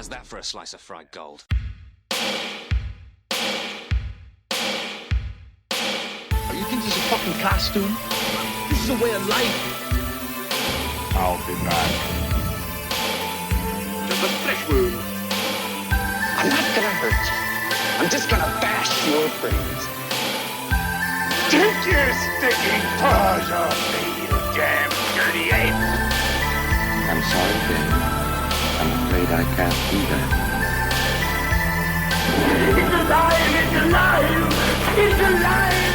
How's that for a slice of fried gold? Oh, you think this is a fucking costume? This is a way of life. I'll be back. There's a flesh wound. I'm not gonna hurt you. I'm just gonna bash your brains. Take your sticking paws off me, you damn dirty ape! I'm sorry, Dave. I'm afraid I can't do that. It's alive! It's alive! It's alive!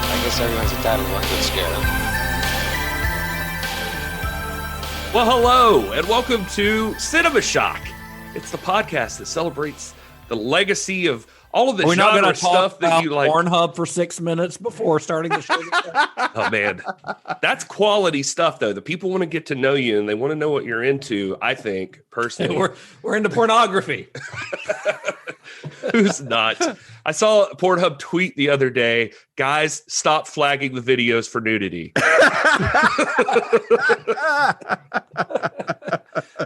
I guess everyone's entitled to one good scare, huh? Well, hello, and welcome to Cinema Shock. It's the podcast that celebrates the legacy of all of the genre stuff that you like. Pornhub for 6 minutes before starting the show. Oh man, that's quality stuff, though. The people want to get to know you, and they want to know what you're into. I think personally, we're into pornography. Who's not? I saw a Pornhub tweet the other day. Guys, stop flagging the videos for nudity.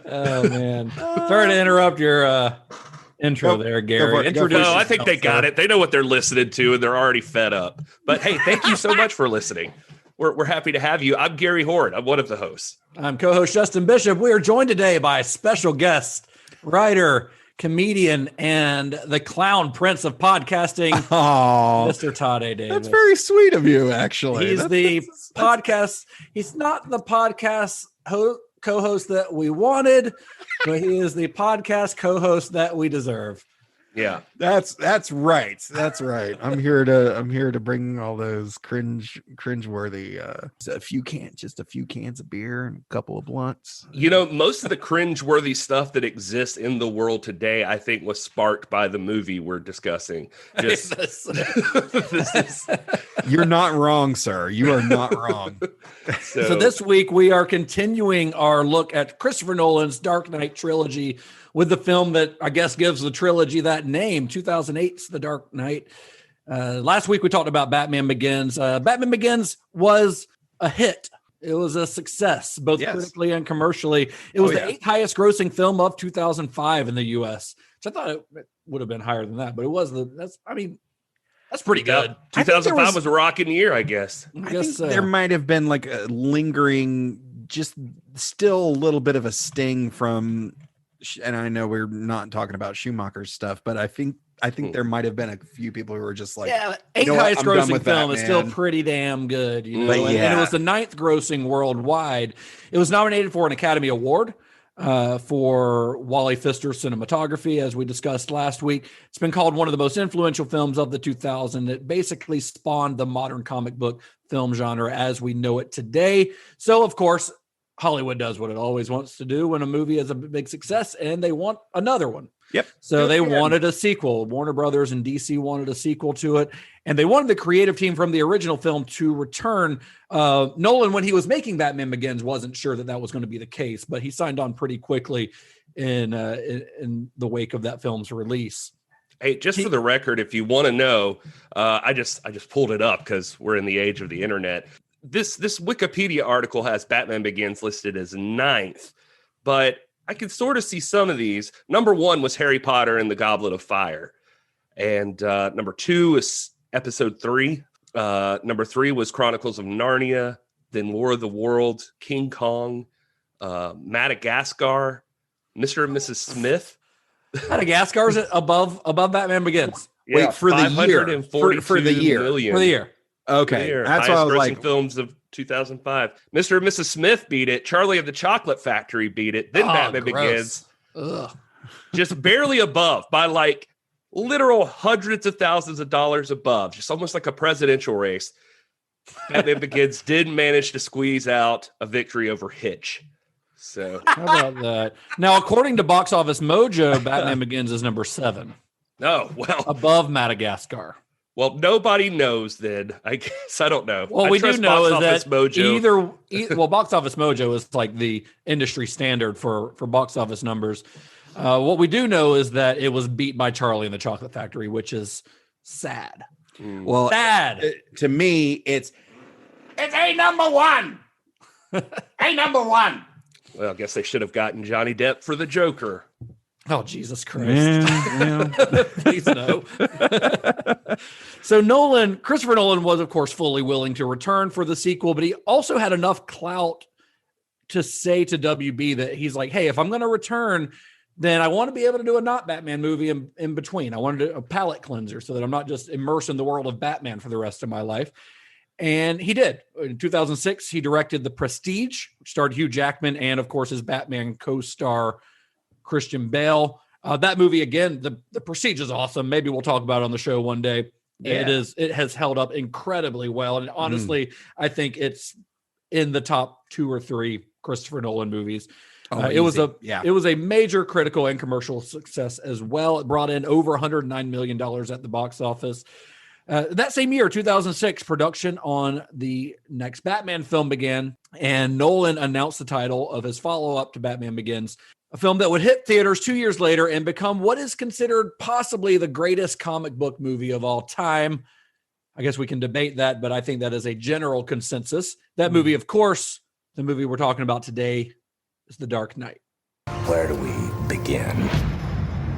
Oh man, sorry to interrupt your intro there, Gary. No, I think they got it. They know what they're listening to, and they're already fed up. But hey, thank you so much for listening. We're happy to have you. I'm Gary Horne. I'm one of the hosts. I'm co-host Justin Bishop. We are joined today by a special guest, writer, comedian, and the clown prince of podcasting, Mr. Todd Davis. That's very sweet of you, actually. He's podcast. He's not the podcast co-host that we wanted, but he is the podcast co-host that we deserve. Yeah, that's right. That's right. I'm here to bring all those cringeworthy a few cans of beer and a couple of blunts. You know, most of the cringeworthy stuff that exists in the world today, I think, was sparked by the movie we're discussing. You're not wrong, sir. You are not wrong. So this week we are continuing our look at Christopher Nolan's Dark Knight trilogy with the film that I guess gives the trilogy that name, 2008's The Dark Knight. Last week we talked about Batman Begins. Batman Begins was a hit. It was a success, both critically and commercially. It was the 8th highest grossing film of 2005 in the U.S. So I thought it would have been higher than that, but it was that's pretty good. 2005 was a rocking year, I guess. I think there might have been like a lingering, just still a little bit of a sting from, and I know we're not talking about Schumacher's stuff, but I think there might have been a few people who were just like, 8th highest grossing film is still pretty damn good. You know? And it was the 9th grossing worldwide. It was nominated for an Academy Award for Wally Pfister's cinematography, as we discussed last week. It's been called one of the most influential films of the 2000s. It basically spawned the modern comic book film genre as we know it today. So, of course, Hollywood does what it always wants to do when a movie is a big success, and they want another one. Yep. So they wanted a sequel. Warner Brothers and DC wanted a sequel to it, and they wanted the creative team from the original film to return. Nolan, when he was making Batman Begins, wasn't sure that was going to be the case, but he signed on pretty quickly in the wake of that film's release. Hey, just for the record, if you want to know, I just pulled it up because we're in the age of the internet. This Wikipedia article has Batman Begins listed as 9th, but I can sort of see some of these. Number 1 was Harry Potter and the Goblet of Fire. And number 2 is episode 3. Number 3 was Chronicles of Narnia, then War of the Worlds, King Kong, Madagascar, Mr. and Mrs. Smith. Madagascar's above Batman Begins. Yeah, wait, for the year. For the year. For the year. Okay, that's why I was like, films of 2005. Mr. and Mrs. Smith beat it. Charlie of the Chocolate Factory beat it. Then Batman Begins. Ugh. Just barely above by like literal hundreds of thousands of dollars above. Just almost like a presidential race. Batman Begins did manage to squeeze out a victory over Hitch. So how about that? Now, according to Box Office Mojo, Batman Begins is number 7. Oh, well. Above Madagascar. Well, nobody knows then. I guess I don't know. Well, we do know is that Mojo. Well, Box Office Mojo is like the industry standard for box office numbers. What we do know is that it was beat by Charlie and the Chocolate Factory, which is sad. Well, sad. To me, it's a number one. A number one. Well, I guess they should have gotten Johnny Depp for the Joker. Oh, Jesus Christ. Yeah. Please no. So Christopher Nolan was, of course, fully willing to return for the sequel, but he also had enough clout to say to WB that he's like, hey, if I'm going to return, then I want to be able to do a not Batman movie in between. I wanted a palate cleanser so that I'm not just immersed in the world of Batman for the rest of my life. And he did. In 2006, he directed The Prestige, which starred Hugh Jackman and, of course, his Batman co-star Christian Bale. That movie, again, the Prestige is awesome. Maybe we'll talk about it on the show one day. Yeah. It has held up incredibly well. And honestly, I think it's in the top 2 or 3 Christopher Nolan movies. It was a major critical and commercial success as well. It brought in over $109 million at the box office. That same year, 2006, production on the next Batman film began, and Nolan announced the title of his follow-up to Batman Begins, a film that would hit theaters 2 years later and become what is considered possibly the greatest comic book movie of all time. I guess we can debate that, but I think that is a general consensus. That movie, of course, the movie we're talking about today, is The Dark Knight. Where do we begin?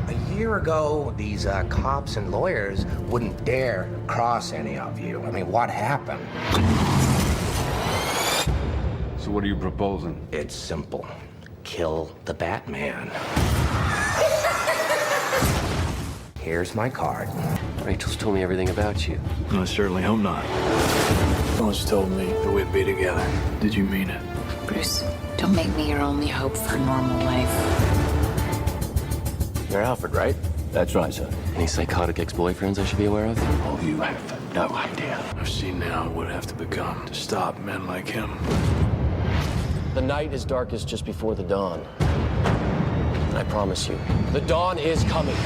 A year ago, these cops and lawyers wouldn't dare cross any of you. I mean, what happened? So what are you proposing? It's simple. Kill the Batman. Here's my card. Rachel's told me everything about you. I certainly hope not. Once told me that we'd be together. Did you mean it? Bruce, don't make me your only hope for normal life. You're Alfred, right? That's right, sir. Any psychotic ex-boyfriends I should be aware of? Oh, you have no idea. I've seen now what it'd have to become to stop men like him. The night is darkest just before the dawn. And I promise you, the dawn is coming.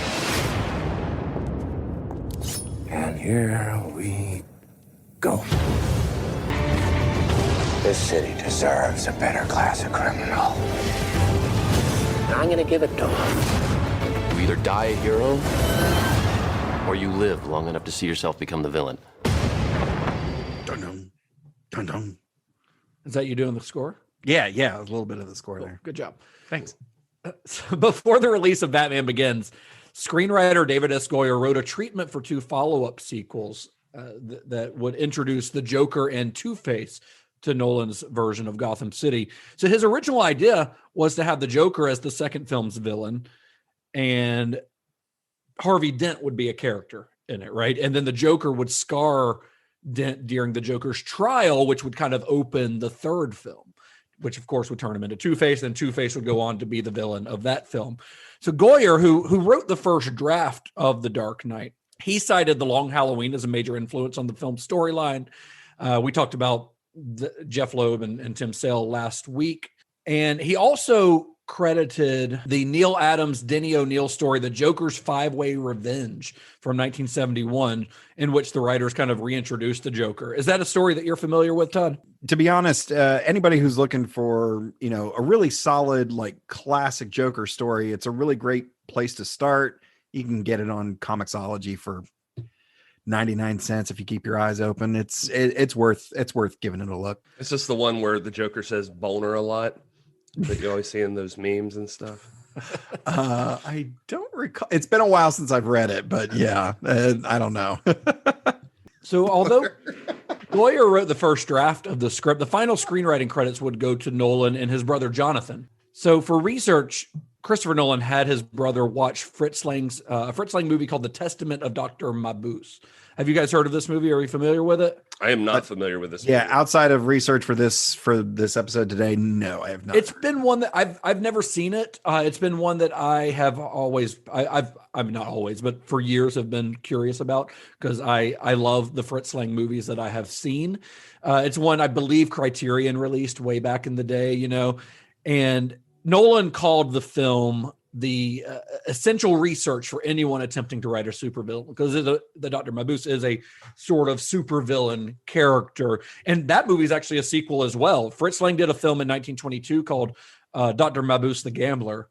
And here we go. This city deserves a better class of criminal. And I'm gonna give it to him. You either die a hero, or you live long enough to see yourself become the villain. Dun-dun. Dun-dun. Is that you doing the score? Yeah, a little bit of the score there. Good job. Thanks. So before the release of Batman Begins, screenwriter David S. Goyer wrote a treatment for 2 follow-up sequels that would introduce the Joker and Two-Face to Nolan's version of Gotham City. So his original idea was to have the Joker as the second film's villain, and Harvey Dent would be a character in it, right? And then the Joker would scar Dent during the Joker's trial, which would kind of open the third film, which of course would turn him into Two-Face, and Two-Face would go on to be the villain of that film. So Goyer, who wrote the first draft of The Dark Knight, he cited The Long Halloween as a major influence on the film's storyline. We talked about Jeff Loeb and Tim Sale last week. And he also credited the Neil Adams, Denny O'Neil story, The Joker's Five-Way Revenge from 1971, in which the writers kind of reintroduced the Joker. Is that a story that you're familiar with, Todd? To be honest, anybody who's looking for, a really solid, like classic Joker story, it's a really great place to start. You can get it on Comixology for 99 cents if you keep your eyes open. It's worth giving it a look. It's just the one where the Joker says boner a lot that you always see in those memes and stuff. I don't recall. It's been a while since I've read it, but yeah, I don't know. So although Goyer wrote the first draft of the script, the final screenwriting credits would go to Nolan and his brother Jonathan. So for research, Christopher Nolan had his brother watch Fritz Lang's a Fritz Lang movie called The Testament of Dr. Mabuse. Have you guys heard of this movie? Are you familiar with it? I am not familiar with this Yeah, movie. outside of research for this episode today, no, I have not. It's been one that I've never seen it. It's been one that I have always I'm not always, but for years have been curious about, because I love the Fritz Lang movies that I have seen. It's one I believe Criterion released way back in the day, and Nolan called the film the essential research for anyone attempting to write a supervillain, because the Dr. Mabuse is a sort of supervillain character. And that movie is actually a sequel as well. Fritz Lang did a film in 1922 called Dr. Mabuse the Gambler.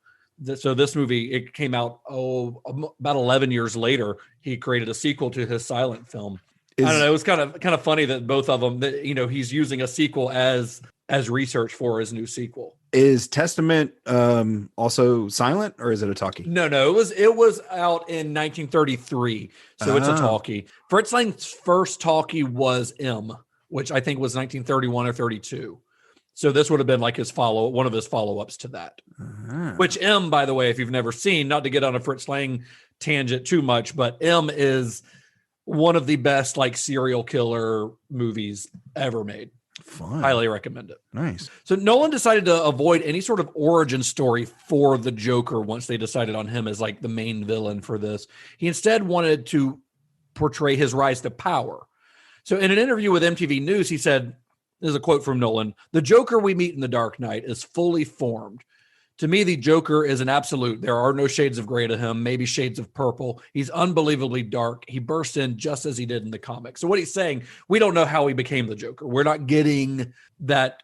So this movie, it came out about 11 years later. He created a sequel to his silent film. I don't know. It was kind of funny that both of them, he's using a sequel as as research for his new sequel. Is Testament also silent, or is it a talkie? No, it was out in 1933, so it's a talkie. Fritz Lang's first talkie was M, which I think was 1931 or 32. So this would have been like one of his follow-ups to that. Which M, by the way, if you've never seen, not to get on a Fritz Lang tangent too much, but M is one of the best like serial killer movies ever made. Fun. Highly recommend it. Nice. So Nolan decided to avoid any sort of origin story for the Joker once they decided on him as like the main villain for this. He instead wanted to portray his rise to power. So in an interview with MTV News, he said, this is a quote from Nolan, "The Joker we meet in The Dark Knight is fully formed. To me, the Joker is an absolute. There are no shades of gray to him, maybe shades of purple. He's unbelievably dark. He bursts in just as he did in the comics." So what he's saying, we don't know how he became the Joker. We're not getting that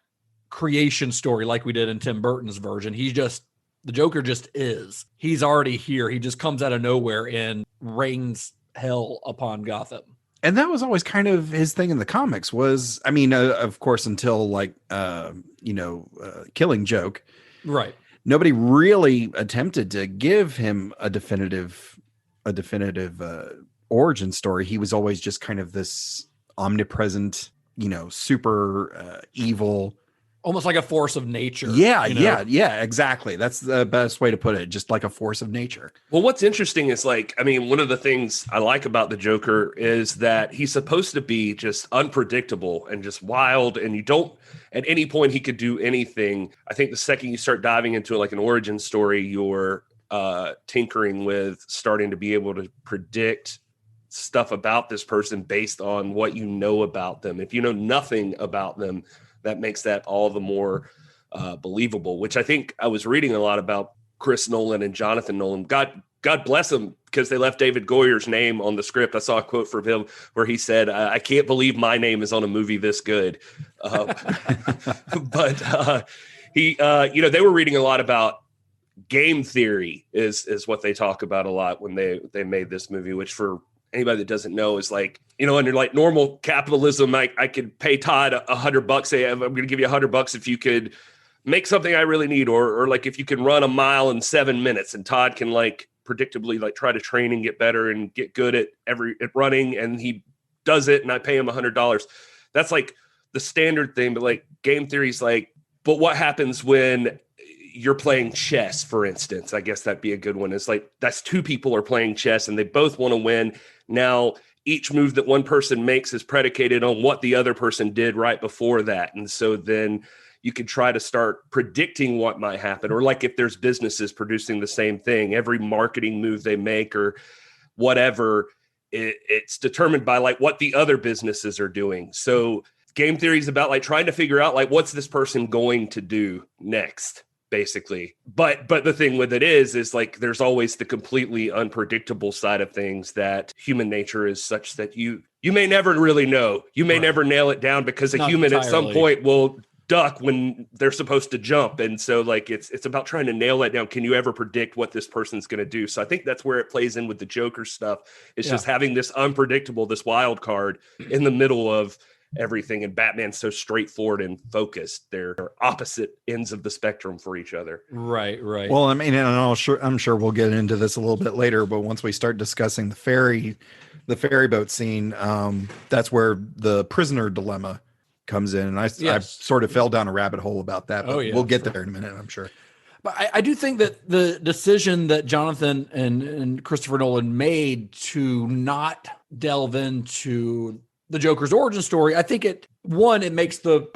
creation story like we did in Tim Burton's version. The Joker just is. He's already here. He just comes out of nowhere and rains hell upon Gotham. And that was always kind of his thing in the comics was, I mean, of course, until like, Killing Joke. Right. Nobody really attempted to give him a definitive origin story. He was always just kind of this omnipresent, super evil, almost like a force of nature. Yeah, exactly. That's the best way to put it. Just like a force of nature. Well, what's interesting is one of the things I like about the Joker is that he's supposed to be just unpredictable and just wild, and you don't, at any point he could do anything. I think the second you start diving into like an origin story, you're tinkering with starting to be able to predict stuff about this person based on what you know about them. If you know nothing about them, that makes that all the more believable, which I think I was reading a lot about Chris Nolan and Jonathan Nolan. God bless them, because they left David Goyer's name on the script. I saw a quote from him where he said, "I can't believe my name is on a movie this good." But they were reading a lot about game theory is what they talk about a lot when they made this movie, which for anybody that doesn't know is like, under like normal capitalism, I could pay Todd $100. Say, I'm going to give you $100 if you could make something I really need, or like if you can run a mile in 7 minutes, and Todd can like predictably like try to train and get better and get good at running, and he does it, and I pay him $100. That's like the standard thing. But like game theory is like, but what happens when you're playing chess, for instance? I guess that'd be a good one. It's like, that's two people are playing chess and they both want to win. Now, each move that one person makes is predicated on what the other person did right before that. And so then you can try to start predicting what might happen. Or like if there's businesses producing the same thing, every marketing move they make or whatever, it's determined by like what the other businesses are doing. So game theory is about like trying to figure out like, what's this person going to do next, basically. But the thing with it is like there's always the completely unpredictable side of things, that human nature is such that you may never really know. You may never nail it down, because a human at some point will duck when they're supposed to jump. And so like it's about trying to nail that down. Can you ever predict what this person's going to do? So I think that's where it plays in with the Joker stuff. It's just having this unpredictable, this wild card in the middle of everything, and Batman's so straightforward and focused. They're opposite ends of the spectrum for each other. Right. Well, I mean, and I'm sure we'll get into this a little bit later, but once we start discussing the ferry boat scene, that's where the prisoner dilemma comes in, and I sort of fell down a rabbit hole about that, but we'll get there in a minute, I'm sure. But I do think that the decision that Jonathan and Christopher Nolan made to not delve into the Joker's origin story, I think it makes the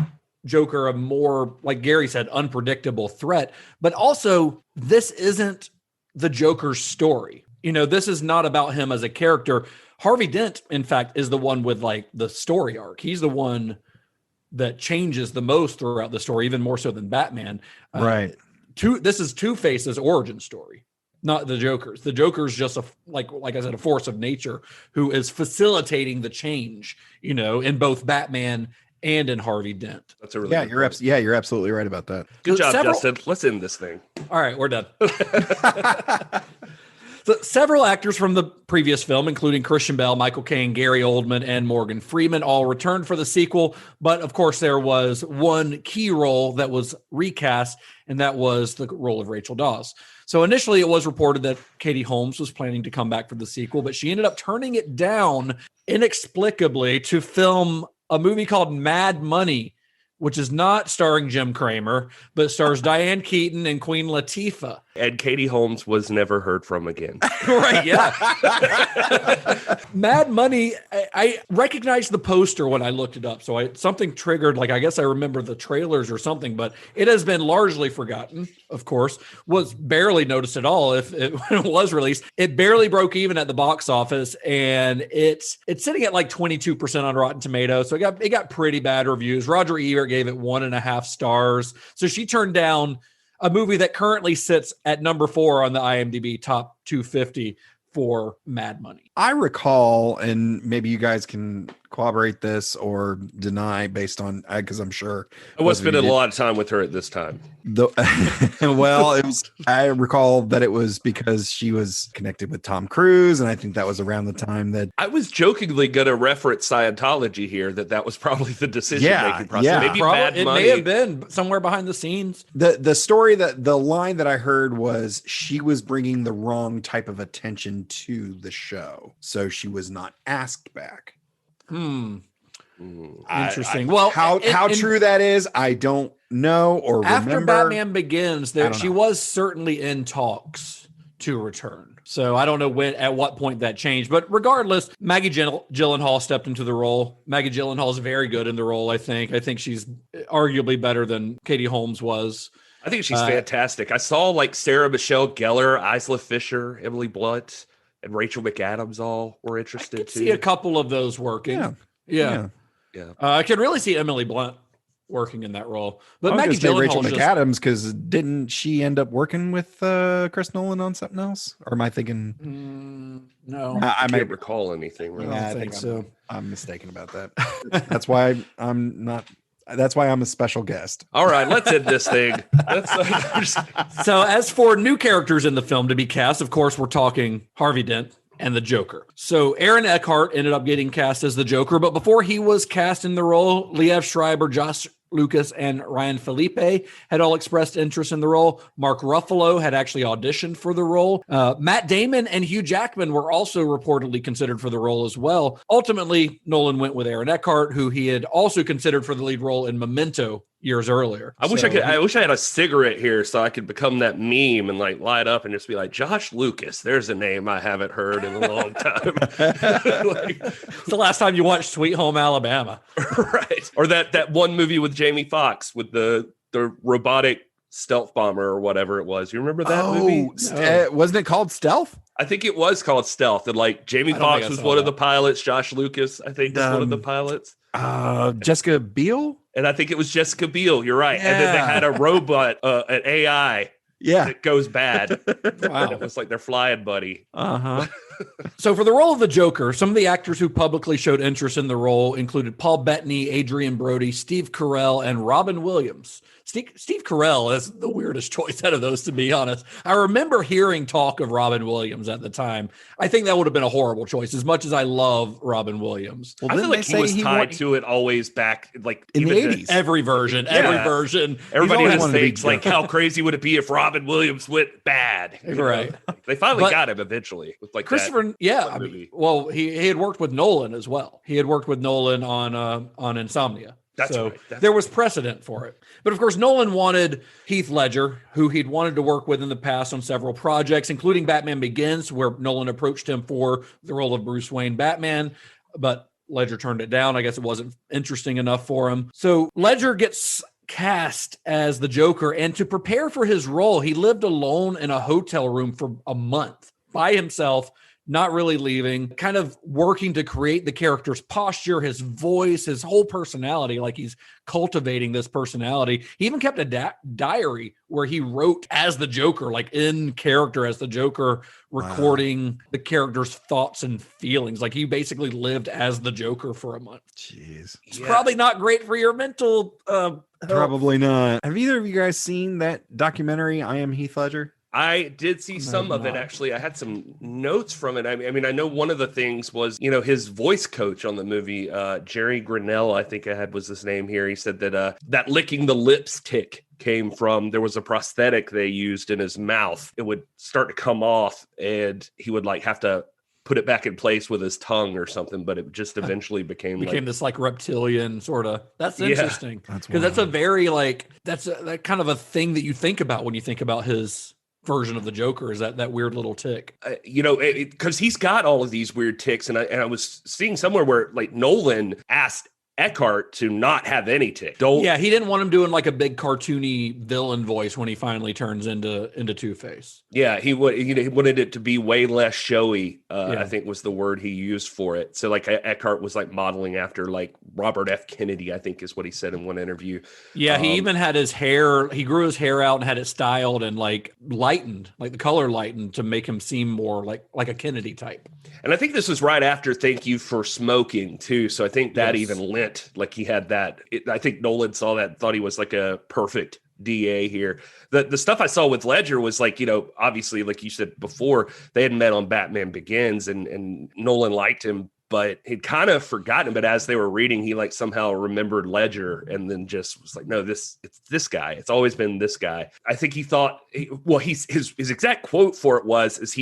Joker a more, like Gary said, unpredictable threat. But also, this isn't the Joker's story. This is not about him as a character. Harvey Dent, in fact, is the one with like the story arc. He's the one that changes the most throughout the story, even more so than Batman. Right. This is Two-Face's origin story, not the Joker's. The Joker's just like I said, a force of nature who is facilitating the change, in both Batman and in Harvey Dent. That's a really you're absolutely right about that. Good job, Justin. Let's end this thing. All right, we're done. So several actors from the previous film, including Christian Bale, Michael Caine, Gary Oldman, and Morgan Freeman, all returned for the sequel. But of course, there was one key role that was recast, and that was the role of Rachel Dawes. So initially, it was reported that Katie Holmes was planning to come back for the sequel, but she ended up turning it down inexplicably to film a movie called Mad Money, which is not starring Jim Cramer, but stars Diane Keaton and Queen Latifah. And Katie Holmes was never heard from again. Right, yeah. Mad Money, I recognized the poster when I looked it up. So something triggered, like I guess I remember the trailers or something, but it has been largely forgotten, of course. Was barely noticed at all when it was released. It barely broke even at the box office, and it's sitting at like 22% on Rotten Tomatoes. So it got pretty bad reviews. Roger Ebert gave it 1.5 stars. So she turned down a movie that currently sits at number 4 on the IMDb top 250 for Mad Money. I recall, and maybe you guys can corroborate this or deny based on, because I'm sure I was spending a lot of time with her at this time. Well, I recall that it was because she was connected with Tom Cruise, and I think that was around the time that I was jokingly going to reference Scientology here, that was probably the decision-making process. Yeah. Maybe Mad Money. It may have been somewhere behind the scenes. The story, the line that I heard was she was bringing the wrong type of attention to the show, so she was not asked back. Interesting. How true that is, I don't know or after remember. Batman Begins, she was certainly in talks to return. So I don't know at what point that changed, but regardless, Maggie Gyllenhaal stepped into the role. Maggie Gyllenhaal is very good in the role. I think she's arguably better than Katie Holmes was. I think she's fantastic. I saw like Sarah Michelle Gellar, Isla Fisher, Emily Blunt, and Rachel McAdams all were interested too. See a couple of those working. Yeah. I could really see Emily Blunt working in that role. But Maggie Gyllenhaal, Rachel McAdams, because didn't she end up working with Chris Nolan on something else? Or am I thinking? No, I can't recall anything. Really. I think so. I'm mistaken about that. That's why I'm not. That's why I'm a special guest. All right, let's end this thing. So as for new characters in the film to be cast, of course, we're talking Harvey Dent and the Joker. So Aaron Eckhart ended up getting cast as the Joker, but before he was cast in the role, Liev Schreiber, Josh Lucas, and Ryan Felipe had all expressed interest in the role. Mark Ruffalo had actually auditioned for the role. Matt Damon and Hugh Jackman were also reportedly considered for the role as well. Ultimately, Nolan went with Aaron Eckhart, who he had also considered for the lead role in Memento years earlier. I wish I had a cigarette here so I could become that meme and like light up and just be like, Josh Lucas, there's a name I haven't heard in a long time. It's the last time you watched Sweet Home Alabama. Right. Or that one movie with Jamie Foxx with the robotic stealth bomber or whatever it was. You remember that movie? Wasn't it called Stealth? I think it was called Stealth. And like Jamie Foxx was one of the pilots. Josh Lucas, I think, was one of the pilots. Jessica Biel? And I think it was Jessica Biel. You're right. Yeah. And then they had a robot, an AI. Yeah. It goes bad. Wow. And it was like their flying buddy. Uh-huh. So for the role of the Joker, some of the actors who publicly showed interest in the role included Paul Bettany, Adrian Brody, Steve Carell, and Robin Williams. Steve Carell is the weirdest choice out of those, to be honest. I remember hearing talk of Robin Williams at the time. I think that would have been a horrible choice, as much as I love Robin Williams. Well, I feel like he was tied to it always back, like in the 80s. Every version. Everybody has things like, how crazy would it be if Robin Williams went bad? Right. They finally got him eventually with like Christopher. He had worked with Nolan as well. He had worked with Nolan on Insomnia. That's right. There was precedent for it. But of course, Nolan wanted Heath Ledger, who he'd wanted to work with in the past on several projects, including Batman Begins, where Nolan approached him for the role of Bruce Wayne Batman, but Ledger turned it down. I guess it wasn't interesting enough for him. So Ledger gets cast as the Joker, and to prepare for his role, he lived alone in a hotel room for a month by himself, not really leaving, kind of working to create the character's posture, his voice, his whole personality, like he's cultivating this personality. He even kept a diary where he wrote as the Joker, like in character as the Joker, recording the character's thoughts and feelings. Like he basically lived as the Joker for a month. Jeez. It's probably not great for your mental Probably not. Have either of you guys seen that documentary, I Am Heath Ledger? I did see some of it, actually. I had some notes from it. I mean, I know one of the things was, his voice coach on the movie, Jerry Grinnell, I think was his name here. He said that that licking the lips tick came from, there was a prosthetic they used in his mouth. It would start to come off and he would have to put it back in place with his tongue or something, but it just eventually became this reptilian sort of. That's interesting, because that's a very that's that kind of a thing that you think about when you think about his version of the Joker, is that weird little tick. Because he's got all of these weird ticks, and I was seeing somewhere where Nolan asked Eckhart to not have any tick. He didn't want him doing a big cartoony villain voice when he finally turns into Two-Face. Yeah, he wanted it to be way less showy. I think was the word he used for it. So Eckhart was modeling after Robert F. Kennedy, I think is what he said in one interview. Yeah, he even had his hair. He grew his hair out and had it styled and lightened, the color lightened to make him seem more like a Kennedy type. And I think this was right after Thank You for Smoking too. So I think that even lent he had that. I think Nolan saw that and thought he was a perfect DA here. The stuff I saw with Ledger was obviously, like you said before, they had met on Batman Begins and Nolan liked him, but he'd kind of forgotten him. But as they were reading, he somehow remembered Ledger and then just was no, it's this guy. It's always been this guy. I think he thought, his exact quote for it was,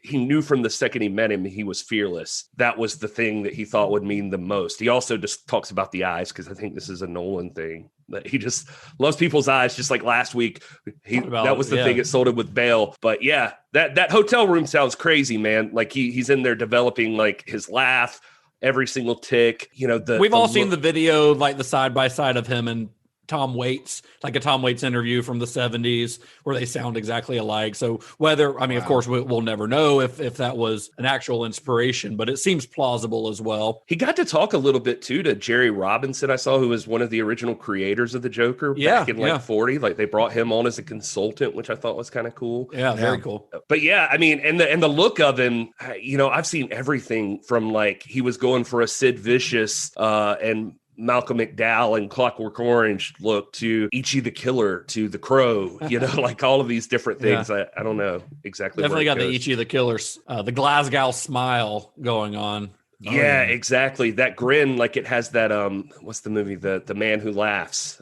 he knew from the second he met him, he was fearless. That was the thing that he thought would mean the most. He also just talks about the eyes, because I think this is a Nolan thing, that he just loves people's eyes. Just like last week, that was the thing that sold it with Bale. But yeah, that hotel room sounds crazy, man. He's in there developing his laugh, every single tick. We've all seen the video, the side by side of him and Tom Waits, a Tom Waits interview from the 70s where they sound exactly alike. So of course we'll never know if that was an actual inspiration, but it seems plausible as well. He got to talk a little bit too to Jerry Robinson, I saw, who was one of the original creators of the Joker back in 40. They brought him on as a consultant, which I thought was kind of cool. Yeah, very cool. But yeah, I mean, and the look of him, I've seen everything from he was going for a Sid Vicious and Malcolm McDowell and Clockwork Orange look to Ichi the Killer to The Crow, all of these different things. Yeah. I don't know exactly. Definitely got the Ichi the Killer, the Glasgow smile going on. Yeah, exactly. That grin, it has that, what's the movie? The Man Who Laughs.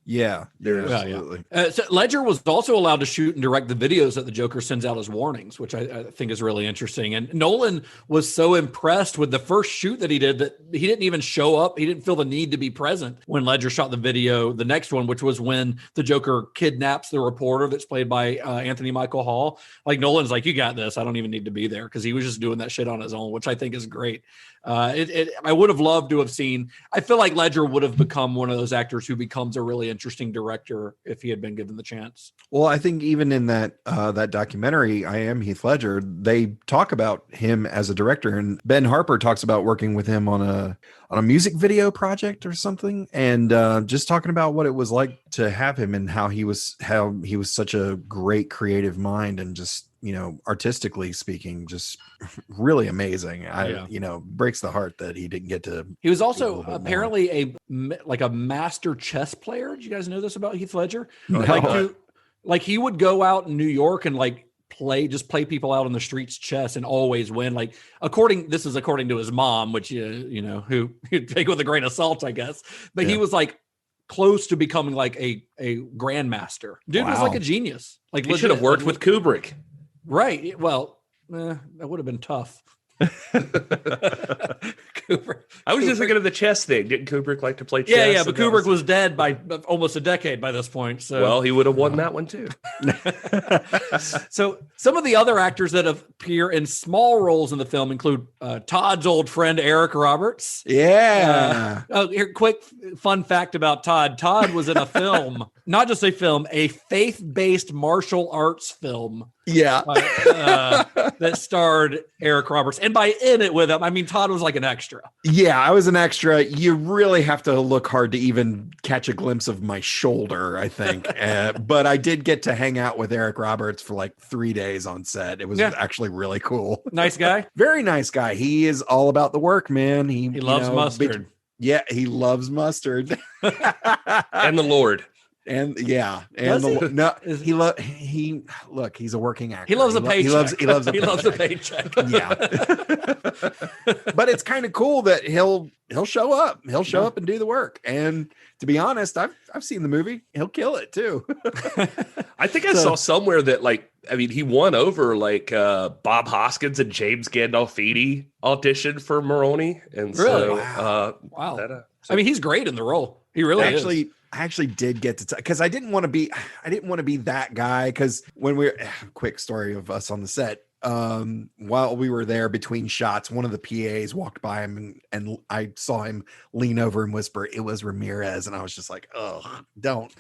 Yeah, absolutely. So Ledger was also allowed to shoot and direct the videos that the Joker sends out as warnings, which I think is really interesting. And Nolan was so impressed with the first shoot that he did that he didn't even show up. He didn't feel the need to be present when Ledger shot the video, the next one, which was when the Joker kidnaps the reporter that's played by Anthony Michael Hall. Nolan's you got this. I don't even need to be there, because he was just doing that shit on his own, which I think is great. I would have loved to have seen. I feel like Ledger would have become one of those actors who becomes a really interesting director if he had been given the chance. Well, I think even in that documentary, I Am Heath Ledger, they talk about him as a director, and Ben Harper talks about working with him on a music video project or something, and just talking about what it was like to have him and how he was such a great creative mind, and just artistically speaking, just really amazing. Breaks the heart that he didn't get to. He was also apparently a master chess player. Did you guys know this about Heath Ledger? No. He would go out in New York and play people out on the streets chess and always win. According to his mom, which who you'd take with a grain of salt, I guess. But he was close to becoming a grandmaster. Dude was a genius. He should have worked with Kubrick. Right. Well, that would have been tough. Kubrick. I was just thinking of the chess thing. Didn't Kubrick like to play chess? Yeah, but Kubrick was dead by almost a decade by this point. So, well, he would have won that one too. So some of the other actors that appear in small roles in the film include Todd's old friend Eric Roberts. Yeah. Here, quick fun fact about Todd. Todd was in a film, not just a film, a faith-based martial arts film. Yeah. That starred Eric Roberts. And by in it with him, I mean Todd was like an extra. Yeah, I was an extra. You really have to look hard to even catch a glimpse of my shoulder, I think. But I did get to hang out with Eric Roberts for like 3 days on set. It was actually really cool. Nice guy. Very nice guy. He is all about the work, man. He loves mustard. Yeah, he loves mustard. And the Lord. And yeah, and look, he's a working actor. He loves a paycheck. He loves a paycheck. Yeah. But it's kind of cool that he'll show up. He'll show up and do the work. And to be honest, I've seen the movie. He'll kill it too. I think I saw somewhere that he won over Bob Hoskins and James Gandolfini auditioned for Maroni. And really? So wow. He's great in the role. He really is. I actually did get to because I didn't want to be that guy. Because when quick story of us on the set, while we were there between shots, one of the PAs walked by him and I saw him lean over and whisper, "It was Ramirez," and I was just like, "Oh, don't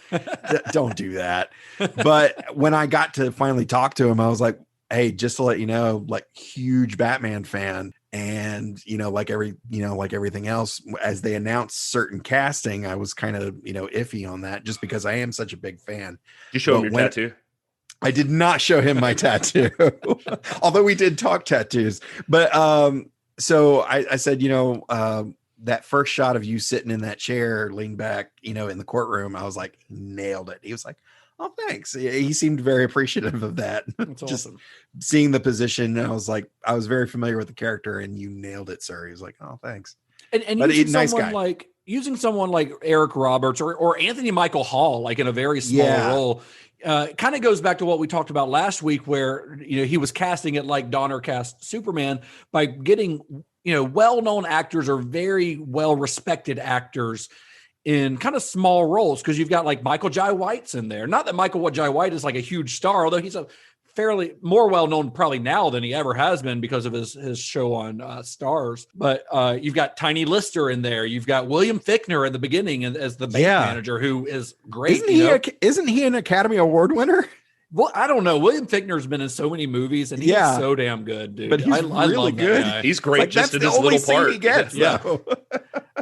do that." But when I got to finally talk to him, I was like, "Hey, just to let you know, huge Batman fan." And, like everything else, as they announced certain casting, I was kind of, iffy on that just because I am such a big fan. Did you show him your tattoo? I did not show him my tattoo, although we did talk tattoos. But so I said, that first shot of you sitting in that chair, lean back, in the courtroom, I was like, nailed it. He was like, "Oh, thanks." He seemed very appreciative of that. That's Just awesome. seeing the position, I was like, I was very familiar with the character, and you nailed it, sir. He was like, "Oh, thanks." And using someone like Eric Roberts or Anthony Michael Hall, in a very small role, kind of goes back to what we talked about last week, where he was casting it like Donner cast Superman by getting well-known actors or very well-respected actors in kind of small roles, because you've got Michael Jai White's in there. Not that Michael Jai White is a huge star, although he's a fairly more well-known probably now than he ever has been because of his show on Stars. But you've got Tiny Lister in there. You've got William Fichtner at the beginning as the bank manager, who is great. Isn't he an Academy Award winner? Well, I don't know. William Fichtner's been in so many movies, and he's so damn good, dude. But he's I really love good. That guy. He's great just in his little part. He gets,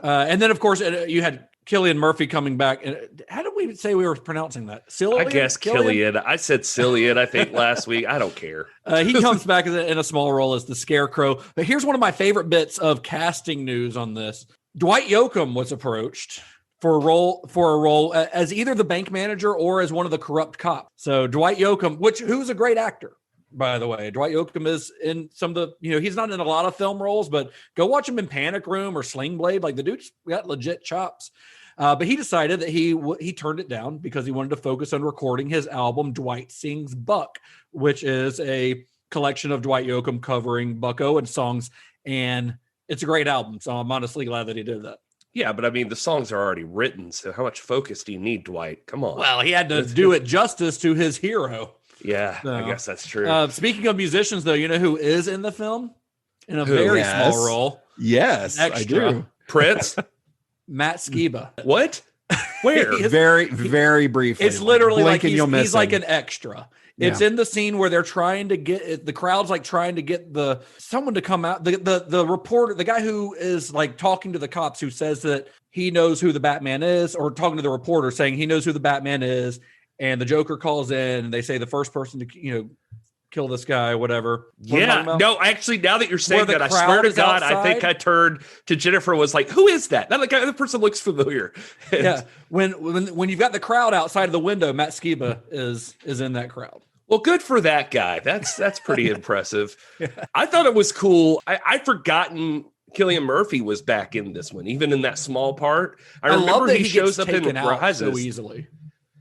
And then, of course, you had Cillian Murphy coming back. How did we say we were pronouncing that? I guess Killian. I said Cillian, I think, last week. I don't care. He comes back in a small role as the Scarecrow. But here's one of my favorite bits of casting news on this. Dwight Yoakam was approached for a role as either the bank manager or as one of the corrupt cops. So Dwight Yoakam, who's a great actor, by the way. Dwight Yoakam is in some of the, he's not in a lot of film roles, but go watch him in Panic Room or Sling Blade. The dude's got legit chops. But he decided that he turned it down because he wanted to focus on recording his album, Dwight Sings Buck, which is a collection of Dwight Yoakam covering Buck Owens songs. And it's a great album. So I'm honestly glad that he did that. Yeah, but the songs are already written. So how much focus do you need, Dwight? Come on. Well, he had to do it justice to his hero. Yeah, so, I guess that's true. Speaking of musicians, though, who is in the film in a very small role? Yes, extra. I do. Prince? Matt Skiba. What? Where? Very briefly. It's literally he's like an extra. It's in the scene where they're trying to get the crowd's trying to get someone to come out. The reporter, the guy who is talking to the cops, who says that he knows who the Batman is, or talking to the reporter saying he knows who the Batman is, and the Joker calls in and they say the first person to kill this guy, whatever. Yeah, no, actually, now that you're saying that, I swear to God, outside, I think I turned to Jennifer and was like, "Who is that?" Now the person looks familiar. Yeah, when you've got the crowd outside of the window, Matt Skiba is in that crowd. Well, good for that guy. That's pretty impressive. I thought it was cool. I'd forgotten Cillian Murphy was back in this one, even in that small part. I remember that he shows up in Rises so easily.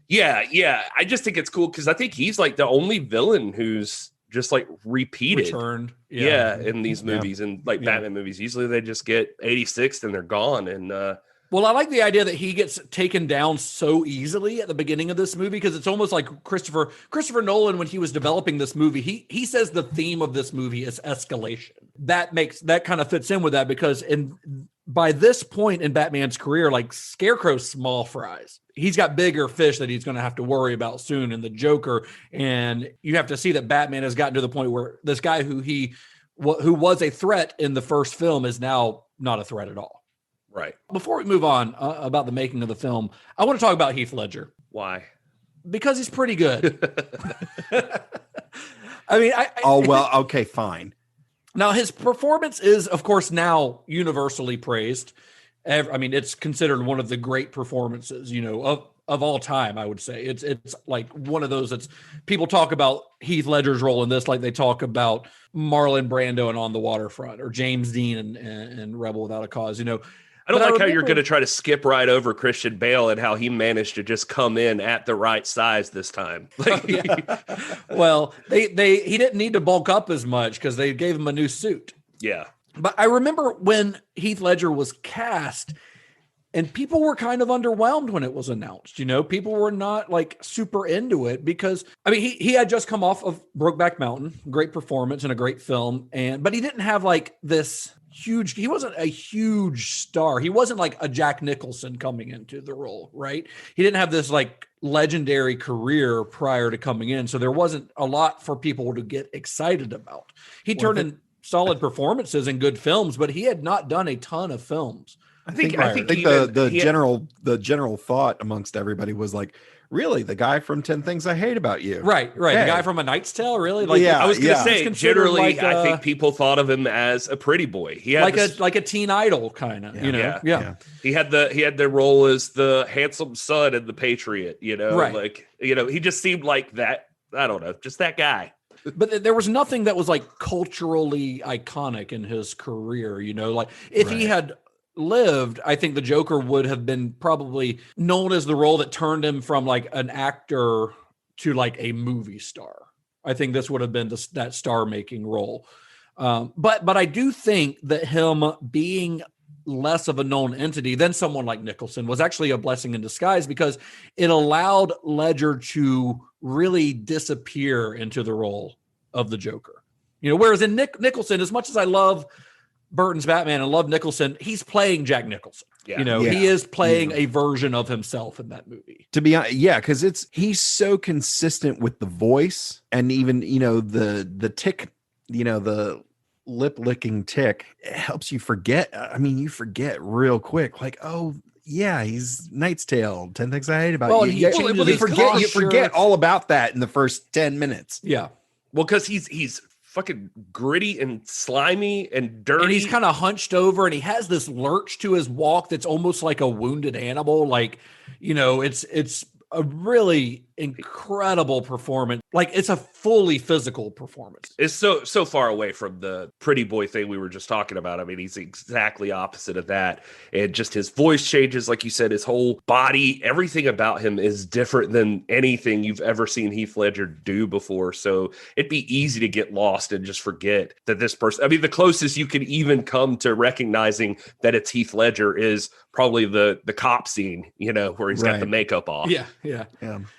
Yeah. I just think it's cool because I think he's the only villain who's just repeated. Returned. Yeah, in these movies and Batman movies. Usually they just get 86th and they're gone. And well, I like the idea that he gets taken down so easily at the beginning of this movie, because it's almost like Christopher Nolan, when he was developing this movie, he says the theme of this movie is escalation. That kind of fits in with that, because by this point in Batman's career, Scarecrow's small fries. He's got bigger fish that he's going to have to worry about soon in the Joker. And you have to see that Batman has gotten to the point where this guy who was a threat in the first film is now not a threat at all. Right. Before we move on about the making of the film, I want to talk about Heath Ledger. Why? Because he's pretty good. Okay, fine. Now, his performance is, of course, now universally praised. It's considered one of the great performances, of all time, I would say. It's like one of those that's people talk about Heath Ledger's role in this like they talk about Marlon Brando and On the Waterfront or James Dean and Rebel Without a Cause, you know. I don't like how you're going to try to skip right over Christian Bale and how he managed to just come in at the right size this time. Like, well, he didn't need to bulk up as much because they gave him a new suit. Yeah. But I remember when Heath Ledger was cast and people were kind of underwhelmed when it was announced. You know, people were not like super into it because, I mean, he had just come off of Brokeback Mountain, great performance and a great film. But he didn't have like this huge, he wasn't a huge star. He wasn't like a Jack Nicholson coming into the role, right? He didn't have this like legendary career prior to coming in. So there wasn't a lot for people to get excited about. He turned in solid performances in good films, but he had not done a ton of films. I think the general thought amongst everybody was like, really, the guy from 10 Things I Hate About You. Right. Hey. The guy from A Knight's Tale, really? Like, I was going to say, generally, like I think people thought of him as a pretty boy. He had like a teen idol kind of, you know? Yeah. He had the role as the handsome son in The Patriot, you know? Right. Like, you know, he just seemed like that, I don't know, just that guy. But there was nothing that was like culturally iconic in his career, you know? Like if he had lived, I think the Joker would have been probably known as the role that turned him from like an actor to like a movie star. I think this would have been that star-making role. But I do think that him being less of a known entity than someone like Nicholson was actually a blessing in disguise because it allowed Ledger to really disappear into the role of the Joker. You know, whereas in Nicholson, as much as I love Burton's Batman and love Nicholson, he's playing Jack Nicholson. Yeah. You know, he is playing a version of himself in that movie. To be honest, because he's so consistent with the voice and even, you know, the tick, you know, the lip licking tick, it helps you forget. I mean, you forget real quick, like, oh yeah, he's Knight's Tale, 10 Things I Hate About You. You forget all about that in the first 10 minutes. Yeah. Well, because he's fucking gritty and slimy and dirty. And he's kind of hunched over and he has this lurch to his walk that's almost like a wounded animal. Like, you know, it's a really incredible performance. Like it's a fully physical performance. It's so far away from the pretty boy thing we were just talking about. I mean, he's exactly opposite of that. And just his voice changes, like you said, his whole body, everything about him is different than anything you've ever seen Heath Ledger do before. So it'd be easy to get lost and just forget that this person, I mean, the closest you can even come to recognizing that it's Heath Ledger is probably the cop scene, you know, where he's got the makeup off. Yeah.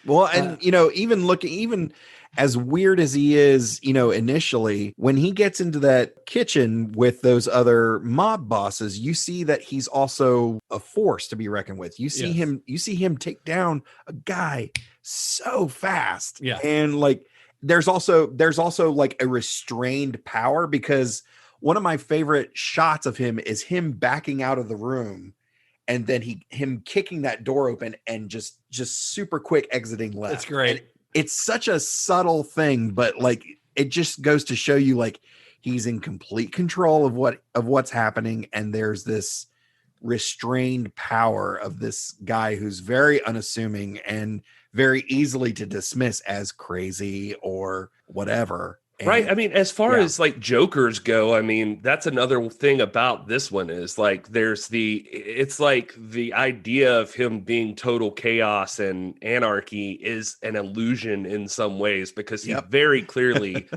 Well, and you know, even as weird as he is, you know, initially, when he gets into that kitchen with those other mob bosses, you see that he's also a force to be reckoned with. You see him take down a guy so fast. Yeah. And like there's also like a restrained power, because one of my favorite shots of him is him backing out of the room and then him kicking that door open and just super quick exiting left. It's great. And it's such a subtle thing, but like it just goes to show you like he's in complete control of what's happening, and there's this restrained power of this guy who's very unassuming and very easily to dismiss as crazy or whatever. Right. I mean, as far as like Jokers go, I mean, that's another thing about this one is like it's like the idea of him being total chaos and anarchy is an illusion in some ways, because he very clearly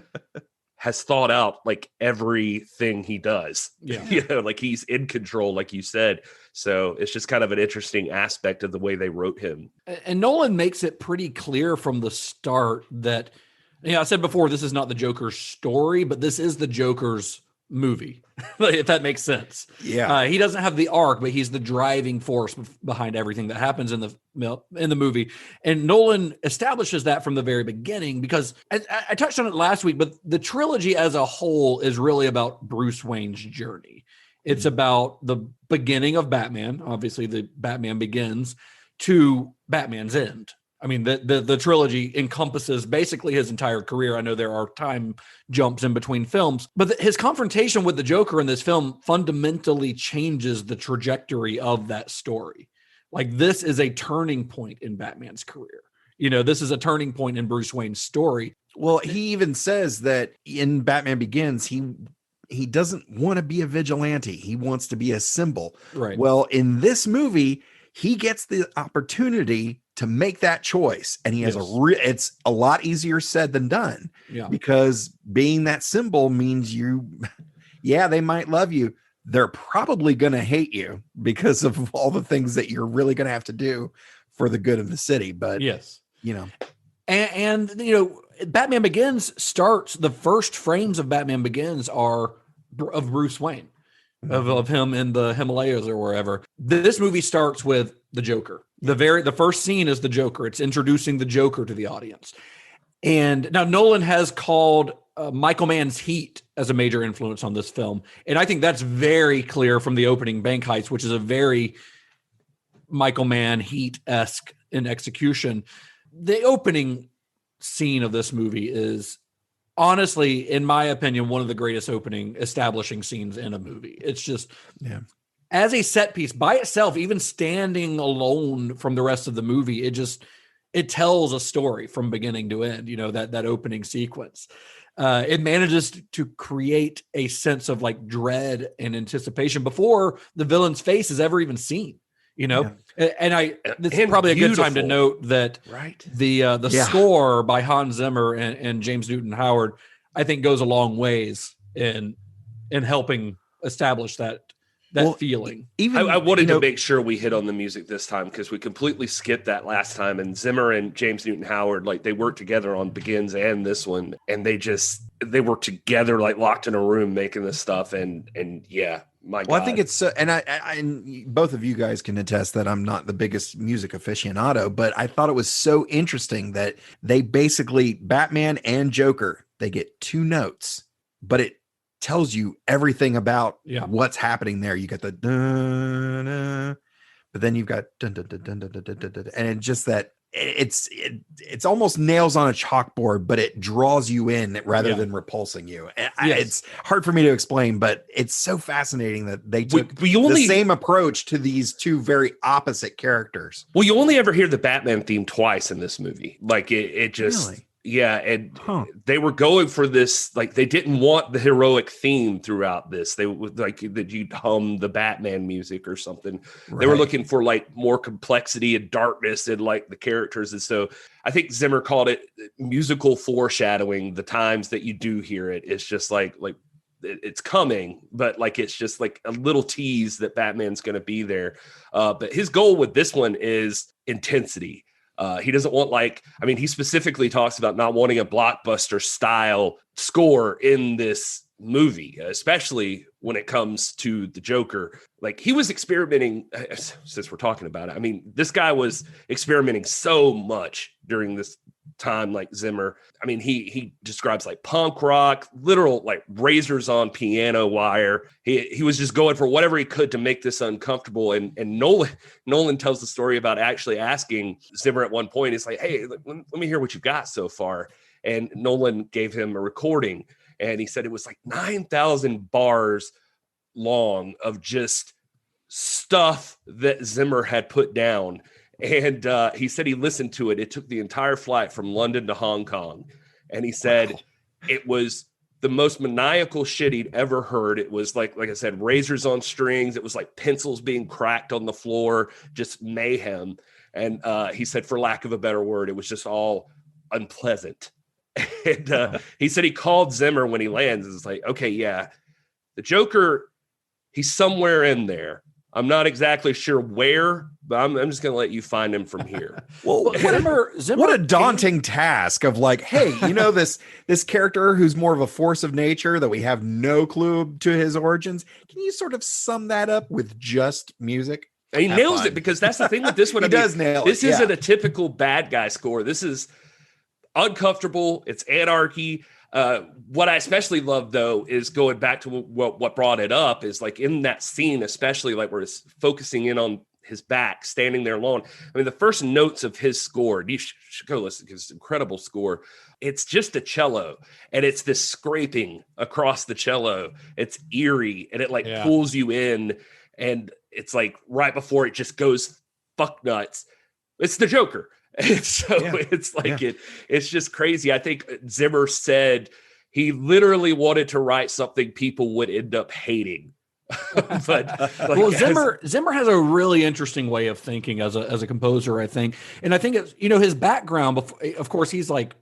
has thought out like everything he does. Yeah. You know, like he's in control, like you said. So it's just kind of an interesting aspect of the way they wrote him. And Nolan makes it pretty clear from the start that, yeah, I said before, this is not the Joker's story, but this is the Joker's movie, if that makes sense. Yeah. He doesn't have the arc, but he's the driving force behind everything that happens in the movie. And Nolan establishes that from the very beginning, because I touched on it last week, but the trilogy as a whole is really about Bruce Wayne's journey. It's about the beginning of Batman, obviously the Batman Begins, to Batman's end. I mean, the trilogy encompasses basically his entire career. I know there are time jumps in between films, but his confrontation with the Joker in this film fundamentally changes the trajectory of that story. Like, this is a turning point in Batman's career. You know, this is a turning point in Bruce Wayne's story. Well, he even says that in Batman Begins, he doesn't want to be a vigilante. He wants to be a symbol. Right. Well, in this movie, he gets the opportunity to make that choice, and he has it's a lot easier said than done. Yeah. Because being that symbol means they might love you. They're probably going to hate you because of all the things that you're really going to have to do for the good of the city. But yes, you know, and you know, Batman Begins starts, the first frames of Batman Begins are of Bruce Wayne, of him in the Himalayas or wherever. This movie starts with the Joker. The first scene is the Joker. It's introducing the Joker to the audience. And now Nolan has called Michael Mann's Heat as a major influence on this film. And I think that's very clear from the opening, Bank Heist, which is a very Michael Mann Heat-esque in execution. The opening scene of this movie is honestly, in my opinion, one of the greatest opening establishing scenes in a movie. It's just, as a set piece by itself, even standing alone from the rest of the movie, it tells a story from beginning to end, you know, that opening sequence. It manages to create a sense of like dread and anticipation before the villain's face is ever even seen, you know? And this is probably a good time to note that the score by Hans Zimmer and James Newton Howard, I think, goes a long ways in helping establish that feeling. Even I wanted to make sure we hit on the music this time because we completely skipped that last time. And Zimmer and James Newton Howard, like, they worked together on Begins and this one, and they worked together, like locked in a room making this stuff. And yeah, my God. I think it's and I both of you guys can attest that I'm not the biggest music aficionado, but I thought it was so interesting that they basically, Batman and Joker, they get two notes, but it tells you everything about what's happening there. You got the dun, dun, but then you've got dun, dun, dun, dun, dun, dun, dun, dun, and it's just that it's almost nails on a chalkboard, but it draws you in rather than repulsing you. And it's hard for me to explain, but it's so fascinating that they took the same approach to these two very opposite characters. Well, you only ever hear the Batman theme twice in this movie. Like it just really? Yeah, and they were going for this, like, they didn't want the heroic theme throughout this. They would like that you'd hum the Batman music or something. Right. They were looking for like more complexity and darkness in like the characters. And so I think Zimmer called it musical foreshadowing. The times that you do hear it, it's just like it's coming, but like it's just like a little tease that Batman's going to be there. But his goal with this one is intensity. He doesn't want he specifically talks about not wanting a blockbuster style score in this movie, especially when it comes to the Joker. Like, he was experimenting, since we're talking about it. I mean, this guy was experimenting so much during this time, like Zimmer. I mean, he describes like punk rock, literal like razors on piano wire. He was just going for whatever he could to make this uncomfortable. And Nolan tells the story about actually asking Zimmer at one point, it's like, hey, let me hear what you've got so far. And Nolan gave him a recording, and he said it was like 9,000 bars long of just stuff that Zimmer had put down. And he said he listened to it. It took the entire flight from London to Hong Kong. And he said it was the most maniacal shit he'd ever heard. It was like I said, razors on strings. It was like pencils being cracked on the floor, just mayhem. And he said, for lack of a better word, it was just all unpleasant. And he said he called Zimmer when he lands. It's like, okay, yeah, the Joker, he's somewhere in there. I'm not exactly sure where, but I'm just going to let you find him from here. Well, Zimmer what a daunting task of like, hey, you know, this character who's more of a force of nature that we have no clue to his origins. Can you sort of sum that up with just music? And he nails it, because that's the thing with this one. He does nail it. This isn't a typical bad guy score. This is uncomfortable. It's anarchy. What I especially love, though, is going back to what brought it up is like in that scene, especially like where it's focusing in on his back, standing there alone. I mean, the first notes of his score, you should go listen, because it's an incredible score. It's just a cello, and it's this scraping across the cello. It's eerie, and it pulls you in, and it's like right before it just goes fuck nuts. It's the Joker. And so it's like it's just crazy. I think Zimmer said he literally wanted to write something people would end up hating. But well, Zimmer has a really interesting way of thinking as a composer, I think. And I think it's, his background, of course, he's like,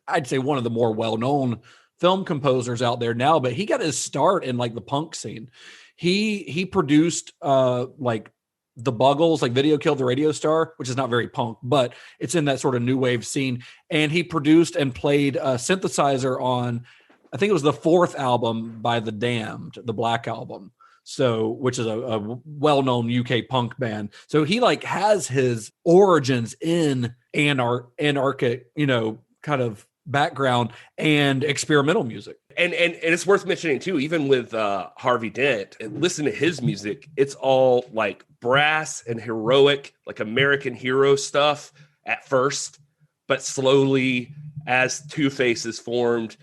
I'd say one of the more well-known film composers out there now, but he got his start in like the punk scene. He produced like the Buggles, like Video Killed the Radio Star, which is not very punk, but it's in that sort of new wave scene. And he produced and played a synthesizer on, I think it was the 4th album by The Damned, the Black Album. So, which is a well-known UK punk band. So he like has his origins in anarchic, kind of background and experimental music. And it's worth mentioning too, even with Harvey Dent, and listen to his music, it's all like brass and heroic, like American hero stuff at first, but slowly as Two-Face is formed,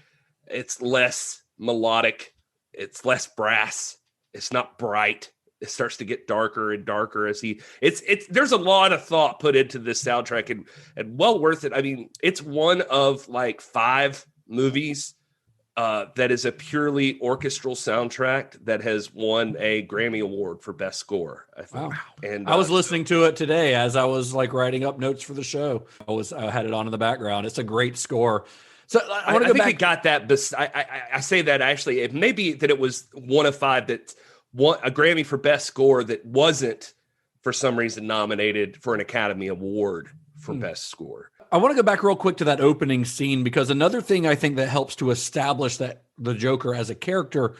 it's less melodic, it's less brass, it's not bright. It starts to get darker and darker as there's a lot of thought put into this soundtrack and well worth it. I mean, it's one of like 5 movies that is a purely orchestral soundtrack that has won a Grammy Award for Best Score, I think. Wow. And I was listening to it today as I was like writing up notes for the show. I had it on in the background. It's a great score. So I want to go back. It got that. I say that actually, it may be that it was one of 5 that won a Grammy for Best Score that wasn't for some reason nominated for an Academy Award for Best Score. I want to go back real quick to that opening scene, because another thing I think that helps to establish that the Joker as a character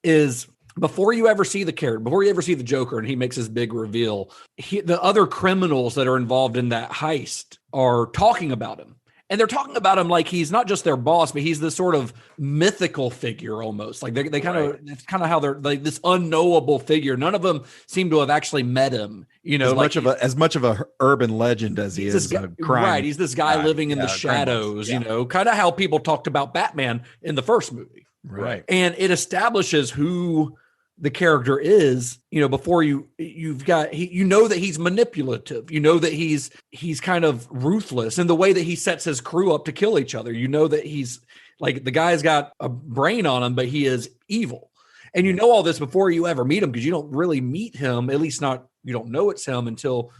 is before you ever see the character, before you ever see the Joker and he makes his big reveal, the other criminals that are involved in that heist are talking about him. And they're talking about him like he's not just their boss, but he's this sort of mythical figure almost. Like they kind of, it's kind of how they're like this unknowable figure. None of them seem to have actually met him. As much of a urban legend as he is a crime. Right, he's this guy living in the shadows. Kind of how people talked about Batman in the first movie. Right, and it establishes who the character is, before you've got, that he's manipulative, that he's kind of ruthless in the way that he sets his crew up to kill each other. That he's like, the guy's got a brain on him, but he is evil. And all this before you ever meet him, because you don't really meet him, at least not, you don't know it's him until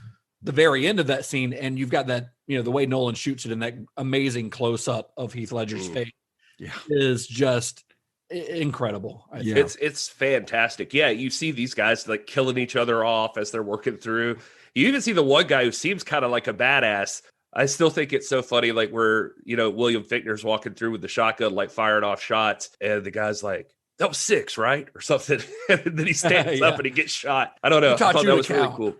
the very end of that scene. And you've got that, the way Nolan shoots it in that amazing close up of Heath Ledger's face is just incredible. It's fantastic. Yeah, you see these guys like killing each other off as they're working through. You even see the one guy who seems kind of like a badass. I still think it's so funny, like where William Fichtner's walking through with the shotgun, like firing off shots, and the guy's like, "That was 6, right?" or something. And then he stands up and he gets shot. I don't know. I thought that was really cool.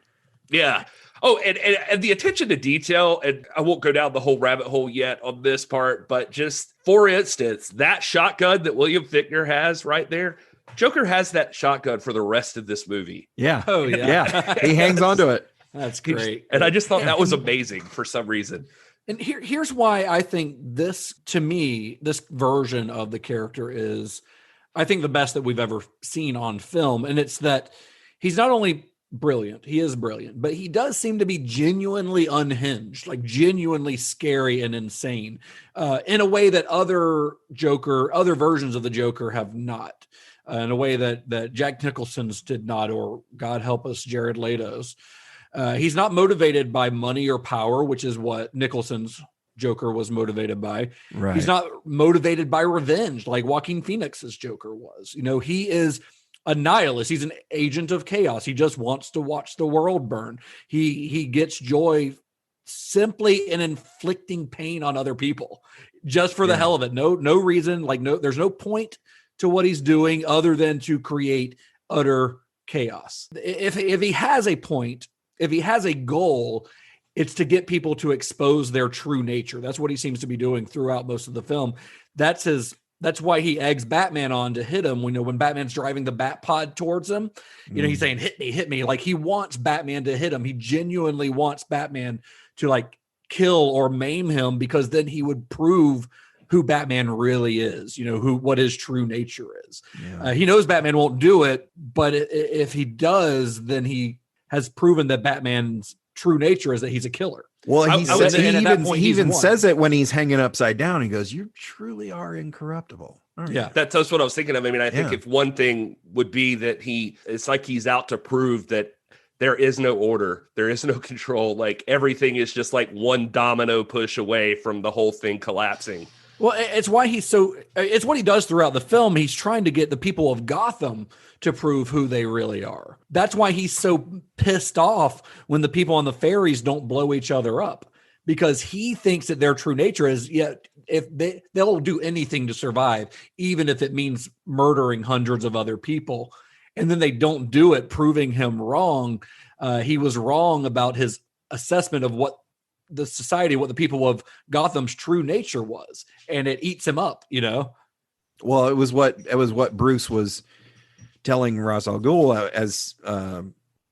Yeah. Oh, and the attention to detail, and I won't go down the whole rabbit hole yet on this part, but just for instance, that shotgun that William Fichtner has right there, Joker has that shotgun for the rest of this movie. Yeah. Oh, yeah. Yeah. He hangs onto it. That's great. And I just thought that was amazing for some reason. And here's why I think this, to me, this version of the character is, I think, the best that we've ever seen on film. And it's that he's not only brilliant, he is brilliant, but he does seem to be genuinely unhinged, like genuinely scary and insane, in a way that other versions of the Joker have not, in a way that Jack Nicholson's did not, or God help us, Jared Leto's. He's not motivated by money or power, which is what Nicholson's Joker was motivated by. Right. He's not motivated by revenge like Joaquin Phoenix's Joker was. He is a nihilist. He's an agent of chaos. He just wants to watch the world burn. He gets joy simply in inflicting pain on other people, just for the hell of it. No reason, there's no point to what he's doing other than to create utter chaos. If he has a point, if he has a goal, it's to get people to expose their true nature. That's what he seems to be doing throughout most of the film. That's why he eggs Batman on to hit him when Batman's driving the Bat Pod towards him. He's saying, hit me. Like, he wants Batman to hit him. He genuinely wants Batman to like kill or maim him, because then he would prove who Batman really is, what his true nature is. Yeah. He knows Batman won't do it, but if he does, then he has proven that Batman's true nature is that he's a killer. Well, he even won. says it when he's hanging upside down. He goes, "You truly are incorruptible." Yeah, that's what I was thinking of. I mean, I think if one thing would be that it's like he's out to prove that there is no order, there is no control. Like everything is just like one domino push away from the whole thing collapsing. Well, it's why it's what he does throughout the film. He's trying to get the people of Gotham to prove who they really are. That's why he's so pissed off when the people on the ferries don't blow each other up, because he thinks that their true nature is, if they'll do anything to survive, even if it means murdering hundreds of other people. And then they don't do it, proving him wrong. He was wrong about his assessment of what the society, what the people of Gotham's true nature was, and it eats him up, Well, it was what Bruce was telling Ra's al Ghul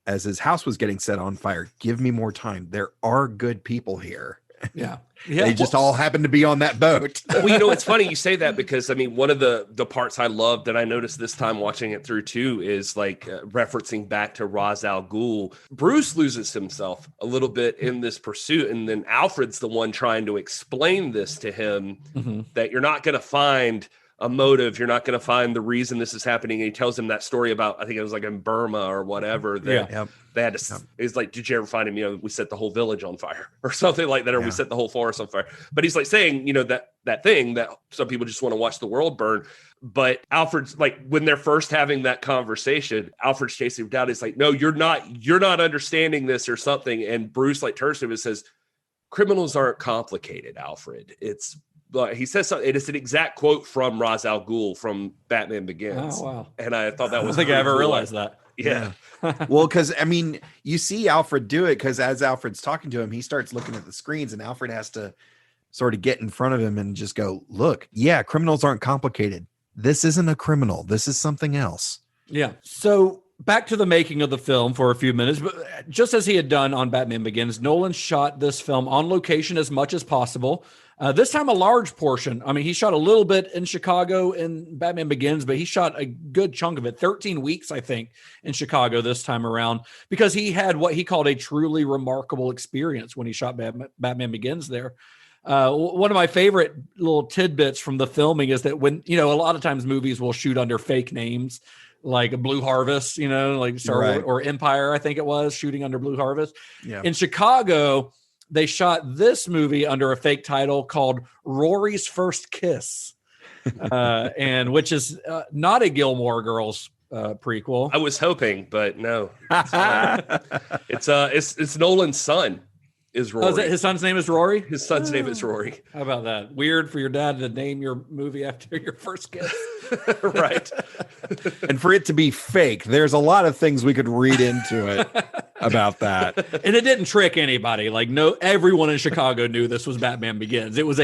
as his house was getting set on fire. Give me more time. There are good people here. Yeah. They just all happen to be on that boat. Well, it's funny you say that, because I mean, one of the parts I loved that I noticed this time watching it through too is like referencing back to Ra's al Ghul. Bruce loses himself a little bit in this pursuit, and then Alfred's the one trying to explain this to him, that you're not going to find a motive, you're not going to find the reason this is happening. And he tells him that story about, I think it was like in Burma or whatever, that they had to, it's like, did you ever find him? We set the whole village on fire or something like that, or we set the whole forest on fire. But he's like saying, that thing that some people just want to watch the world burn. But Alfred's like, when they're first having that conversation, Alfred's chasing him down. He's like, no, you're not understanding this or something. And Bruce like turns to him and says, criminals aren't complicated, Alfred. He says something. It is an exact quote from Ra's al Ghul from Batman Begins. Oh, wow. And I thought that was, I don't think I ever realized that. Yeah. Well, because I mean, you see Alfred do it, because as Alfred's talking to him, he starts looking at the screens, and Alfred has to sort of get in front of him and just go, look, criminals aren't complicated. This isn't a criminal. This is something else. Yeah. So back to the making of the film for a few minutes, but just as he had done on Batman Begins, Nolan shot this film on location as much as possible. This time a large portion. I mean, he shot a little bit in Chicago in Batman Begins, but he shot a good chunk of it, 13 weeks, I think, in Chicago this time around, because he had what he called a truly remarkable experience when he shot Batman Begins there. One of my favorite little tidbits from the filming is that when, a lot of times movies will shoot under fake names, like a Blue Harvest, like Star Wars or Empire, I think it was, shooting under Blue Harvest. Yeah. In Chicago, they shot this movie under a fake title called Rory's First Kiss, and which is not a Gilmore Girls prequel. I was hoping, but no. It's Nolan's son is Rory. Oh, his son's name is Rory? His son's name is Rory. How about that? Weird for your dad to name your movie after your first kiss. Right. And for it to be fake, there's a lot of things we could read into it about that. And it didn't trick anybody. Like, everyone in Chicago knew this was Batman Begins. It was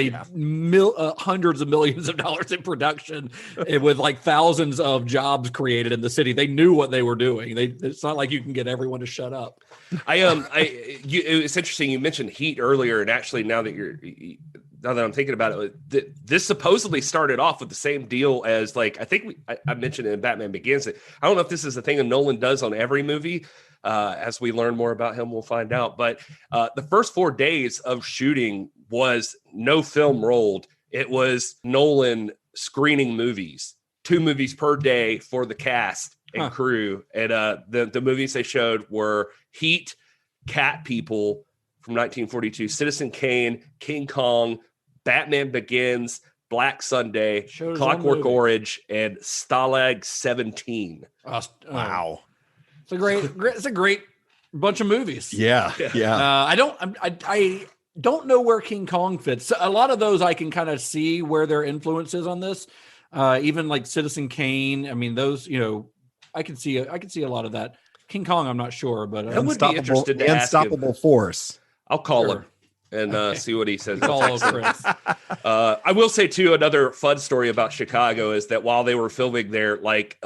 hundreds of millions of dollars in production with like thousands of jobs created in the city. They knew what they were doing. It's not like you can get everyone to shut up. It's interesting. You mentioned Heat earlier, and actually now that I'm thinking about it, this supposedly started off with the same deal as, like, I think I mentioned it in Batman Begins. I don't know if this is a thing that Nolan does on every movie. As we learn more about him, we'll find out. But the first 4 days of shooting was no film rolled. It was Nolan screening movies, 2 movies per day for the cast and crew. And the movies they showed were Heat, Cat People from 1942, Citizen Kane, King Kong, Batman Begins, Black Sunday, Clockwork Orange, and Stalag 17. Wow. It's a great bunch of movies. Yeah. I don't know where King Kong fits. A lot of those I can kind of see where their influence is on this. Even like Citizen Kane. I mean, those, I can see a lot of that. King Kong, I'm not sure, but I would be interested to ask him. Unstoppable Force. I'll call him and see what he says. I will say too, another fun story about Chicago is that while they were filming there, like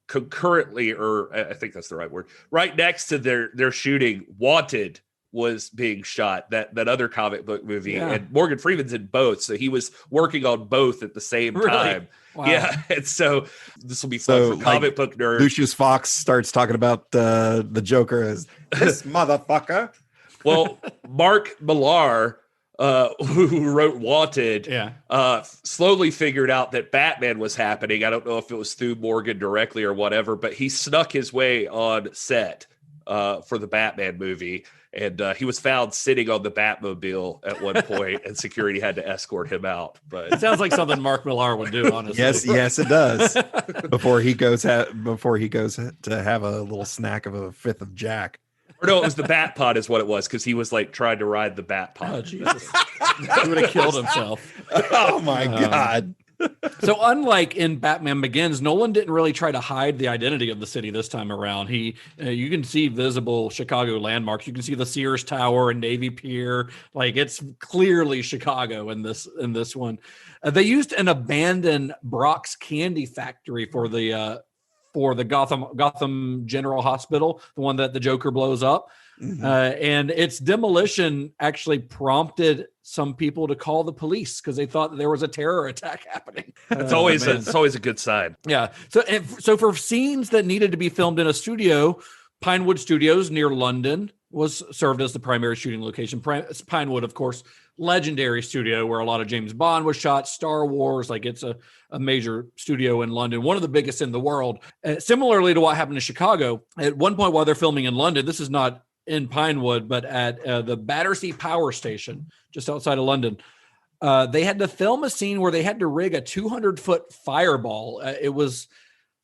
concurrently, or I think that's the right word, right next to their shooting, Wanted was being shot, that other comic book movie, and Morgan Freeman's in both, so he was working on both at the same time. Wow. Yeah, and so this will be fun for comic book nerds. Lucius Fox starts talking about the Joker as this motherfucker. Well, Mark Millar, who wrote Wanted, slowly figured out that Batman was happening. I don't know if it was through Morgan directly or whatever, but he snuck his way on set for the Batman movie. And he was found sitting on the Batmobile at one point, and security had to escort him out. But it sounds like something Mark Millar would do, honestly. Yes, it does. Before he goes to have a little snack of a fifth of Jack. Or no, it was the Bat Pod is what it was, because he was like trying to ride the Bat Pod. Oh, Jesus. He would have killed himself. Oh my God. So unlike in Batman Begins, Nolan didn't really try to hide the identity of the city this time around. You can see visible Chicago landmarks. You can see the Sears Tower and Navy Pier. Like, it's clearly Chicago in this one. They used an abandoned Brock's Candy Factory for the Gotham General Hospital, the one that the Joker blows up. Mm-hmm. And its demolition actually prompted some people to call the police because they thought that there was a terror attack happening. It's always a good sign. Yeah. So for scenes that needed to be filmed in a studio, Pinewood Studios near London was served as the primary shooting location. Pinewood, of course, legendary studio where a lot of James Bond was shot, Star Wars, like it's a major studio in London, one of the biggest in the world. Similarly to what happened in Chicago, at one point while they're filming in London, this is not in Pinewood, but at the Battersea Power Station, just outside of London, they had to film a scene where they had to rig a 200-foot fireball. It was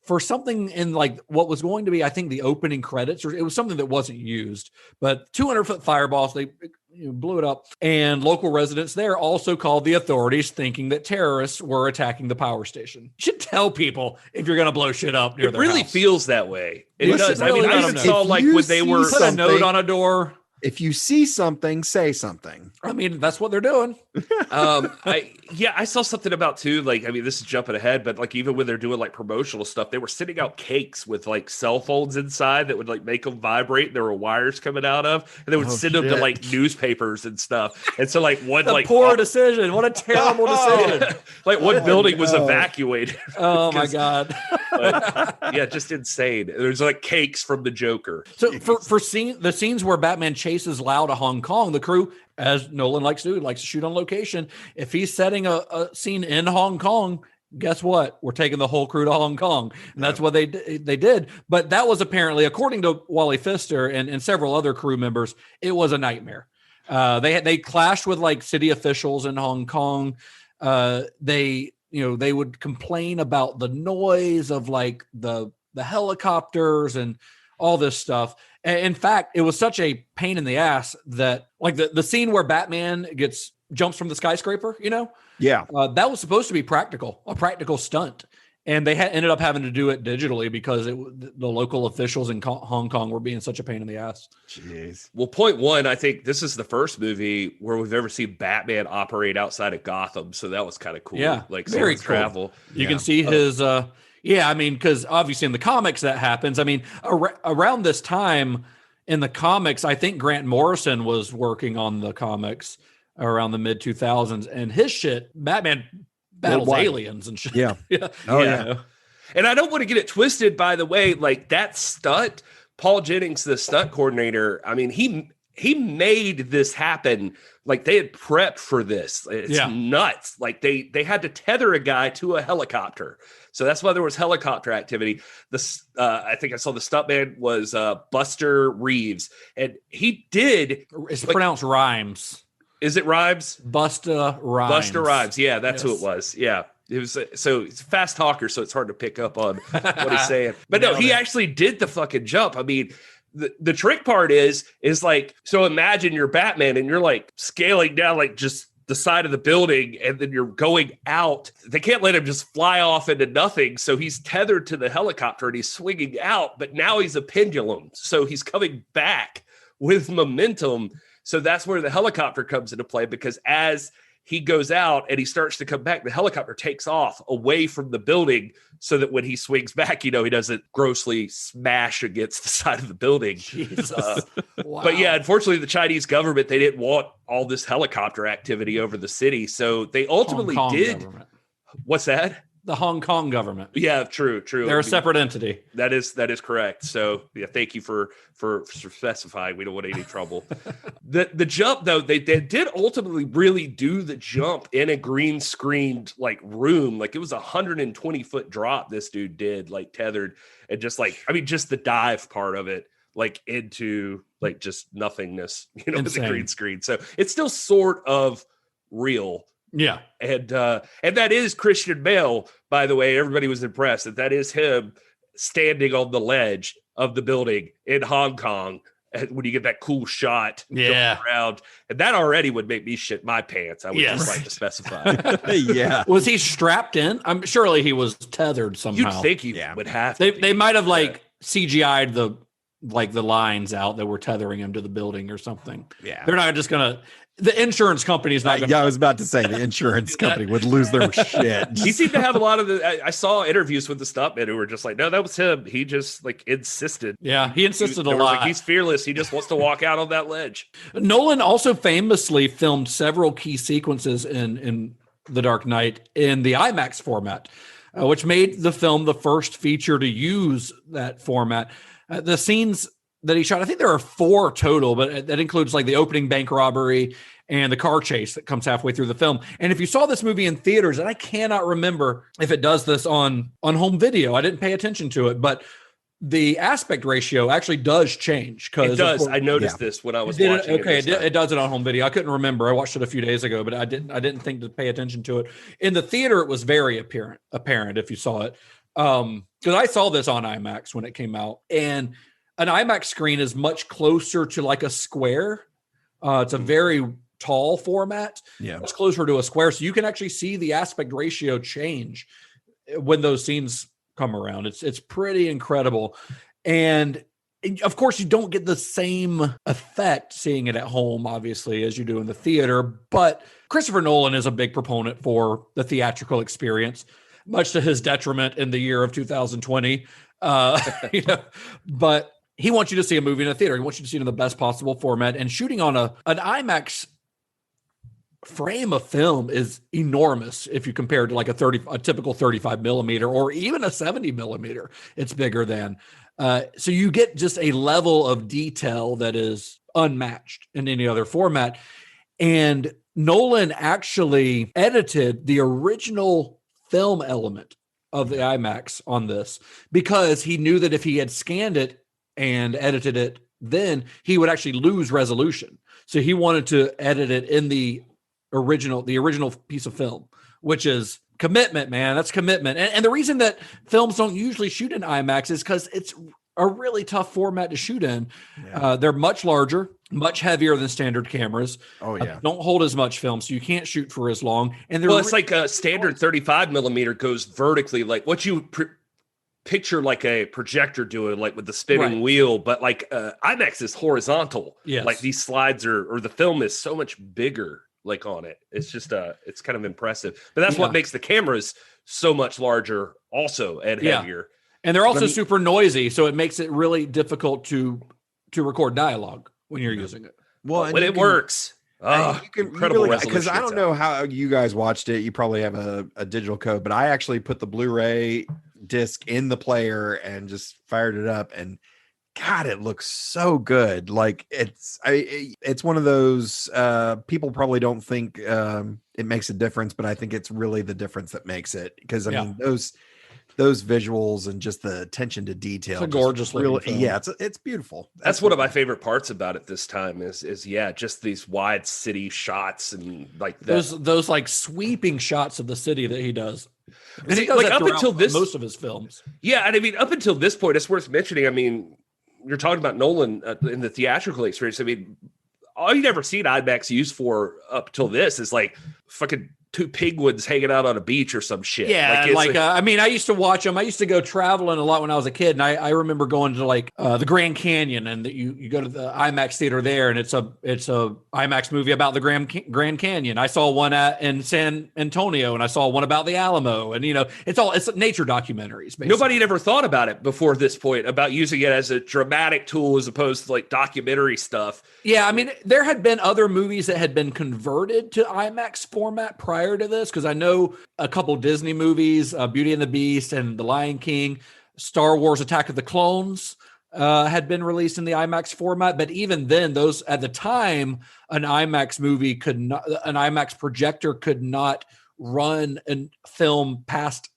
for something in like what was going to be, I think, the opening credits, or it was something that wasn't used, but 200-foot fireballs, they blew it up. And local residents there also called the authorities, thinking that terrorists were attacking the power station. You should tell people if you're going to blow shit up near their house. It really feels that way. It does. I mean, I even saw like when they were put a note on a door. If you see something, say something. I mean, that's what they're doing. I saw something about too, like, I mean, this is jumping ahead, but like even when they're doing like promotional stuff, they were sending out cakes with like cell phones inside that would like make them vibrate. And there were wires coming out of, and they would send them to like newspapers and stuff. And so like one like poor decision. What a terrible decision. Like one building was evacuated. Oh my God. Yeah, just insane. There's like cakes from the Joker. So for the scenes where Batman chases Lau to Hong Kong, the crew, as Nolan likes to shoot on location. If he's setting a scene in Hong Kong, guess what? We're taking the whole crew to Hong Kong. And that's what they did. But that was apparently, according to Wally Pfister and several other crew members, it was a nightmare. They clashed with like city officials in Hong Kong. They would complain about the noise of like the helicopters and all this stuff. In fact, it was such a pain in the ass that like the scene where Batman jumps from the skyscraper, that was supposed to be a practical stunt. And they ended up having to do it digitally because the local officials in Hong Kong were being such a pain in the ass. Jeez. Well, point one, I think this is the first movie where we've ever seen Batman operate outside of Gotham. So that was kind of cool. Yeah, like very cool. Travel. You can see his... I mean, because obviously in the comics that happens. I mean, around this time in the comics, I think Grant Morrison was working on the comics around the mid 2000s, and his shit, Batman battles aliens and shit. Yeah. Yeah. And I don't want to get it twisted, by the way, like that stunt, Paul Jennings, the stunt coordinator, I mean, he made this happen. Like they had prepped for this. It's nuts. Like they had to tether a guy to a helicopter. So that's why there was helicopter activity. I think I saw the stuntman was Buster Reeves, and he did. It's pronounced Rhymes. Is it Rhymes? Buster Rhymes. Buster Rhymes. Yeah, that's who it was. Yeah. It was so it's a fast talker, so it's hard to pick up on what he's saying. But no, he actually did the fucking jump. I mean, the trick part is like, so imagine you're Batman and you're like scaling down like just the side of the building, and then you're going out. They can't let him just fly off into nothing. So he's tethered to the helicopter and he's swinging out, but now he's a pendulum. So he's coming back with momentum. So that's where the helicopter comes into play, because as he goes out and he starts to come back, the helicopter takes off away from the building so that when he swings back, he doesn't grossly smash against the side of the building. Wow. But yeah, unfortunately, the Chinese government, they didn't want all this helicopter activity over the city. So they ultimately did. Government. What's that? the Hong Kong government. Yeah, true. They're a separate entity. That is correct. So yeah, thank you for specifying. We don't want any trouble. The jump though, they did ultimately really do the jump in a green screened like room. Like it was 120-foot drop this dude did, like tethered, and just like, I mean, just the dive part of it, like into like just nothingness, with the green screen. So it's still sort of real. Yeah. And that is Christian Bale, by the way. Everybody was impressed that is him standing on the ledge of the building in Hong Kong when you get that cool shot around. And that already would make me shit my pants. I would just like to specify. Yeah. Was he strapped in? Surely he was tethered somehow. You'd think he would have to. They might have like CGI'd the lines out that were tethering him to the building or something. Yeah. They're not just going to, the insurance company's not going to. Yeah, I was about to say the insurance company would lose their shit. He seemed to have a lot of I saw interviews with the stuntmen who were just like, no, that was him. He just like insisted. Yeah, he insisted a lot. Like, he's fearless. He just wants to walk out on that ledge. Nolan also famously filmed several key sequences in The Dark Knight in the IMAX format, which made the film the first feature to use that format. The scenes that he shot, I think there are 4 total, but that includes like the opening bank robbery and the car chase that comes halfway through the film. And if you saw this movie in theaters, and I cannot remember if it does this on home video, I didn't pay attention to it, but the aspect ratio actually does change. It does. I noticed this when I was watching it. It does it on home video. I couldn't remember. I watched it a few days ago, but I didn't think to pay attention to it. In the theater, it was very apparent if you saw it. Because I saw this on IMAX when it came out, and an IMAX screen is much closer to like a square. It's a very tall format. Yeah. It's closer to a square. So you can actually see the aspect ratio change when those scenes come around. It's pretty incredible. And of course, you don't get the same effect seeing it at home, obviously, as you do in the theater. But Christopher Nolan is a big proponent for the theatrical experience, much to his detriment in the year of 2020. But he wants you to see a movie in a theater. He wants you to see it in the best possible format. And shooting on an IMAX frame of film is enormous if you compare it to like a typical 35 millimeter or even a 70 millimeter. It's bigger than. So you get just a level of detail that is unmatched in any other format. And Nolan actually edited the original film element of the IMAX on this because he knew that if he had scanned it and edited it, then he would actually lose resolution. So he wanted to edit it in the original piece of film, which is commitment, man. That's commitment. And the reason that films don't usually shoot in IMAX is because it's a really tough format to shoot in. Yeah. They're much larger, much heavier than standard cameras. Oh yeah. Don't hold as much film, so you can't shoot for as long. And it's like a standard 35 millimeter goes vertically, like what you picture like a projector doing, like with the spinning wheel, but like IMAX is horizontal. Yes. Like these slides or the film is so much bigger like on it. It's just it's kind of impressive. But that's what makes the cameras so much larger also and heavier. And they're also super noisy, so it makes it really difficult to record dialogue when you're using it. Well, when it works. Incredible resolution. Because I don't know how you guys watched it. You probably have a digital code, but I actually put the Blu-ray disc in the player and just fired it up, and God, it looks so good. Like it's one of those people probably don't think it makes a difference, but I think it's really the difference that makes it. Because I mean those visuals and just the attention to detail. It's a gorgeous looking film. Yeah, it's beautiful. That's one of my favorite parts about it this time is just these wide city shots and like those like sweeping shots of the city that he does. And he does like that up until this most of his films. Yeah, and I mean up until this point, it's worth mentioning. I mean, you're talking about Nolan in the theatrical experience. I mean, all you'd ever seen IMAX used for up till this is like fucking two penguins hanging out on a beach or some shit. Yeah, I mean, I used to watch them. I used to go traveling a lot when I was a kid, and I remember going to like the Grand Canyon, and you go to the IMAX theater there, and it's a IMAX movie about the Grand Canyon. I saw one in San Antonio, and I saw one about the Alamo, and it's nature documentaries. Basically. Nobody had ever thought about it before this point about using it as a dramatic tool as opposed to like documentary stuff. Yeah, I mean, there had been other movies that had been converted to IMAX format prior prior to this? Because I know a couple Disney movies, Beauty and the Beast and The Lion King, Star Wars Attack of the Clones had been released in the IMAX format. But even then, those at the time, an IMAX projector could not run and film past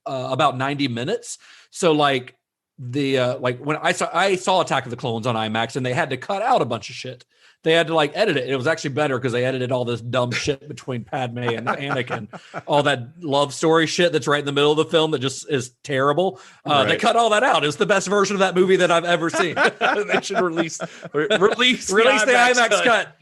about 90 minutes. So like when I saw Attack of the Clones on IMAX, and they had to cut out a bunch of shit. They had to like edit it. It was actually better because they edited all this dumb shit between Padme and Anakin, all that love story shit that's right in the middle of the film that just is terrible. They cut all that out. It's the best version of that movie that I've ever seen. They should release the IMAX cut.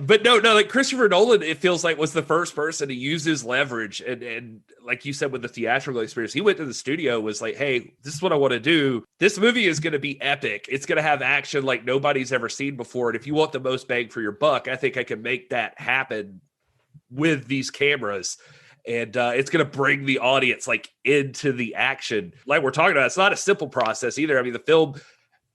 But no, like Christopher Nolan, it feels like was the first person to use his leverage, and like you said with the theatrical experience, he went to the studio, was like, hey, this is what I want to do. This movie is going to be epic. It's going to have action like nobody's ever seen before, and if you want the most bang for your buck, I think I can make that happen with these cameras. And it's going to bring the audience like into the action. Like we're talking about, it's not a simple process either. I mean, the film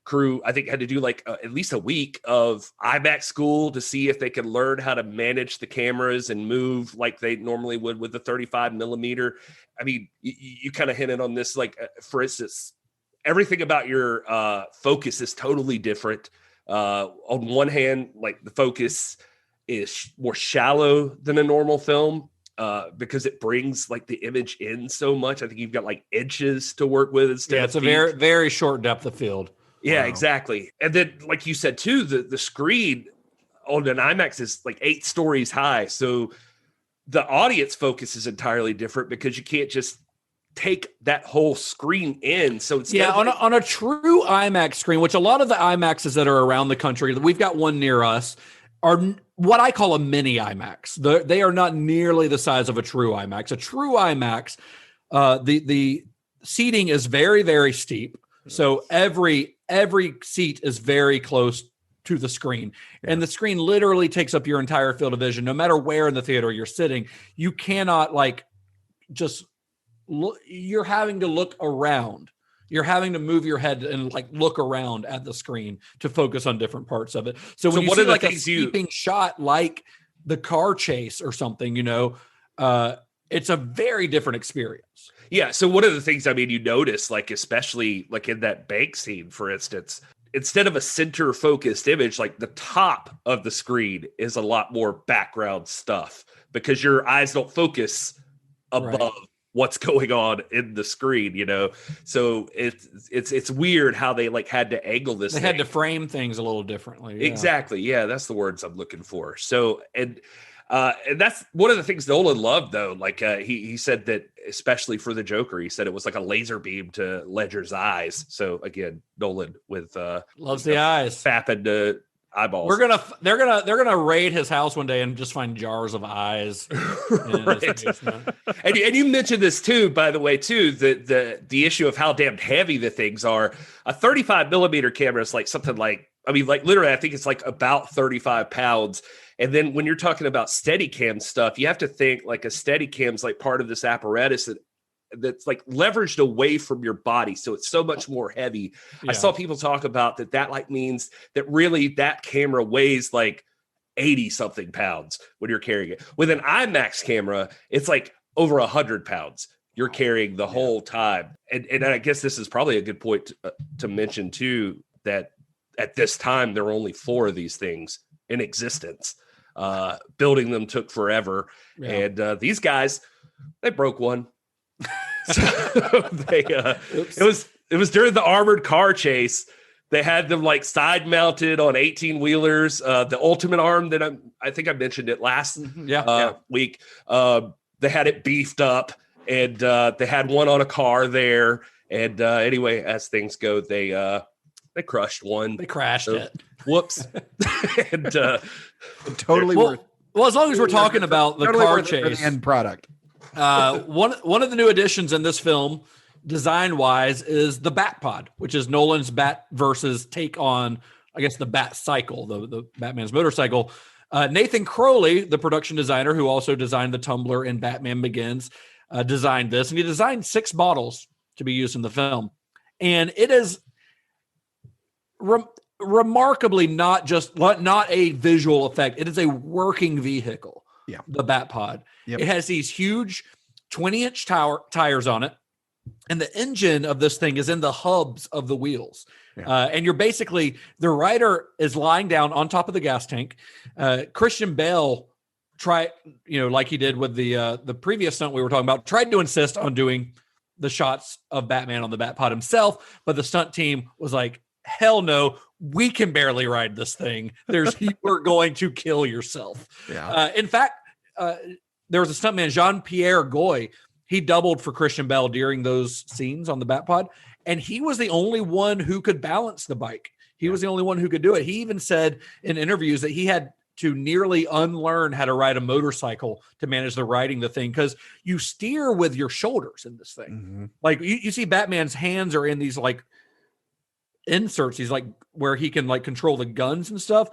crew, I think, had to do like at least a week of IMAX school to see if they could learn how to manage the cameras and move like they normally would with the 35 millimeter. I mean, you kind of hinted on this, like, for instance, everything about your focus is totally different. On one hand, like the focus is more shallow than a normal film because it brings like the image in so much. I think you've got like inches to work with instead of it's a very, very short depth of field. Yeah, exactly. And then, like you said, too, the screen on an IMAX is like 8 stories high. So the audience focus is entirely different because you can't just take that whole screen in. So it's on a true IMAX screen, which a lot of the IMAXs that are around the country, we've got one near us, are what I call a mini IMAX. They are not nearly the size of a true IMAX. A true IMAX, the seating is very, very steep. So every seat is very close to the screen, and the screen literally takes up your entire field of vision. No matter where in the theater you're sitting, you cannot like just look. You're having to look around. You're having to move your head and like look around at the screen to focus on different parts of it. So when you see like a sweeping shot, like the car chase or something, it's a very different experience. Yeah. So one of the things, I mean, you notice, like, especially like in that bank scene, for instance, instead of a center focused image, like the top of the screen is a lot more background stuff because your eyes don't focus above what's going on in the screen, So it's weird how they like had to angle this. They had to frame things a little differently. Yeah. Exactly. Yeah. That's the words I'm looking for. So, and that's one of the things Nolan loved, though. Like he said that, especially for the Joker, he said it was like a laser beam to Ledger's eyes. So again, Nolan with loves the eyes, fapping the eyeballs. They're gonna raid his house one day and just find jars of eyes. Right. And you mentioned this too, by the way, too, the issue of how damn heavy the things are. A 35 millimeter camera is like something like, I mean, like literally, I think it's like about 35 pounds. And then when you're talking about Steadicam stuff, you have to think like a Steadicam's like part of this apparatus that's like leveraged away from your body. So it's so much more heavy. Yeah. I saw people talk about that like means that really that camera weighs like 80 something pounds when you're carrying it. With an IMAX camera, it's like over 100 pounds you're carrying the whole time. And I guess this is probably a good point to mention too, that at this time, there were only 4 of these things in existence. Building them took forever. Yeah. And these guys, they broke one. So it was during the armored car chase. They had them like side mounted on 18 wheelers. The Ultimate Arm that I think I mentioned it last week. They had it beefed up, and they had one on a car there. And anyway, as things go, they crushed one. They crashed it. Whoops. And totally worth. Well, as long as we're talking about the car chase, the end product. One of the new additions in this film, design wise, is the Bat Pod, which is Nolan's Bat versus take on, I guess, the Bat Cycle, the Batman's motorcycle. Nathan Crowley, the production designer who also designed the Tumbler in Batman Begins, designed this, and he designed 6 models to be used in the film. And it is remarkably not a visual effect. It is a working vehicle. the Bat Pod. Yep. It has these huge 20-inch tires on it. And the engine of this thing is in the hubs of the wheels. Yeah. And you're basically, the rider is lying down on top of the gas tank. Christian Bale like he did with the previous stunt we were talking about, tried to insist on doing the shots of Batman on the Bat Pod himself, but the stunt team was like, hell no, we can barely ride this thing. We're going to kill yourself. Yeah. In fact, there was a stuntman, Jean-Pierre Goyer. He doubled for Christian Bale during those scenes on the Bat Pod, and he was the only one who could balance the bike. He was the only one who could do it. He even said in interviews that he had to nearly unlearn how to ride a motorcycle to manage riding the thing, because you steer with your shoulders in this thing. Mm-hmm. Like you see Batman's hands are in these like inserts. He's like where he can like control the guns and stuff.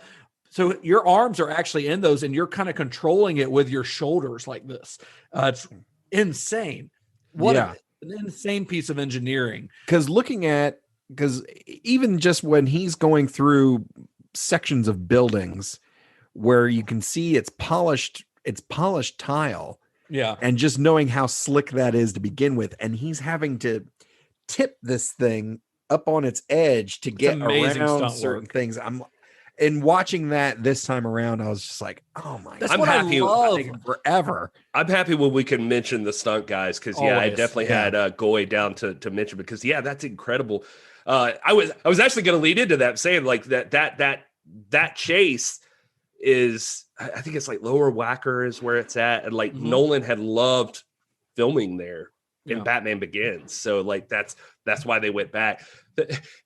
So your arms are actually in those, and you're kind of controlling it with your shoulders like this. It's insane. What an insane piece of engineering. Because even just when he's going through sections of buildings where you can see it's polished tile. Yeah. And just knowing how slick that is to begin with. And he's having to tip this thing up on its edge to get around certain things. And watching that this time around, I was just like, "Oh my!" That's what I love forever. I'm happy when we can mention the stunt guys, because I definitely had Goy down to mention, because that's incredible. I was actually going to lead into that, saying like that chase is, I think it's like Lower Wacker is where it's at, and like Nolan had loved filming there in Batman Begins, so like that's why they went back.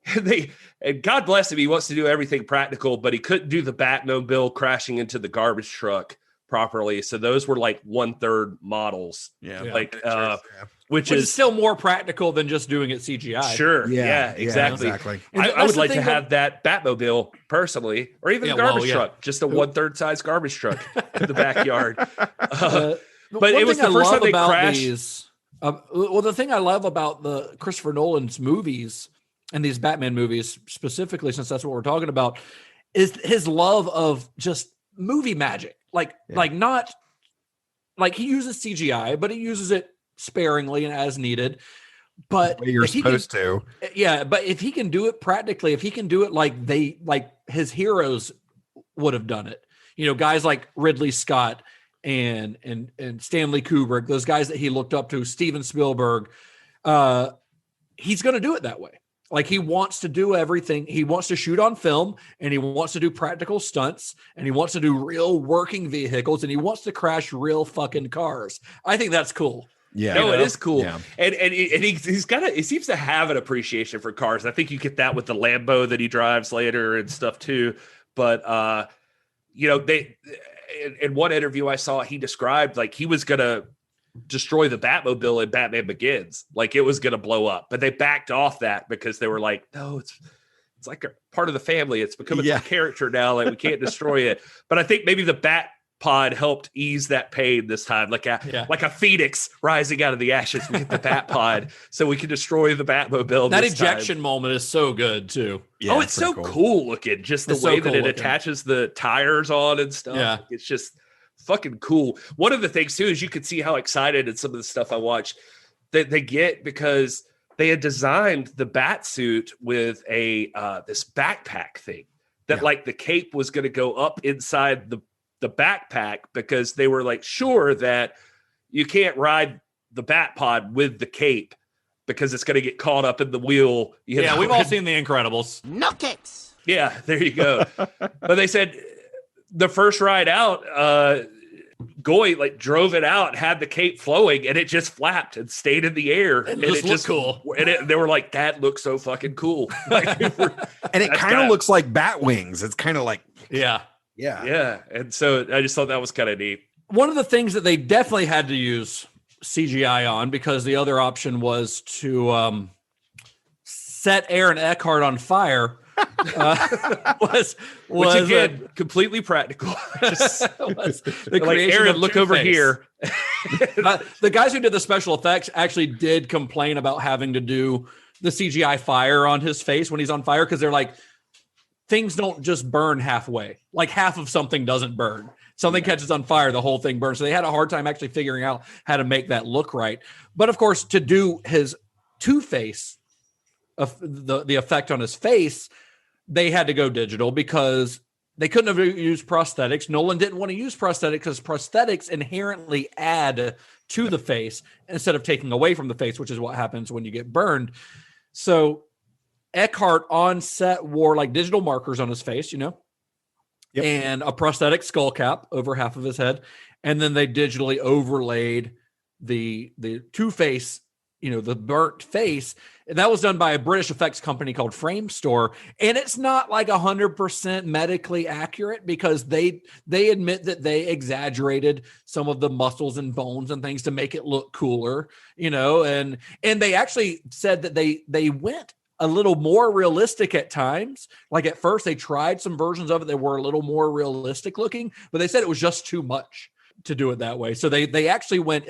And God bless him, he wants to do everything practical, but he couldn't do the Batmobile crashing into the garbage truck properly. So those were like 1/3 models. Which is still more practical than just doing it CGI. Sure. Yeah, exactly. I would like to have that Batmobile personally, or even the garbage truck, just a 1/3 size garbage truck in the backyard. But it was the first time they crashed. The thing I love about the Christopher Nolan's movies and these Batman movies specifically, since that's what we're talking about, is his love of just movie magic. Not like he uses CGI, but he uses it sparingly and as needed. But you're supposed to. Yeah, but if he can do it practically, if he can do it like his heroes would have done it, guys like Ridley Scott and Stanley Kubrick, those guys that he looked up to, Steven Spielberg, he's going to do it that way. Like he wants to do everything. He wants to shoot on film, and he wants to do practical stunts, and he wants to do real working vehicles, and he wants to crash real fucking cars. I think that's cool. Yeah, no, it is cool. Yeah. And he seems to have an appreciation for cars. I think you get that with the Lambo that he drives later and stuff too. But they, in one interview I saw, he described like he was gonna destroy the Batmobile in Batman Begins, like it was gonna blow up, but they backed off that because they were like, no, it's like a part of the family. It's become a character now. Like we can't destroy it. But I think maybe the Bat Pod helped ease that pain this time, like a phoenix rising out of the ashes. We get the Bat Pod so we can destroy the Batmobile. That ejection moment is so good too. Yeah, it's so cool looking. Just the way that it attaches the tires on and stuff. Yeah, it's just fucking cool. One of the things too is you could see how excited in some of the stuff I watched that they get, because they had designed the bat suit with this backpack thing that like the cape was going to go up inside the backpack, because they were like sure that you can't ride the Bat Pod with the cape because it's going to get caught up in the wheel. We've all seen The Incredibles. No kicks. Yeah, there you go. But they said the first ride out, Goy like drove it out, had the cape flowing, and it just flapped and stayed in the air. And it just cool. And they were like, that looks so fucking cool. Like, and it kind of looks like bat wings. It's kind of like, yeah. And so I just thought that was kind of neat. One of the things that they definitely had to use CGI on, because the other option was to set Aaron Eckhart on fire, was which again completely practical. Was the like Aaron, look over here. The guys who did the special effects actually did complain about having to do the CGI fire on his face when he's on fire, because they're like, things don't just burn halfway. Like half of something doesn't burn. Something catches on fire, the whole thing burns. So they had a hard time actually figuring out how to make that look right. But of course, to do his Two-Face, the effect on his face, they had to go digital because they couldn't have used prosthetics. Nolan didn't want to use prosthetics because prosthetics inherently add to the face instead of taking away from the face, which is what happens when you get burned. So Eckhart on set wore like digital markers on his face, and a prosthetic skull cap over half of his head. And then they digitally overlaid the Two-Face, the burnt face. And that was done by a British effects company called Frame Store. And it's not like 100% medically accurate because they admit that they exaggerated some of the muscles and bones and things to make it look cooler, and they actually said that they went a little more realistic at times. Like at first they tried some versions of it that were a little more realistic looking, but they said it was just too much to do it that way. So they actually went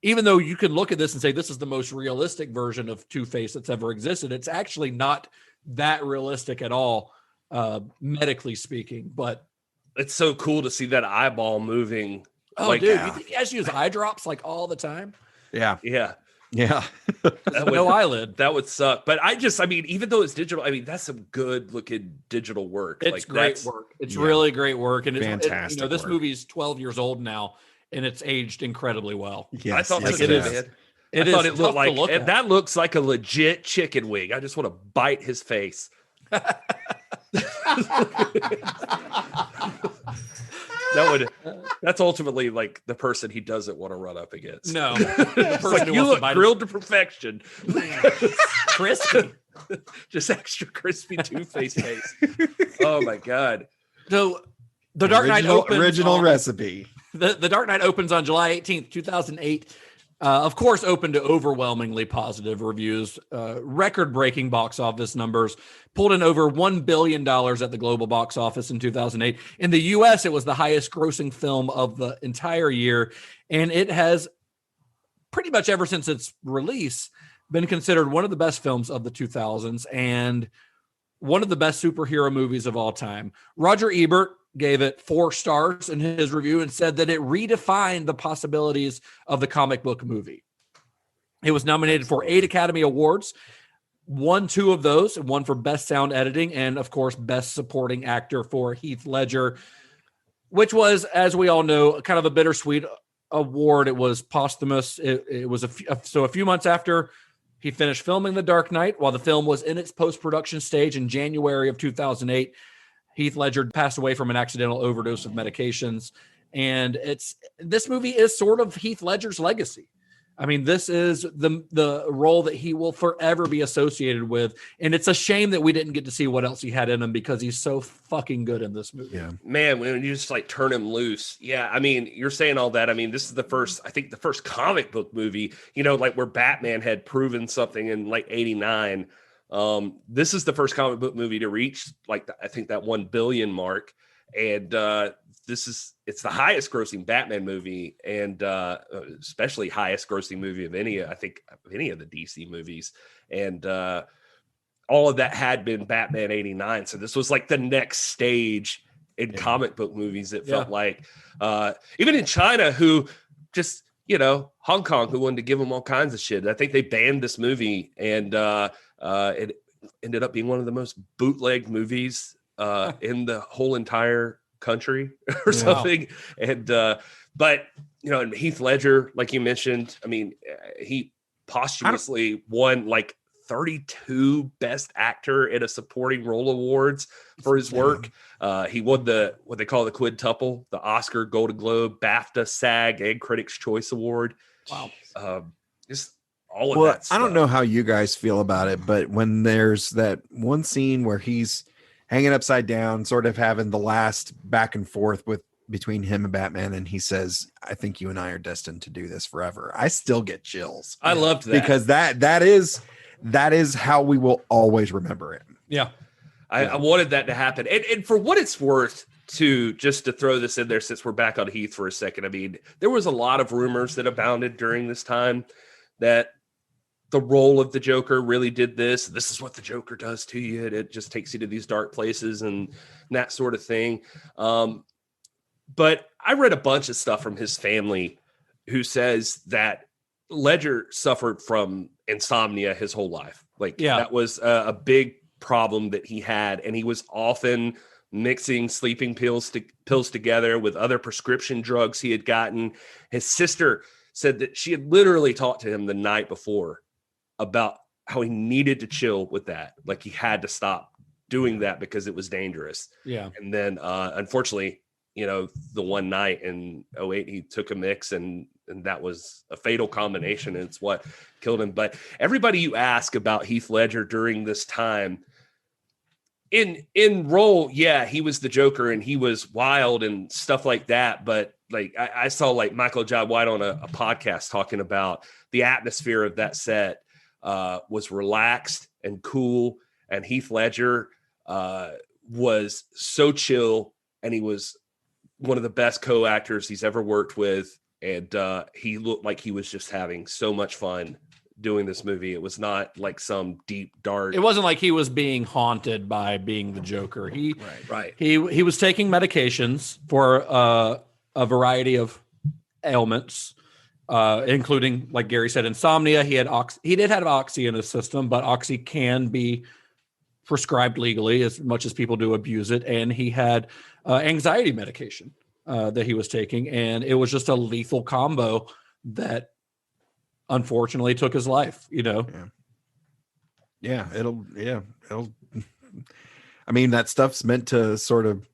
even though you can look at this and say this is the most realistic version of Two-Face that's ever existed, it's actually not that realistic at all, medically speaking. But it's so cool to see that eyeball moving. Oh, dude, you think he has to use eye drops like all the time? Yeah. No eyelid. That would suck. But even though it's digital, that's some good looking digital work. It's great work. It's really great work. And fantastic. This movie's 12 years old now, and it's aged incredibly well. Yes, I thought it is. I thought it looked like that looks like a legit chicken wing. I just want to bite his face. That's ultimately like the person he doesn't want to run up against. No, the person you look grilled to perfection. Crispy. Just extra crispy Two-Face face. Oh my God. So the Dark Knight opens original recipe. The Dark Knight opens on July 18th, 2008. Of course, opened to overwhelmingly positive reviews, record-breaking box office numbers, pulled in over $1 billion at the global box office in 2008. In the U.S., it was the highest-grossing film of the entire year, and it has pretty much ever since its release been considered one of the best films of the 2000s and one of the best superhero movies of all time. Roger Ebert gave it 4 stars in his review and said that it redefined the possibilities of the comic book movie. It was nominated for 8 Academy Awards, won 2 of those, one for Best Sound Editing and, of course, Best Supporting Actor for Heath Ledger, which was, as we all know, kind of a bittersweet award. It was posthumous. It was a few months after he finished filming The Dark Knight, while the film was in its post-production stage in January of 2008. Heath Ledger passed away from an accidental overdose of medications. And this movie is sort of Heath Ledger's legacy. I mean, this is the role that he will forever be associated with. And it's a shame that we didn't get to see what else he had in him because he's so fucking good in this movie. Yeah. Man, when you just like turn him loose. Yeah. I mean, you're saying all that. I mean, this is the first comic book movie, like where Batman had proven something in like 89. This is the first comic book movie to reach I think that 1 billion mark. And, it's the highest grossing Batman movie and especially highest grossing movie of any of the DC movies. And all of that had been Batman 89. So this was like the next stage in comic book movies. It felt like even in China, who just, Hong Kong, who wanted to give them all kinds of shit. I think they banned this movie and it ended up being one of the most bootlegged movies in the whole entire country or something. And but and Heath Ledger, like you mentioned, I mean, he posthumously won like 32 Best Actor in a Supporting Role awards for his work. He won what they call the quintuple, the Oscar, Golden Globe, BAFTA, SAG, and Critics' Choice Award. Wow. Just all of that stuff. I don't know how you guys feel about it, but when there's that one scene where he's hanging upside down, sort of having the last back and forth between him and Batman, and he says, "I think you and I are destined to do this forever." I still get chills. I loved that because that is how we will always remember it. Yeah. I wanted that to happen. And for what it's worth, to throw this in there, since we're back on Heath for a second, I mean, there was a lot of rumors that abounded during this time that the role of the Joker really did this. This is what the Joker does to you. It just takes you to these dark places and that sort of thing. But I read a bunch of stuff from his family who says that Ledger suffered from insomnia his whole life. Like that was a big problem that he had. And he was often mixing sleeping pills together with other prescription drugs he had gotten. His sister said that she had literally talked to him the night before about how he needed to chill with that. Like he had to stop doing that because it was dangerous. Yeah. And then unfortunately, the one night in 2008, he took a mix and that was a fatal combination. And it's what killed him. But everybody you ask about Heath Ledger during this time in role, he was the Joker and he was wild and stuff like that. But like I saw like Michael Jai White on a podcast talking about the atmosphere of that set was relaxed and cool. And Heath Ledger was so chill, and he was one of the best co-actors he's ever worked with. And he looked like he was just having so much fun doing this movie. It was not like some deep, dark. It wasn't like he was being haunted by being the Joker. He was taking medications for a variety of ailments, including, like Gary said, insomnia. He did have Oxy in his system, but Oxy can be prescribed legally as much as people do abuse it. And he had anxiety medication that he was taking, and it was just a lethal combo that unfortunately took his life. It'll I mean, that stuff's meant to sort of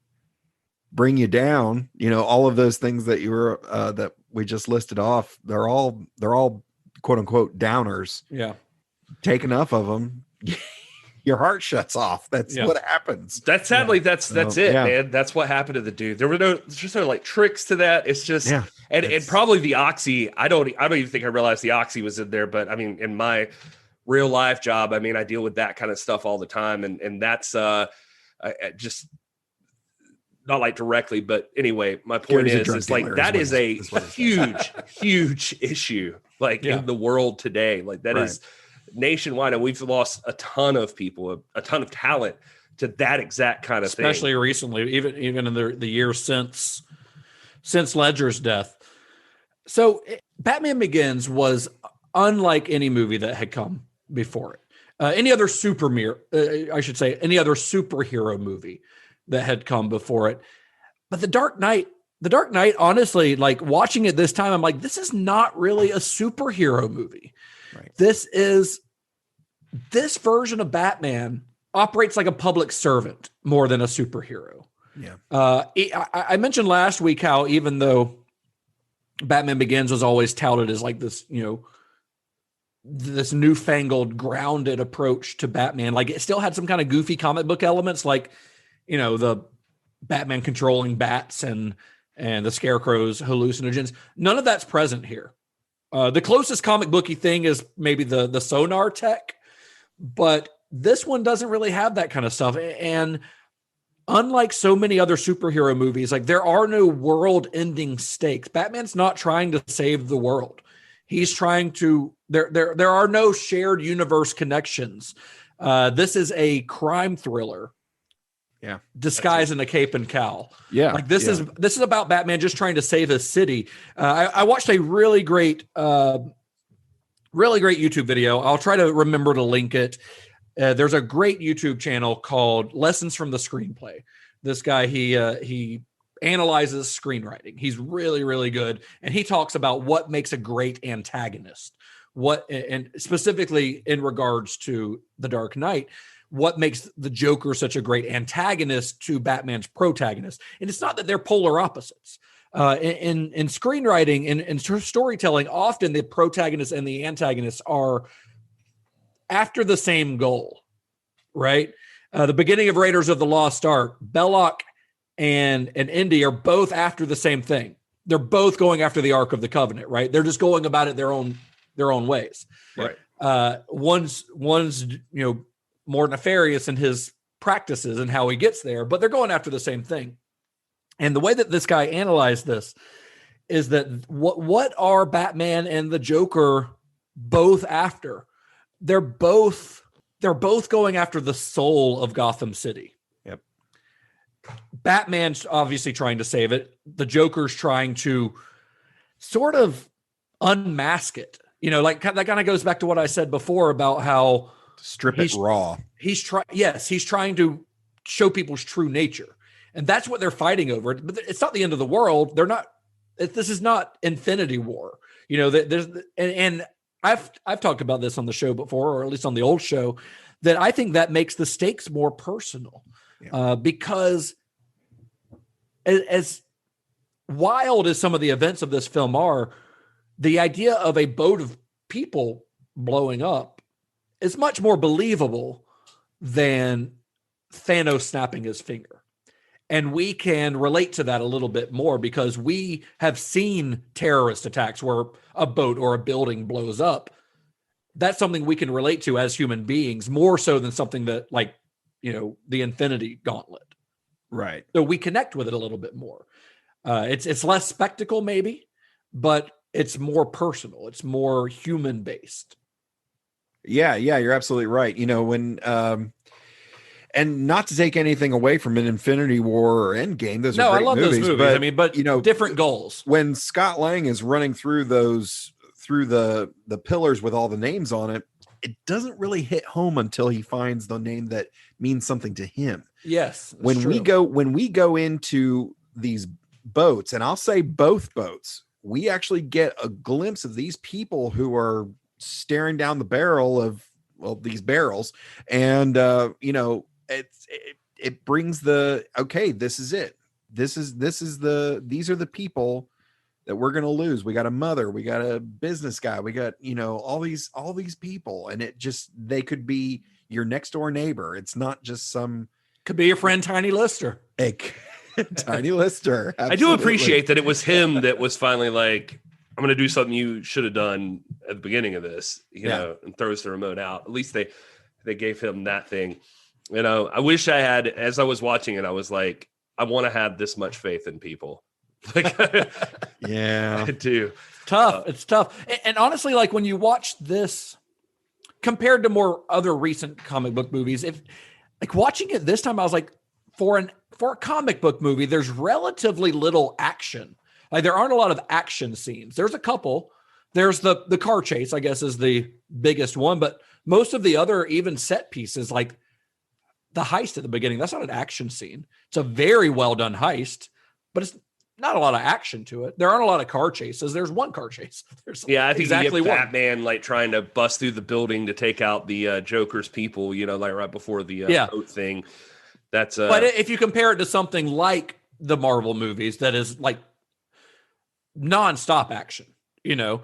bring you down. All of those things that you were that we just listed off, they're all quote unquote downers. Take enough of them, your heart shuts off. That's what happens. That's sadly, that's it, man. That's what happened to the dude. There's just no like tricks to that. It's just, and probably the Oxy. I don't even think I realized the Oxy was in there, but I mean, in my real life job, I mean, I deal with that kind of stuff all the time. And that's just not like directly, but anyway, my point is like, that is a huge issue, like in the world today. Like that is nationwide, and we've lost a ton of people, a ton of talent to that exact kind of thing. Especially recently, even in the years since Ledger's death. So Batman Begins was unlike any movie that had come before it. Any other superhero movie that had come before it. But The Dark Knight, honestly, like watching it this time, I'm like, this is not really a superhero movie. Right. This version of Batman operates like a public servant more than a superhero. Yeah. I mentioned last week how even though Batman Begins was always touted as like this, this newfangled grounded approach to Batman, like it still had some kind of goofy comic book elements, like, the Batman controlling bats and the Scarecrow's hallucinogens. None of that's present here. The closest comic booky thing is maybe the sonar tech, but this one doesn't really have that kind of stuff. And unlike so many other superhero movies, like there are no world-ending stakes. Batman's not trying to save the world. He's trying to. There are no shared universe connections. This is a crime thriller. Yeah, disguised in a cape and cowl. Yeah, like this is about Batman just trying to save his city. I watched a really great YouTube video. I'll try to remember to link it. There's a great YouTube channel called Lessons from the Screenplay. This guy, he analyzes screenwriting. He's really, really good, and he talks about what makes a great antagonist. And specifically in regards to The Dark Knight, what makes the Joker such a great antagonist to Batman's protagonist. And it's not that they're polar opposites. In screenwriting and storytelling, often the protagonist and the antagonist are after the same goal, right? The beginning of Raiders of the Lost Ark, Belloc and Indy are both after the same thing. They're both going after the Ark of the Covenant, right? They're just going about it their own ways. Right. One's more nefarious in his practices and how he gets there, but they're going after the same thing. And the way that this guy analyzed this is that what are Batman and the Joker both after? They're both going after the soul of Gotham City. Yep. Batman's obviously trying to save it. The Joker's trying to sort of unmask it. You know, like that kind of goes back to what I said before about how strip it raw. He's trying to show people's true nature. And that's what they're fighting over. But it's not the end of the world. This is not Infinity War. You know, and I've talked about this on the show before, or at least on the old show, that I think that makes the stakes more personal. Because as wild as some of the events of this film are, the idea of a boat of people blowing up is much more believable than Thanos snapping his finger. And we can relate to that a little bit more because we have seen terrorist attacks where a boat or a building blows up. That's something we can relate to as human beings, more so than something that, like, you know, the Infinity Gauntlet. Right. So we connect with it a little bit more. It's less spectacle maybe, but it's more personal. It's more human based. Yeah, you're absolutely right. You know, when and not to take anything away from an Infinity War or Endgame, those are great movies, those movies. But you know, different goals. When Scott Lang is running through the pillars with all the names on it, it doesn't really hit home until he finds the name that means something to him. Yes. When we go into these boats, and I'll say both boats, we actually get a glimpse of these people who are staring down the barrel of, well, these barrels. And, you know, it brings okay, this is it. These are the people that we're going to lose. We got a mother, we got a business guy, we got, you know, all these people. And they could be your next door neighbor. It's not just could be your friend, Tiny Lister. Tiny Lister. Absolutely. I do appreciate that it was him that was finally like, I'm going to do something you should have done at the beginning of this, you know, and throws the remote out. At least they gave him that thing. You know, I wish I had, as I was watching it, I was like, I want to have this much faith in people. Like, yeah, I do. Tough. It's tough. And honestly, like when you watch this compared to more other recent comic book movies, if like watching it this time, I was like, for a comic book movie, there's relatively little action. Like there aren't a lot of action scenes. There's a couple. There's the car chase, I guess, is the biggest one, but most of the other even set pieces, like the heist at the beginning, that's not an action scene. It's a very well done heist, but it's not a lot of action to it. There aren't a lot of car chases. There's one car chase. I think exactly Batman like trying to bust through the building to take out the Joker's people, you know, like right before the boat thing. That's but if you compare it to something like the Marvel movies that is like nonstop action, you know,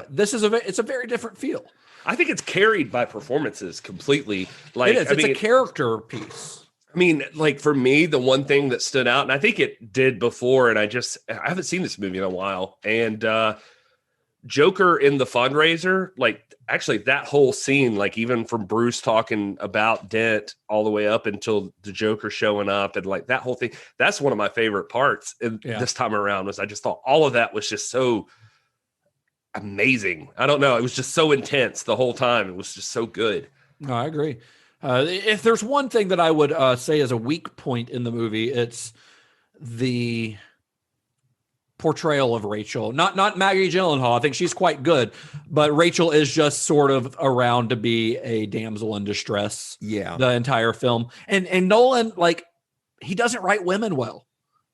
this is it's a very different feel. I think it's carried by performances completely. Like it's a character piece. I mean, like for me, the one thing that stood out, and I think it did before, and I haven't seen this movie in a while. And Joker in the fundraiser, like actually that whole scene, like even from Bruce talking about Dent all the way up until the Joker showing up, and like that whole thing, that's one of my favorite parts. And this time around was I just thought all of that was just so amazing. I don't know. It was just so intense the whole time. It was just so good. No, I agree. If there's one thing that I would say is a weak point in the movie, it's the portrayal of Rachel. Not Maggie Gyllenhaal. I think she's quite good, but Rachel is just sort of around to be a damsel in distress. Yeah, the entire film. And Nolan, like, he doesn't write women well.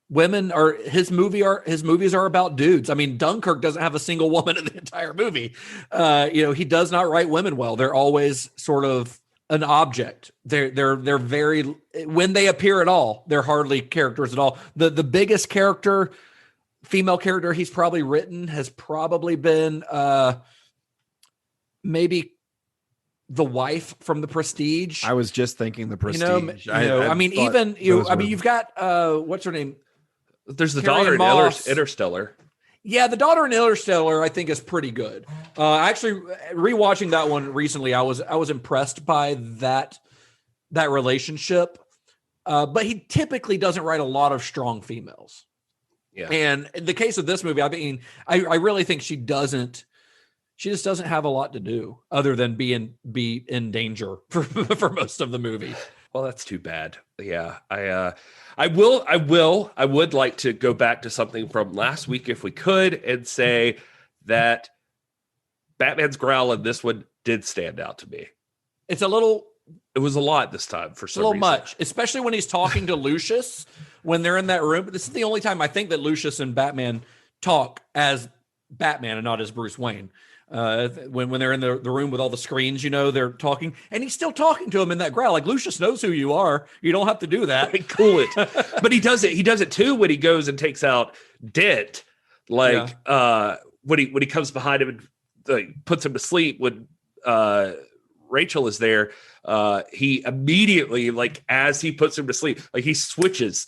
Women are his movies are about dudes. I mean, Dunkirk doesn't have a single woman in the entire movie. You know, he does not write women well. They're always sort of an object. They're very, when they appear at all, they're hardly characters at all. The biggest female character he's probably written has probably been maybe the wife from The Prestige. I was just thinking The Prestige. You've got what's her name? There's the daughter in Interstellar. Yeah, the daughter in Interstellar, I think, is pretty good. Actually, rewatching that one recently, I was impressed by that relationship. But he typically doesn't write a lot of strong females. Yeah. And in the case of this movie, I mean, I really think she just doesn't have a lot to do other than be in danger for most of the movie. Well, that's too bad. Yeah, I would like to go back to something from last week if we could and say that Batman's growl in this one did stand out to me. It's a little. It was a lot this time for some reason. Much, especially when he's talking to Lucius when they're in that room. This is the only time I think that Lucius and Batman talk as Batman and not as Bruce Wayne. When they're in the room with all the screens, they're talking, and he's still talking to him in that growl. Like, Lucius knows who you are. You don't have to do that. Cool it. But he does it. He does it too when he goes and takes out Dent. Like when he comes behind him and puts him to sleep when Rachel is there. He immediately, like, as he puts him to sleep, like, he switches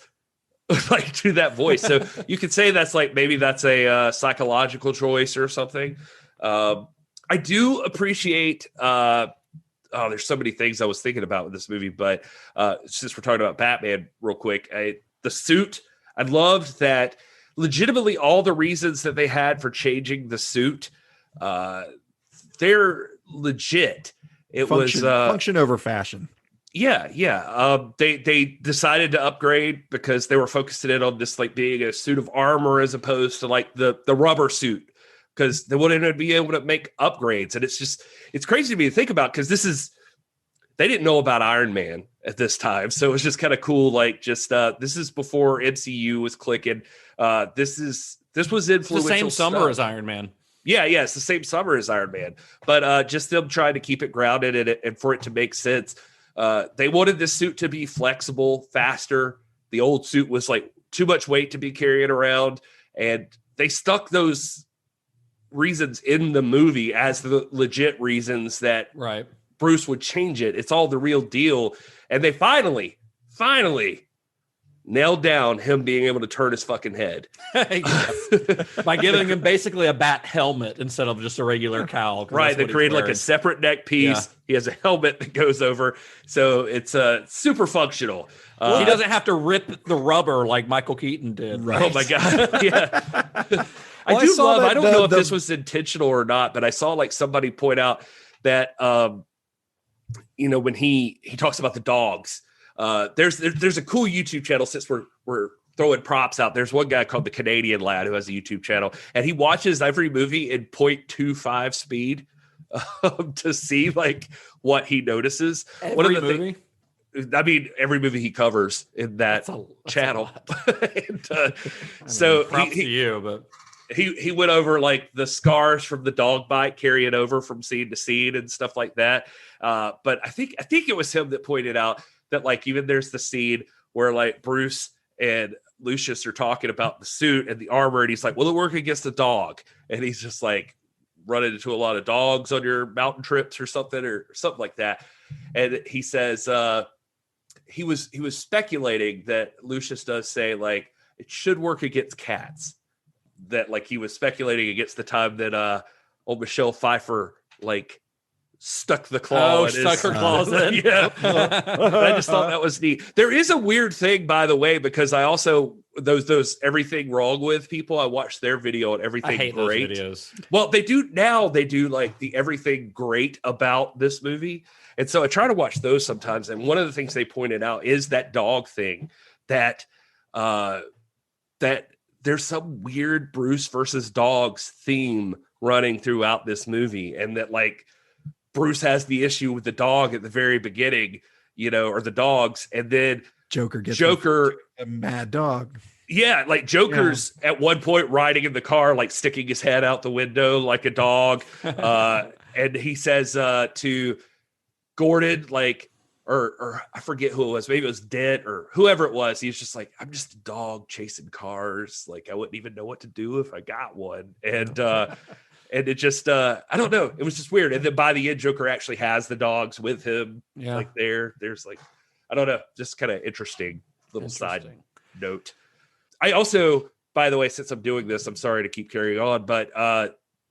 like to that voice. So you could say that's like, maybe that's a psychological choice or something. I do appreciate there's so many things I was thinking about with this movie, but since we're talking about Batman real quick, the suit, I loved that legitimately all the reasons that they had for changing the suit, they're legit. It was function over fashion. Yeah. They decided to upgrade because they were focusing in on this, like, being a suit of armor as opposed to like the rubber suit, because they wanted to be able to make upgrades. And it's crazy to me to think about, because they didn't know about Iron Man at this time. So it was just kind of cool. Like, just this is before MCU was clicking. This was influential. It's the same summer as Iron Man. Yeah, it's the same summer as Iron Man, but just them trying to keep it grounded and for it to make sense. They wanted this suit to be flexible, faster. The old suit was like too much weight to be carrying around, and they stuck those reasons in the movie as the legit reasons that Bruce would change it. It's all the real deal, and they finally nailed down him being able to turn his fucking head by giving him basically a bat helmet instead of just a regular cowl. Right. They created like a separate neck piece. Yeah. He has a helmet that goes over. So it's super functional. He doesn't have to rip the rubber like Michael Keaton did. Right. Oh my God. Yeah. I don't know if this was intentional or not, but I saw like somebody point out that, when he talks about the dogs, there's a cool YouTube channel, since we're throwing props out. There's one guy called the Canadian Lad who has a YouTube channel, and he watches every movie in 0.25 speed to see like what he notices. Every movie? Every movie he covers in that channel. Props to you, but he went over like the scars from the dog bite carrying over from scene to scene and stuff like that. But I think it was him that pointed out that, like, even there's the scene where like Bruce and Lucius are talking about the suit and the armor, and he's like, will it work against the dog? And he's just like, running into a lot of dogs on your mountain trips or something like that. And he says he was speculating that Lucius does say like it should work against cats. That like he was speculating against the time that old Michelle Pfeiffer like stuck the claw in her claws in. Yeah. I just thought that was neat. There is a weird thing, by the way, because I also those everything wrong with people, I watched their video on everything I hate great. those videos. Well, they do like the everything great about this movie. And so I try to watch those sometimes. And one of the things they pointed out is that dog thing, that there's some weird Bruce versus dogs theme running throughout this movie. And that like Bruce has the issue with the dog at the very beginning, or the dogs. And then Joker gets a mad dog. Yeah, like Joker's at one point riding in the car, like sticking his head out the window like a dog. And he says to Gordon, like, or I forget who it was, maybe it was Dent or whoever it was. He's just like, I'm just a dog chasing cars. Like, I wouldn't even know what to do if I got one. And it just, I don't know. It was just weird. And then by the end, Joker actually has the dogs with him. Yeah. Like there's like, I don't know, just kind of interesting little side note. I also, by the way, since I'm doing this, I'm sorry to keep carrying on, but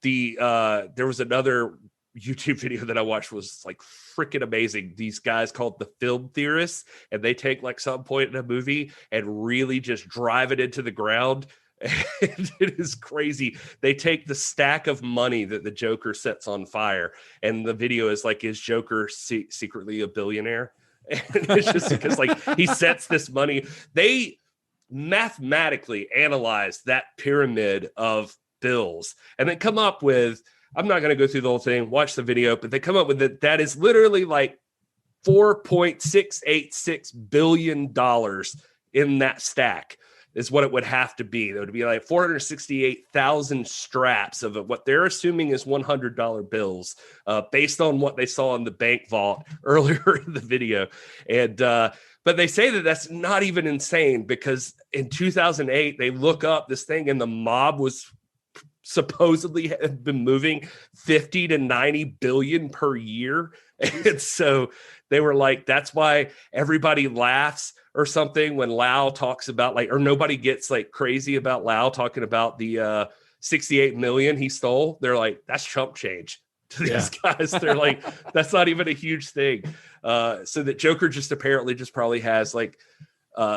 there was another YouTube video that I watched was like freaking amazing. These guys called the Film Theorists, and they take like some point in a movie and really just drive it into the ground. And it is crazy. They take the stack of money that the Joker sets on fire, and the video is like, is Joker secretly a billionaire? And it's just because like he sets this money. They mathematically analyze that pyramid of bills and then come up with, I'm not going to go through the whole thing, watch the video, but they come up with that is literally like $4.686 billion in that stack is what it would have to be. There would be like 468,000 straps of what they're assuming is $100 bills based on what they saw in the bank vault earlier in the video. And, but they say that that's not even insane because in 2008, they look up this thing and the mob was supposedly had been moving 50 to 90 billion per year. And so they were like, that's why everybody laughs or something when Lau talks about like, or nobody gets like crazy about Lau talking about the 68 million he stole. They're like, that's chump change to these guys. They're like, that's not even a huge thing. So that Joker just apparently just probably has like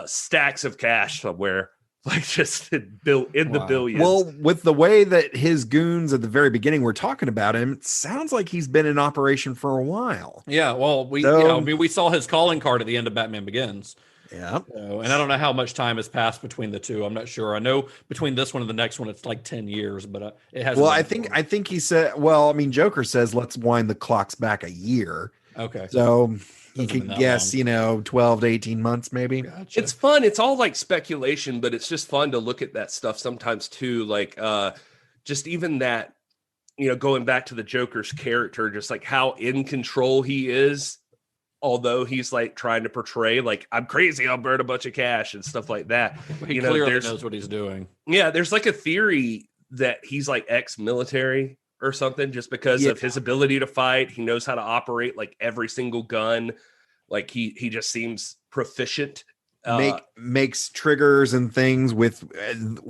stacks of cash somewhere. Like just built in the billions. Well, with the way that his goons at the very beginning were talking about him, it sounds like he's been in operation for a while. Yeah, well, we saw his calling card at the end of Batman Begins. Yeah. So, and I don't know how much time has passed between the two. I'm not sure. I know between this one and the next one, it's like 10 years, but it has. Well, I think he said, well, I mean, Joker says, let's wind the clocks back a year. Okay. So you can guess, 12 to 18 months, maybe. Gotcha. It's fun. It's all like speculation, but it's just fun to look at that stuff sometimes too. Like just even that, going back to the Joker's character, just like how in control he is, although he's like trying to portray like I'm crazy, I'll burn a bunch of cash and stuff like that. He clearly knows what he's doing. Yeah, there's like a theory that he's like ex-military or something just because of his ability to fight. He knows how to operate like every single gun. Like he just seems proficient. Makes triggers and things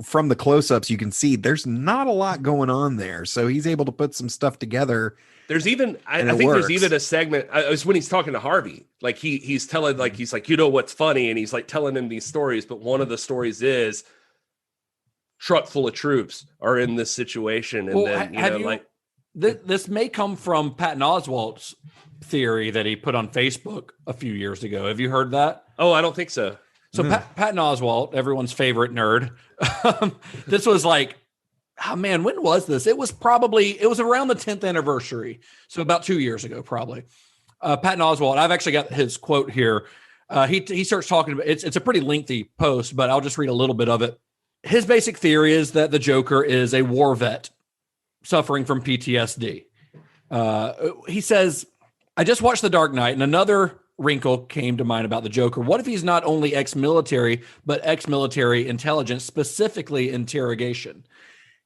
from the close-ups you can see there's not a lot going on there, so he's able to put some stuff together. There's even I think there's even a segment it's when he's talking to Harvey, like he's telling like he's like, what's funny, and he's like telling him these stories, but one of the stories is truck full of troops are in this situation. And this may come from Patton Oswalt's theory that he put on Facebook a few years ago. Have you heard that? Oh, I don't think so. So Patton Oswalt, everyone's favorite nerd. This was like, when was this? It was around the 10th anniversary. So about 2 years ago, probably. Patton Oswalt, I've actually got his quote here. He starts talking about, it's a pretty lengthy post, but I'll just read a little bit of it. His basic theory is that the Joker is a war vet suffering from PTSD. He says, I just watched The Dark Knight, and another wrinkle came to mind about the Joker. What if he's not only ex-military, but ex-military intelligence, specifically interrogation?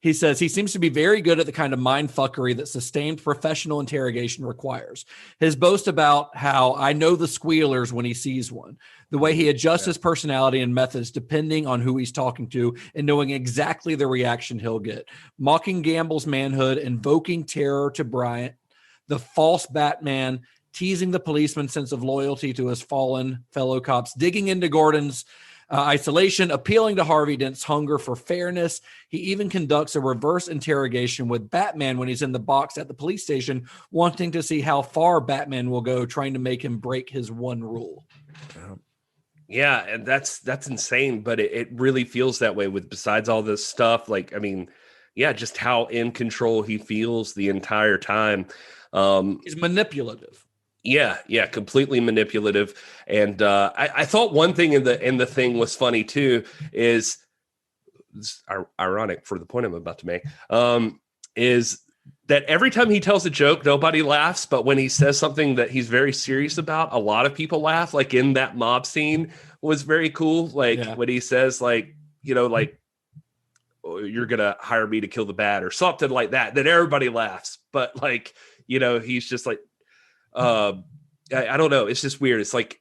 He says he seems to be very good at the kind of mindfuckery that sustained professional interrogation requires. His boast about how I know the squealers when he sees one, the way he adjusts his personality and methods depending on who he's talking to and knowing exactly the reaction he'll get. Mocking Gamble's manhood, invoking terror to Bryant, the false Batman, teasing the policeman's sense of loyalty to his fallen fellow cops, digging into Gordon's isolation, appealing to Harvey Dent's hunger for fairness. He even conducts a reverse interrogation with Batman when he's in the box at the police station, wanting to see how far Batman will go, trying to make him break his one rule. Yeah, and that's insane, but it really feels that way with besides all this stuff. Like, I mean, yeah, just how in control he feels the entire time. He's manipulative. Yeah, completely manipulative. And I thought one thing in the thing was funny too, is ironic for the point I'm about to make, is that every time he tells a joke, nobody laughs. But when he says something that he's very serious about, a lot of people laugh. Like in that mob scene was very cool. Like when he says like, like, oh, you're going to hire me to kill the bat or something like that, that everybody laughs. But like, he's just like, I don't know. It's just weird. It's like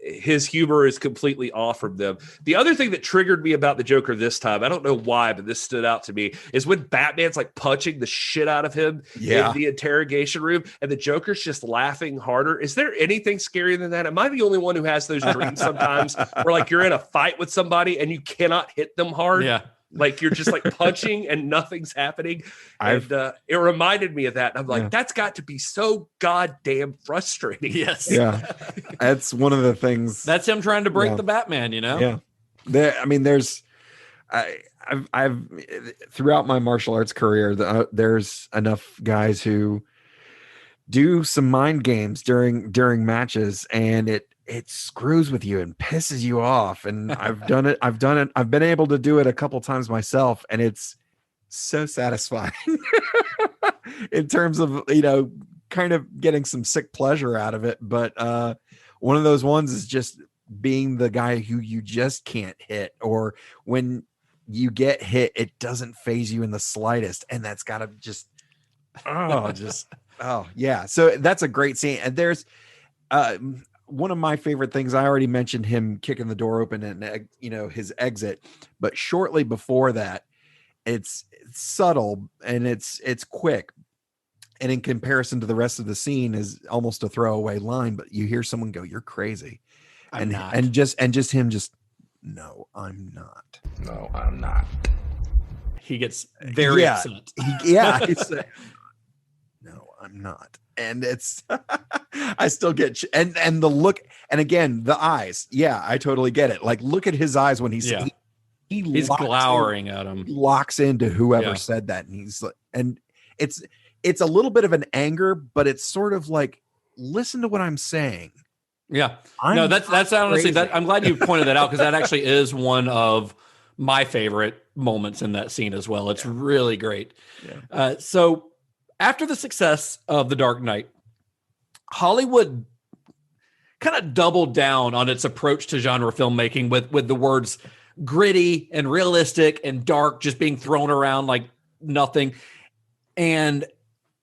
his humor is completely off from them. The other thing that triggered me about the Joker this time, I don't know why, but this stood out to me, is when Batman's like punching the shit out of him in the interrogation room and the Joker's just laughing harder. Is there anything scarier than that? Am I the only one who has those dreams sometimes where like you're in a fight with somebody and you cannot hit them hard? Yeah. Like you're just like punching and nothing's happening. And it reminded me of that. I'm like, that's got to be so goddamn frustrating. Yes. Yeah. That's one of the things. That's him trying to break the Batman, you know? Yeah. I've throughout my martial arts career, there's enough guys who do some mind games during matches, and it screws with you and pisses you off. And I've done it. I've been able to do it a couple times myself, and it's so satisfying in terms of, kind of getting some sick pleasure out of it. But one of those ones is just being the guy who you just can't hit, or when you get hit, it doesn't phase you in the slightest. And that's gotta yeah. So that's a great scene. And there's one of my favorite things. I already mentioned him kicking the door open and his exit, but shortly before that, it's subtle and it's quick. And in comparison to the rest of the scene is almost a throwaway line, but you hear someone go, "You're crazy." And just him just, "No, I'm not. No, I'm not." He gets very upset. He's "No, I'm not." And it's, I still get, and the look, and again, the eyes. Yeah, I totally get it. Like, look at his eyes when he's glowering at him. He locks into whoever said that. And he's like, and it's a little bit of an anger, but it's sort of like, listen to what I'm saying. Yeah. That's honestly, that I'm glad you pointed that out, because that actually is one of my favorite moments in that scene as well. It's really great. Yeah. So after the success of The Dark Knight, Hollywood kind of doubled down on its approach to genre filmmaking with the words gritty and realistic and dark just being thrown around like nothing. And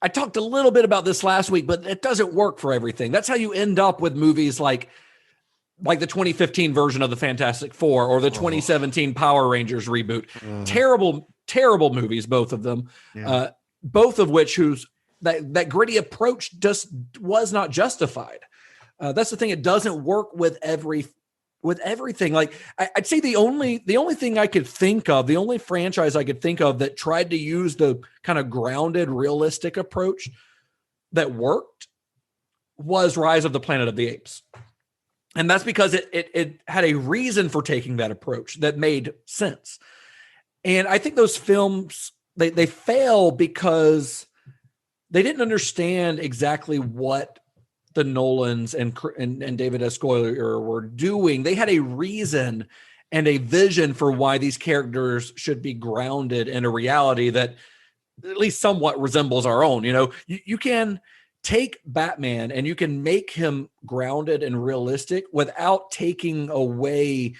I talked a little bit about this last week, but it doesn't work for everything. That's how you end up with movies like the 2015 version of the Fantastic Four or the 2017 Power Rangers reboot. Terrible movies, both of them. Yeah. Both of which that gritty approach just was not justified. That's the thing. It doesn't work with everything. Like I'd say the only thing I could think of, the only franchise I could think of that tried to use the kind of grounded, realistic approach that worked was Rise of the Planet of the Apes. And that's because it had a reason for taking that approach that made sense. And I think those films, they fail because they didn't understand exactly what the Nolans and David S. Goyer were doing. They had a reason and a vision for why these characters should be grounded in a reality that at least somewhat resembles our own. You can take Batman and you can make him grounded and realistic without taking away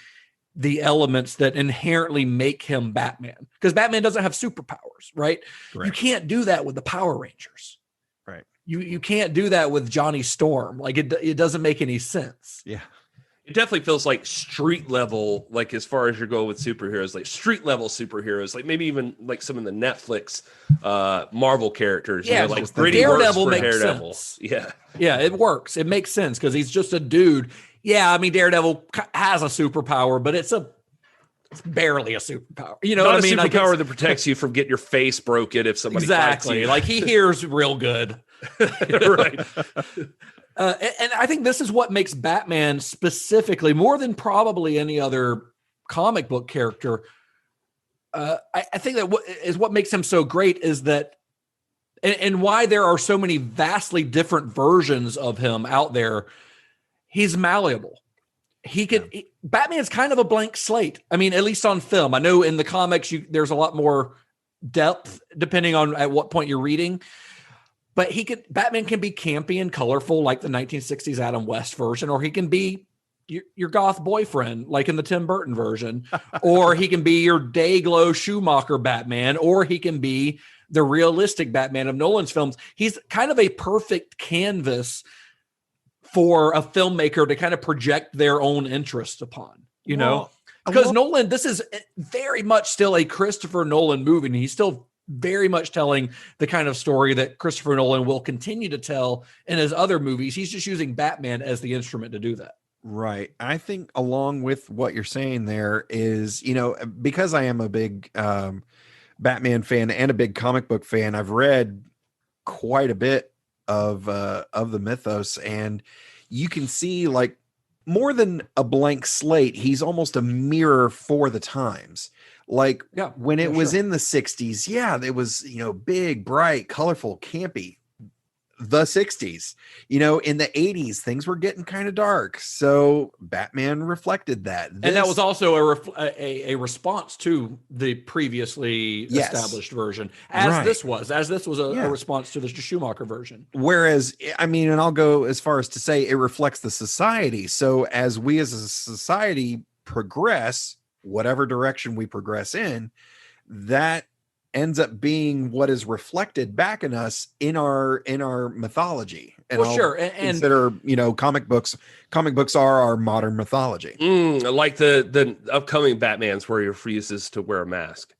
the elements that inherently make him Batman, because Batman doesn't have superpowers, right? Correct. You can't do that with the Power Rangers. Right. You can't do that with Johnny Storm. Like it doesn't make any sense. Yeah. It definitely feels like street level, like as far as you're going with superheroes, like street level superheroes, like maybe even like some of the Netflix Marvel characters. Yeah, like gritty Daredevil works for makes Daredevil. sense. Yeah, it works. It makes sense because he's just a dude. Yeah, I mean Daredevil has a superpower, but it's barely a superpower. You know Not what I mean? Not a superpower that protects you from getting your face broken if somebody fights you. Like he hears real good. Right. And I think this is what makes Batman specifically, more than probably any other comic book character. I think that what makes him so great is that, and why there are so many vastly different versions of him out there. He's malleable. Batman's kind of a blank slate. I mean, at least on film. I know in the comics, there's a lot more depth depending on at what point you're reading. But Batman can be campy and colorful like the 1960s Adam West version, or he can be your goth boyfriend like in the Tim Burton version, or he can be your day-glow Schumacher Batman, or he can be the realistic Batman of Nolan's films. He's kind of a perfect canvas for a filmmaker to kind of project their own interest upon, because Nolan, this is very much still a Christopher Nolan movie, and he's still very much telling the kind of story that Christopher Nolan will continue to tell in his other movies. He's just using Batman as the instrument to do that. Right. I think along with what you're saying there is, because I am a big Batman fan and a big comic book fan, I've read quite a bit of the mythos, and you can see, like, more than a blank slate, he's almost a mirror for the times. Like, when it was in the 60s, it was, big, bright, colorful, campy. The 60s, in the 80s, things were getting kind of dark. So Batman reflected that. And that was also a response to the previously established version, as this was a response to the Schumacher version. Whereas, and I'll go as far as to say it reflects the society. So as we as a society progress, whatever direction we progress in, that ends up being what is reflected back in us in our mythology. And and consider, comic books are our modern mythology. Like the upcoming Batmans where he refuses to wear a mask.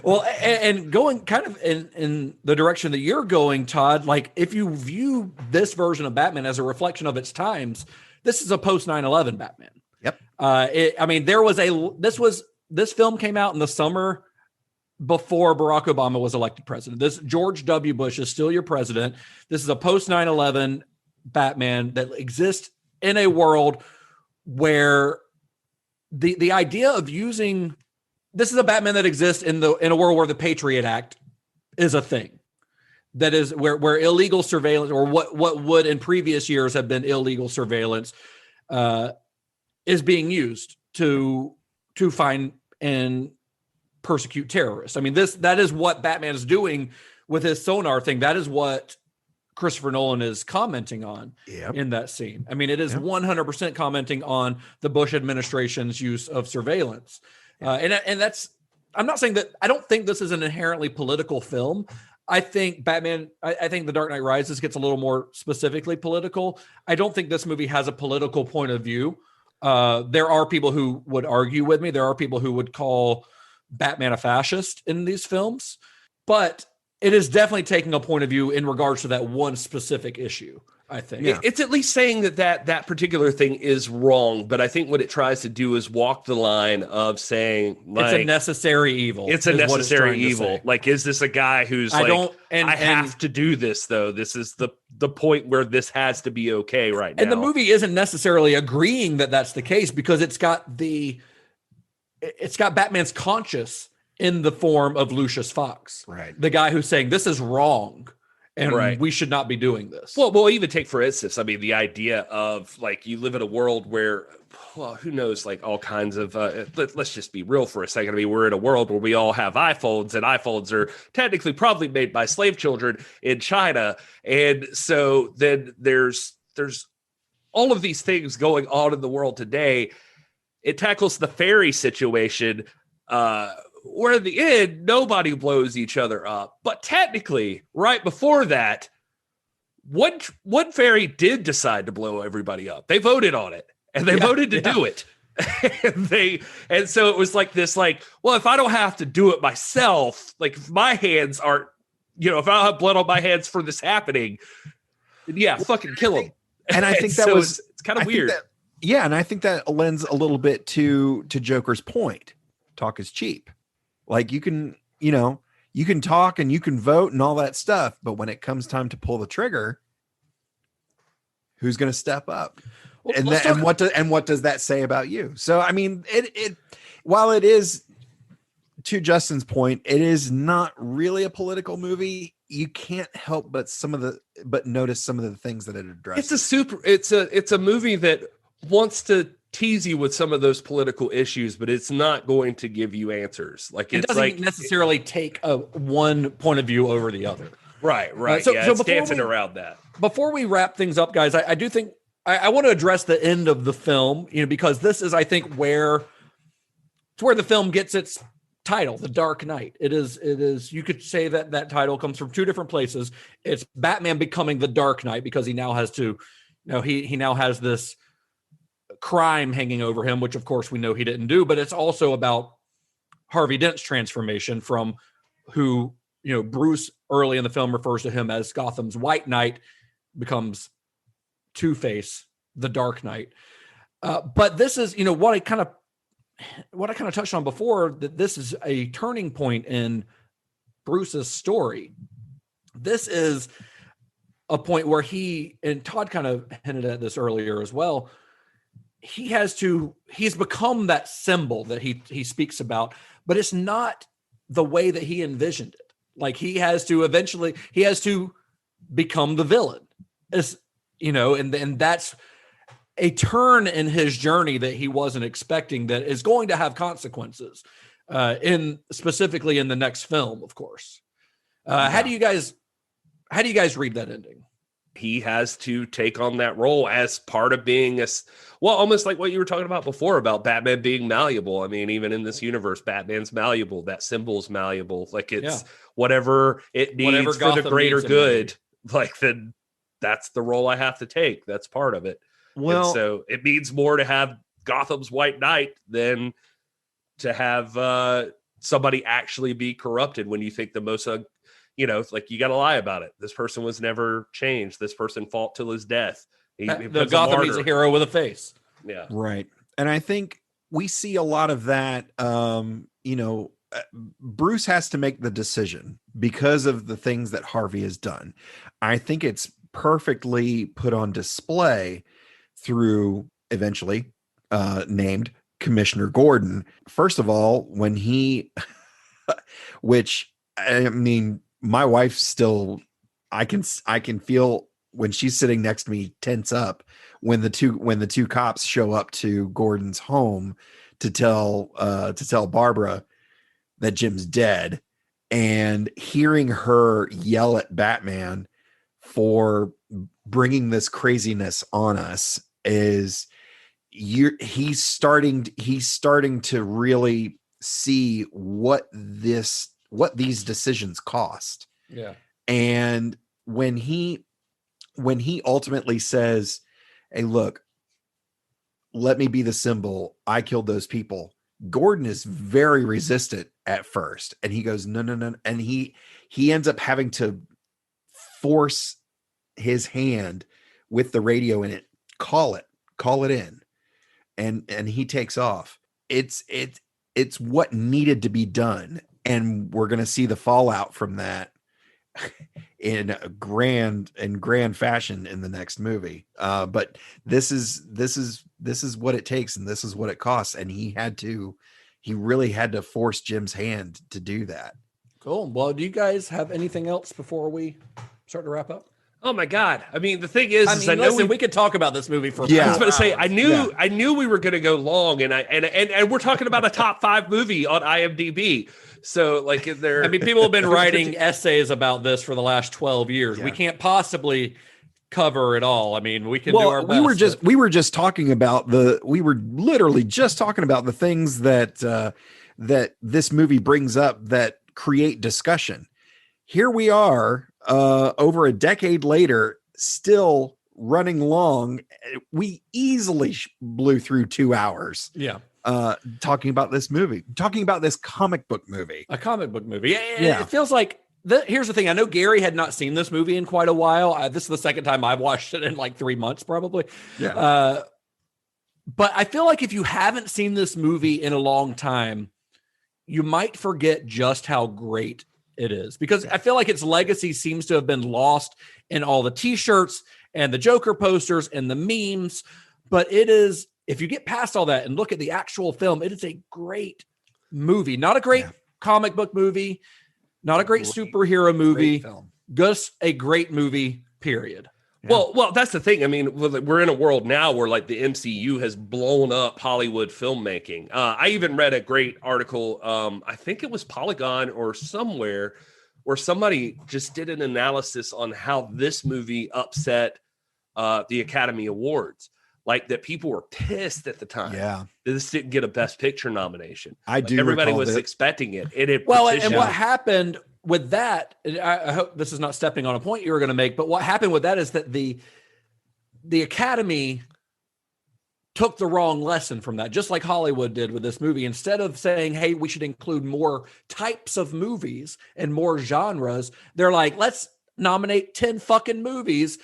Well, and going kind of in the direction that you're going, Todd, like, if you view this version of Batman as a reflection of its times, this is a post 9/11 Batman. Yep. This film came out in the summer before Barack Obama was elected president. This George W. Bush is still your president. This is a post 9/11 Batman that exists in a world where the idea of using this is a Batman that exists in a world where the Patriot Act is a thing. That is where illegal surveillance, or what would in previous years have been illegal surveillance, is being used to find and persecute terrorists. I mean, that is what Batman is doing with his sonar thing. That is what Christopher Nolan is commenting on in that scene. I mean, it is 100% commenting on the Bush administration's use of surveillance. And that's, I'm not saying that, I don't think this is an inherently political film. I think I think The Dark Knight Rises gets a little more specifically political. I don't think this movie has a political point of view. There are people who would argue with me. There are people who would call Batman a fascist in these films, but it is definitely taking a point of view in regards to that one specific issue. I think it's at least saying that particular thing is wrong, but I think what it tries to do is walk the line of saying, like, it's a necessary evil. It's a necessary evil. Like, is this a guy who's I have to do this though? This is the point where this has to be okay right now. And the movie isn't necessarily agreeing that that's the case, because it's got Batman's conscience in the form of Lucius Fox, right? The guy who's saying this is wrong. And we should not be doing this. Well, we'll even take, for instance, I mean, the idea of, like, you live in a world where, well, who knows, like, all kinds of, let's just be real for a second. I mean, we're in a world where we all have iPhones, and iPhones are technically probably made by slave children in China. And so then there's all of these things going on in the world today. It tackles the ferry situation, where in the end, nobody blows each other up. But technically, right before that, one ferry did decide to blow everybody up. They voted on it, and they voted to do it. and so it was like this, like, well, if I don't have to do it myself, like, if my hands aren't, if I don't have blood on my hands for this happening, then fucking kill them. And I think that it's kind of weird. And I think that lends a little bit to Joker's point. Talk is cheap. Like, you can talk and you can vote and all that stuff, but when it comes time to pull the trigger, who's going to step up? Well, and what does that say about you? So, I mean, it while it is, to Justin's point, it is not really a political movie. You can't help but notice some of the things that it addresses. It's a movie that wants to tease you with some of those political issues, but it's not going to give you answers. Like, it doesn't necessarily take one point of view over the other. Right. So it's dancing around that. Before we wrap things up, guys, I do think I want to address the end of the film, because this is, I think, where the film gets its title, The Dark Knight. It is. You could say that title comes from two different places. It's Batman becoming the Dark Knight because he now has to, he now has this crime hanging over him, which of course we know he didn't do, but it's also about Harvey Dent's transformation from who, Bruce early in the film refers to him as Gotham's White Knight, becomes Two-Face, the Dark Knight. But this is, what I kind of touched on before, that this is a turning point in Bruce's story. This is a point where and Todd kind of hinted at this earlier as well, he's become that symbol that he speaks about, but it's not the way that he envisioned it. Like, he has to become the villain, and that's a turn in his journey that he wasn't expecting, that is going to have consequences, specifically in the next film, of course. How do you guys read that ending? He has to take on that role as part of being almost like what you were talking about before about Batman being malleable. I mean, even in this universe, Batman's malleable. That symbol's malleable. Like, it's whatever it needs for the greater good. Like, then that's the role I have to take. That's part of it. Well, and so it means more to have Gotham's White Knight than to have somebody actually be corrupted when you think the most like, you got to lie about it. This person was never changed. This person fought till his death. The Gotham needs a hero with a face. Yeah. Right. And I think we see a lot of that. Bruce has to make the decision because of the things that Harvey has done. I think it's perfectly put on display through eventually named Commissioner Gordon. First of all, when which, I mean, my wife still, I can feel when she's sitting next to me tense up when the two cops show up to Gordon's home to tell Barbara that Jim's dead, and hearing her yell at Batman for bringing this craziness on us he's starting to really see what these decisions cost. Yeah. And when he ultimately says, "Hey, look, let me be the symbol. I killed those people." Gordon is very resistant at first, and he goes, no. And he ends up having to force his hand with the radio in it, call it in. And he takes off. It's what needed to be done. And we're going to see the fallout from that in a grand fashion in the next movie. But this is what it takes, and this is what it costs. And he really had to force Jim's hand to do that. Cool. Well, do you guys have anything else before we start to wrap up? Oh my God. I mean, the thing is, I know we could talk about this movie for. I was going to say, I knew we were going to go long, and we're talking about a top 5 movie on IMDb. So, like, people have been writing essays about this for the last 12 years. Yeah. We can't possibly cover it all. I mean, we can do our best. We were literally just talking about the things that that this movie brings up that create discussion. Here we are, over a decade later, still running long. We easily blew through 2 hours. Yeah. Talking about this movie, talking about this comic book movie. A comic book movie. Yeah. It feels like, here's the thing. I know Gary had not seen this movie in quite a while. This is the second time I've watched it in like 3 months, probably. Yeah. But I feel like if you haven't seen this movie in a long time, you might forget just how great it is, because I feel like its legacy seems to have been lost in all the t-shirts and the Joker posters and the memes. But it is, if you get past all that and look at the actual film, it is a great movie. Not a great comic book movie, not a great superhero movie, just a great movie, period. Yeah. Well, that's the thing. I mean, we're in a world now where like the MCU has blown up Hollywood filmmaking. I even read a great article. I think it was Polygon or somewhere, where somebody just did an analysis on how this movie upset the Academy Awards. Like, that people were pissed at the time. Yeah, that this didn't get a Best Picture nomination. Everybody was expecting it. And what happened with that, I hope this is not stepping on a point you were going to make, but what happened with that is that the Academy took the wrong lesson from that, just like Hollywood did with this movie. Instead of saying, hey, we should include more types of movies and more genres, they're like, let's nominate 10 fucking movies.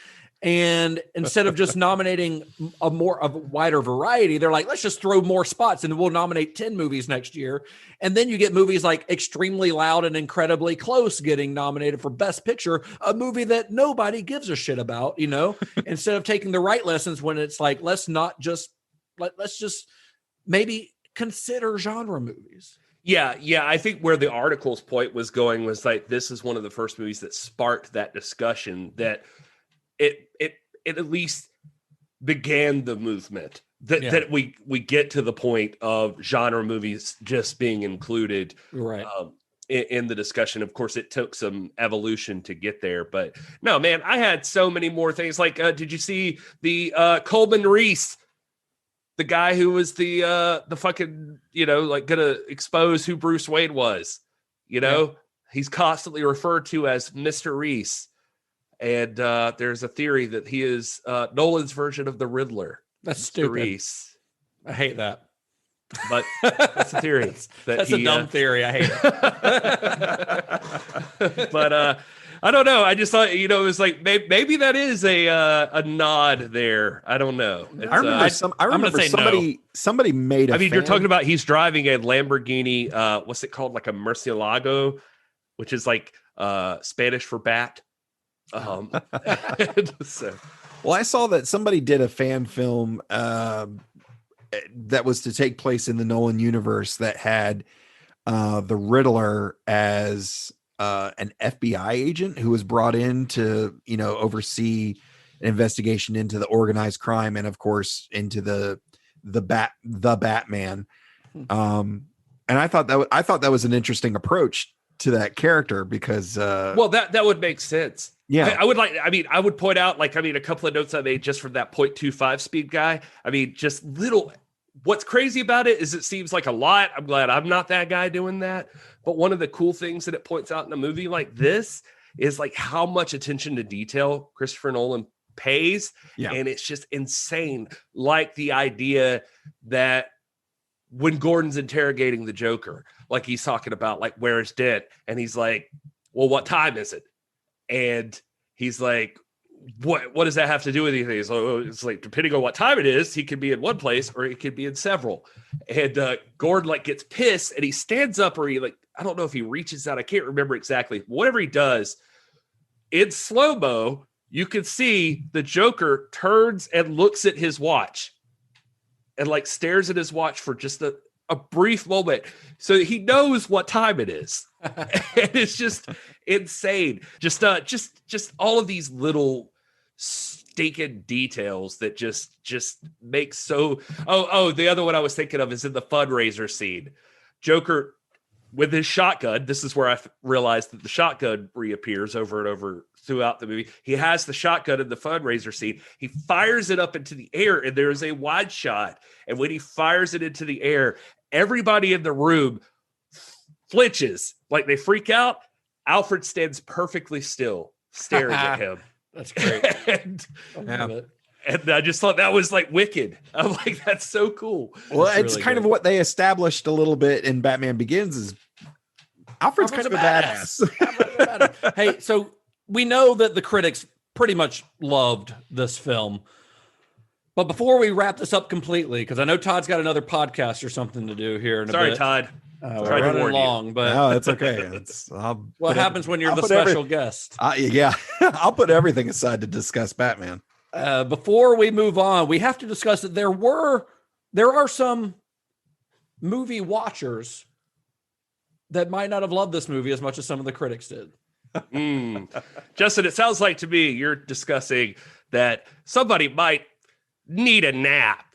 And instead of just nominating a wider variety, they're like, let's just throw more spots and we'll nominate 10 movies next year. And then you get movies like Extremely Loud and Incredibly Close getting nominated for Best Picture, a movie that nobody gives a shit about, instead of taking the right lessons when it's like, let's just maybe consider genre movies. Yeah. I think where the article's point was going was like, this is one of the first movies that sparked that discussion, that it at least began the movement that we get to the point of genre movies just being included right in the discussion. Of course, it took some evolution to get there, but no, man, I had so many more things. Like, did you see the Coleman Reese, the guy who was the fucking, like gonna expose who Bruce Wayne was, he's constantly referred to as Mr. Reese. And there's a theory that he is Nolan's version of the Riddler. That's Mr. stupid. Reese. I hate that. But that's a theory. That's a dumb theory. I hate it. But I don't know. I just thought, it was like maybe that is a nod there. I don't know. I remember somebody made a you're talking about he's driving a Lamborghini, what's it called? Like a Murcielago, which is like Spanish for bat. Well, I saw that somebody did a fan film that was to take place in the Nolan universe that had the Riddler as an FBI agent who was brought in to, oversee an investigation into the organized crime and, of course, into the Batman. And I thought that was an interesting approach to that character because that would make sense. Yeah, I would point out a couple of notes I made just from that 0.25 speed guy. Just little. What's crazy about it is it seems like a lot. I'm glad I'm not that guy doing that. But one of the cool things that it points out in a movie like this is like how much attention to detail Christopher Nolan pays. Yeah. And it's just insane. Like the idea that when Gordon's interrogating the Joker, like he's talking about like, where is Dent? And he's like, well, what time is it? And he's like, what does that have to do with anything? So it's like, depending on what time it is, he could be in one place or he could be in several. And Gordon like gets pissed and he stands up, or he like, I don't know if he reaches out. I can't remember exactly. Whatever he does, in slow-mo, you can see the Joker turns and looks at his watch and like stares at his watch for just a brief moment. So he knows what time it is. And it's just insane. Just all of these little stinking details that just make so. The other one I was thinking of is in the fundraiser scene. Joker with his shotgun. This is where I realized that the shotgun reappears over and over throughout the movie. He has the shotgun in the fundraiser scene. He fires it up into the air, and there is a wide shot. And when he fires it into the air, everybody in the room flinches, like they freak out. Alfred stands perfectly still, staring at him. That's great. And I just thought that was like wicked. I'm like, that's so cool. Well, it's really kind of what they established a little bit in Batman Begins is Alfred's kind of a badass. Hey, so we know that the critics pretty much loved this film. But before we wrap this up completely, because I know Todd's got another podcast or something to do here in a bit. Todd. We're running along, but no, it's okay. What happens when you're the special guest? Yeah, I'll put everything aside to discuss Batman. Before we move on, we have to discuss that there are some movie watchers that might not have loved this movie as much as some of the critics did. Justin, it sounds like to me you're discussing that somebody might need a nap.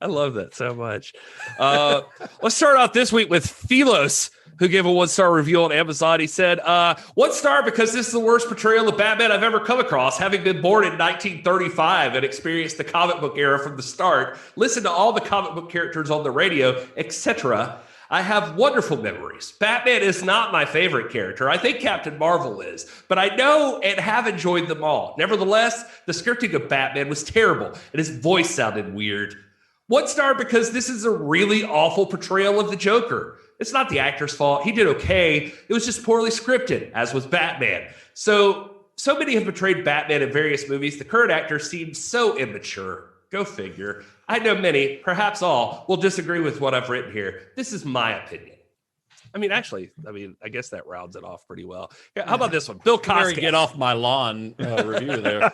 I love that so much. Let's start out this week with Philos, who gave a 1-star review on Amazon. He said, 1 star because this is the worst portrayal of Batman I've ever come across. Having been born in 1935 and experienced the comic book era from the start, listened to all the comic book characters on the radio, etc., I have wonderful memories. Batman is not my favorite character. I think Captain Marvel is, but I know and have enjoyed them all. Nevertheless, the scripting of Batman was terrible, and his voice sounded weird. 1 star because this is a really awful portrayal of the Joker. It's not the actor's fault. He did okay. It was just poorly scripted, as was Batman. So many have portrayed Batman in various movies. The current actor seems so immature. Go figure. I know many, perhaps all, will disagree with what I've written here. This is my opinion. I guess that rounds it off pretty well. Yeah, how about this one? Bill Cosby. Get off my lawn review there.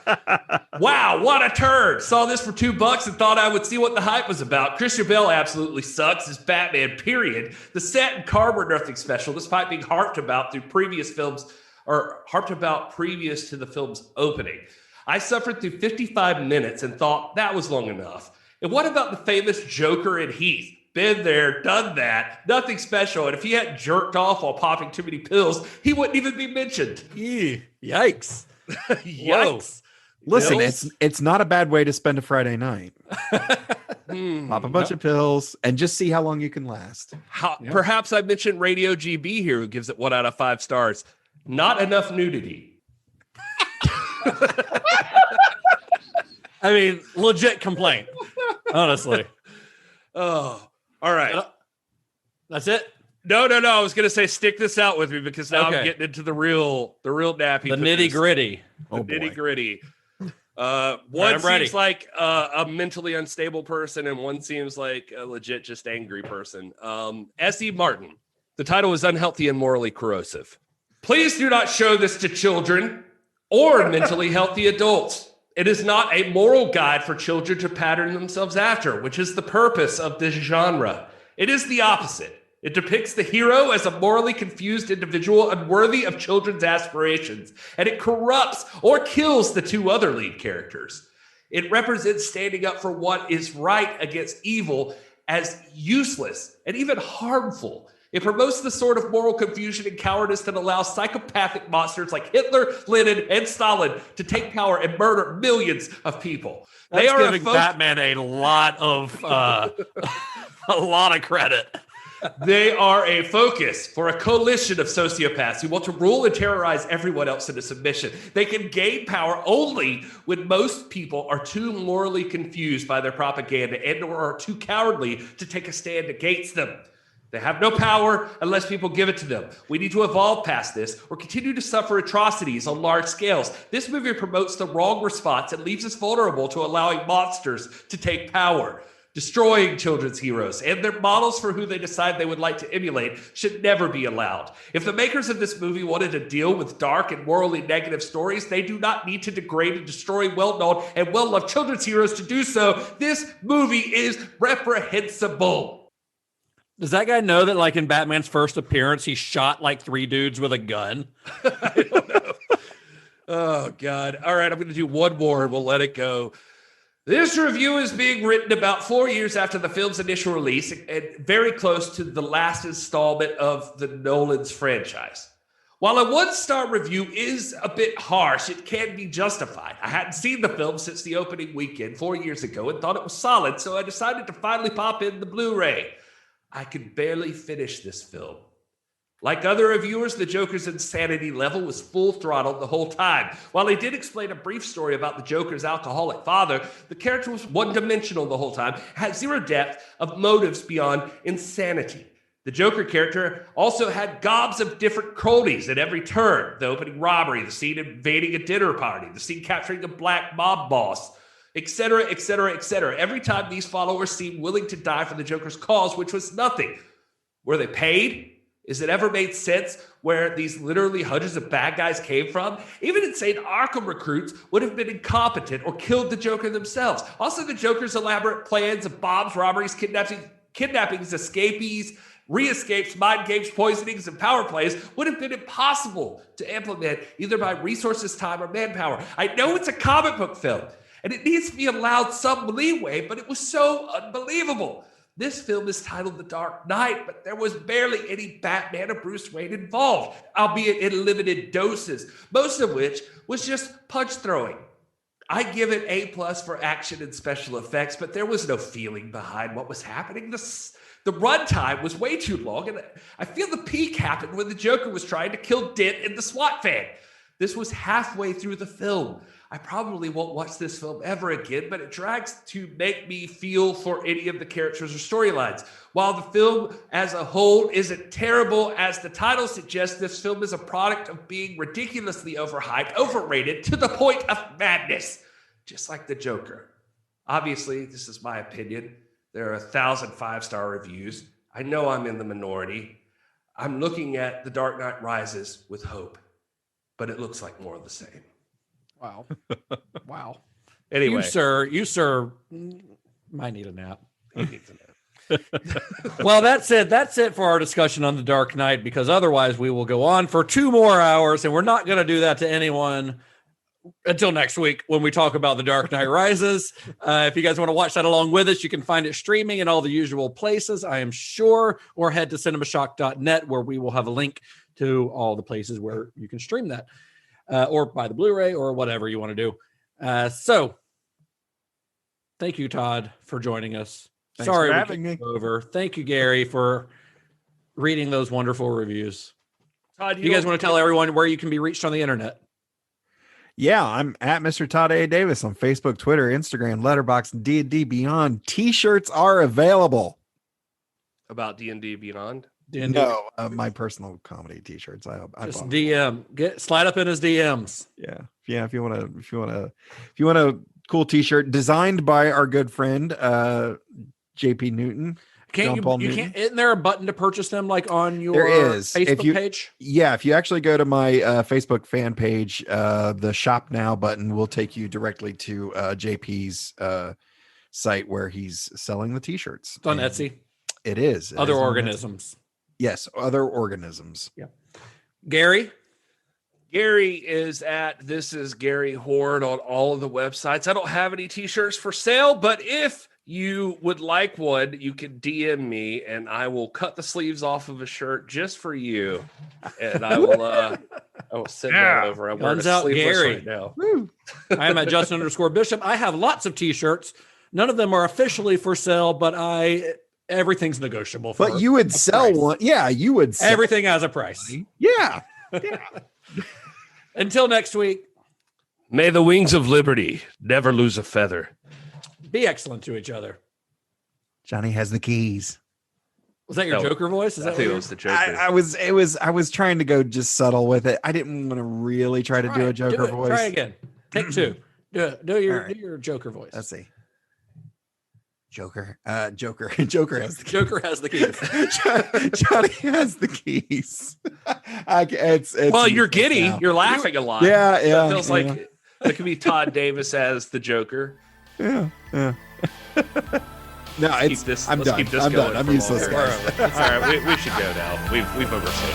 Wow, what a turd. Saw this for $2 and thought I would see what the hype was about. Christian Bale absolutely sucks as Batman, period. The set and car were nothing special, despite being harped about previous to the film's opening. I suffered through 55 minutes and thought that was long enough. And what about the famous Joker and Heath? Been there, done that, nothing special. And if he hadn't jerked off while popping too many pills, he wouldn't even be mentioned. Yikes. Yikes. Listen, it's not a bad way to spend a Friday night. Pop a bunch of pills and just see how long you can last. Perhaps I mentioned Radio GB here, who gives it 1 out of 5 stars. Not enough nudity. I mean, legit complaint, honestly. Oh, all right. That's it? No. I was going to say stick this out with me because now I'm getting into the real nappy. The nitty gritty. Nitty gritty. One seems like a mentally unstable person, and one seems like a legit just angry person. S.E. Martin. The title is Unhealthy and Morally Corrosive. Please do not show this to children or mentally healthy adults. It is not a moral guide for children to pattern themselves after, which is the purpose of this genre. It is the opposite. It depicts the hero as a morally confused individual unworthy of children's aspirations, and it corrupts or kills the 2 other lead characters. It represents standing up for what is right against evil as useless and even harmful. It promotes the sort of moral confusion and cowardice that allows psychopathic monsters like Hitler, Lenin, and Stalin to take power and murder millions of people. They are giving Batman a lot of credit. They are a focus for a coalition of sociopaths who want to rule and terrorize everyone else into submission. They can gain power only when most people are too morally confused by their propaganda and or are too cowardly to take a stand against them. They have no power unless people give it to them. We need to evolve past this or continue to suffer atrocities on large scales. This movie promotes the wrong response and leaves us vulnerable to allowing monsters to take power. Destroying children's heroes and their models for who they decide they would like to emulate should never be allowed. If the makers of this movie wanted to deal with dark and morally negative stories, they do not need to degrade and destroy well-known and well-loved children's heroes to do so. This movie is reprehensible. Does that guy know that, like, in Batman's first appearance, he shot like 3 dudes with a gun? I don't know. Oh, God. All right, I'm going to do one more and we'll let it go. This review is being written about 4 years after the film's initial release and very close to the last installment of the Nolan's franchise. While a 1-star review is a bit harsh, it can be justified. I hadn't seen the film since the opening weekend 4 years ago and thought it was solid, so I decided to finally pop in the Blu-ray. I could barely finish this film. Like other reviewers, the Joker's insanity level was full throttle the whole time. While he did explain a brief story about the Joker's alcoholic father, the character was one-dimensional the whole time, had zero depth of motives beyond insanity. The Joker character also had gobs of different cronies at every turn. The opening robbery, the scene invading a dinner party, the scene capturing a black mob boss, etc., etc., etc. Every time these followers seemed willing to die for the Joker's cause, which was nothing. Were they paid? Is it ever made sense where these literally hundreds of bad guys came from? Even insane Arkham recruits would have been incompetent or killed the Joker themselves. Also, the Joker's elaborate plans of bombs, robberies, kidnappings, escapees, re-escapes, mind games, poisonings, and power plays would have been impossible to implement either by resources, time, or manpower. I know it's a comic book film, and it needs to be allowed some leeway, but it was so unbelievable. This film is titled The Dark Knight, but there was barely any Batman or Bruce Wayne involved, albeit in limited doses, most of which was just punch throwing. I give it A+ for action and special effects, but there was no feeling behind what was happening. The runtime was way too long, and I feel the peak happened when the Joker was trying to kill Dent in the SWAT van. This was halfway through the film. I probably won't watch this film ever again, but it drags to make me feel for any of the characters or storylines. While the film as a whole isn't terrible, as the title suggests, this film is a product of being ridiculously overhyped, overrated, to the point of madness, just like the Joker. Obviously, this is my opinion. There are 1,000 5-star reviews. I know I'm in the minority. I'm looking at The Dark Knight Rises with hope, but it looks like more of the same. Wow. Wow. Anyway. You, sir, might need a nap. He needs a nap. Well, that's it. That's it for our discussion on The Dark Knight, because otherwise we will go on for 2 more hours, and we're not going to do that to anyone until next week when we talk about The Dark Knight Rises. If you guys want to watch that along with us, you can find it streaming in all the usual places, I am sure, or head to cinemashock.net, where we will have a link to all the places where you can stream that, or buy the Blu-ray or whatever you want to do. So thank you, Todd, for joining us. Thanks Sorry for we having me. took over. Thank you, Gary, for reading those wonderful reviews. Todd, You guys want to tell everyone where you can be reached on the internet? Yeah, I'm at Mr. Todd A. Davis on Facebook, Twitter, Instagram, Letterboxd, and D&D Beyond. T-shirts are available. About D&D Beyond? D&D. No, my personal comedy T-shirts. I Just bought. DM. Slide up in his DMs. Yeah. If you want a cool T-shirt designed by our good friend JP Newton. Can't John Paul you Newton. can't? Isn't there a button to purchase them like on your There is. Facebook page? Yeah, if you actually go to my Facebook fan page, the Shop Now button will take you directly to JP's site where he's selling the T-shirts. It's on And Etsy. It is. Other organisms. Yes, other organisms. Yeah. Gary? Gary is at This Is Gary Horne on all of the websites. I don't have any T-shirts for sale, but if you would like one, you can DM me and I will cut the sleeves off of a shirt just for you. And I will send that over. I'm wearing Guns a out, sleeveless Gary. right now. I am at Justin_Bishop. I have lots of T-shirts. None of them are officially for sale, but everything's negotiable. But you would sell one. Yeah, you would sell everything has a price. Yeah. Until next week, may the wings of liberty never lose a feather. be excellent to each other. Johnny has the keys. Was that your Joker voice? Is I that think what it was the Joker. I was trying to go just subtle with it. I didn't want to really try to do a Joker voice. Try again. Take 2. Do your Joker voice. Let's see. Joker has the keys. Joker has the keys. Johnny has the keys. It's well, you're useless giddy. now. You're laughing a lot. Yeah. That feels like it could be Todd Davis as the Joker. Yeah. No, Let's keep this I'm done. Keep this I'm going done. I'm for useless, longer. guys. All right, we should go now. We've overstayed.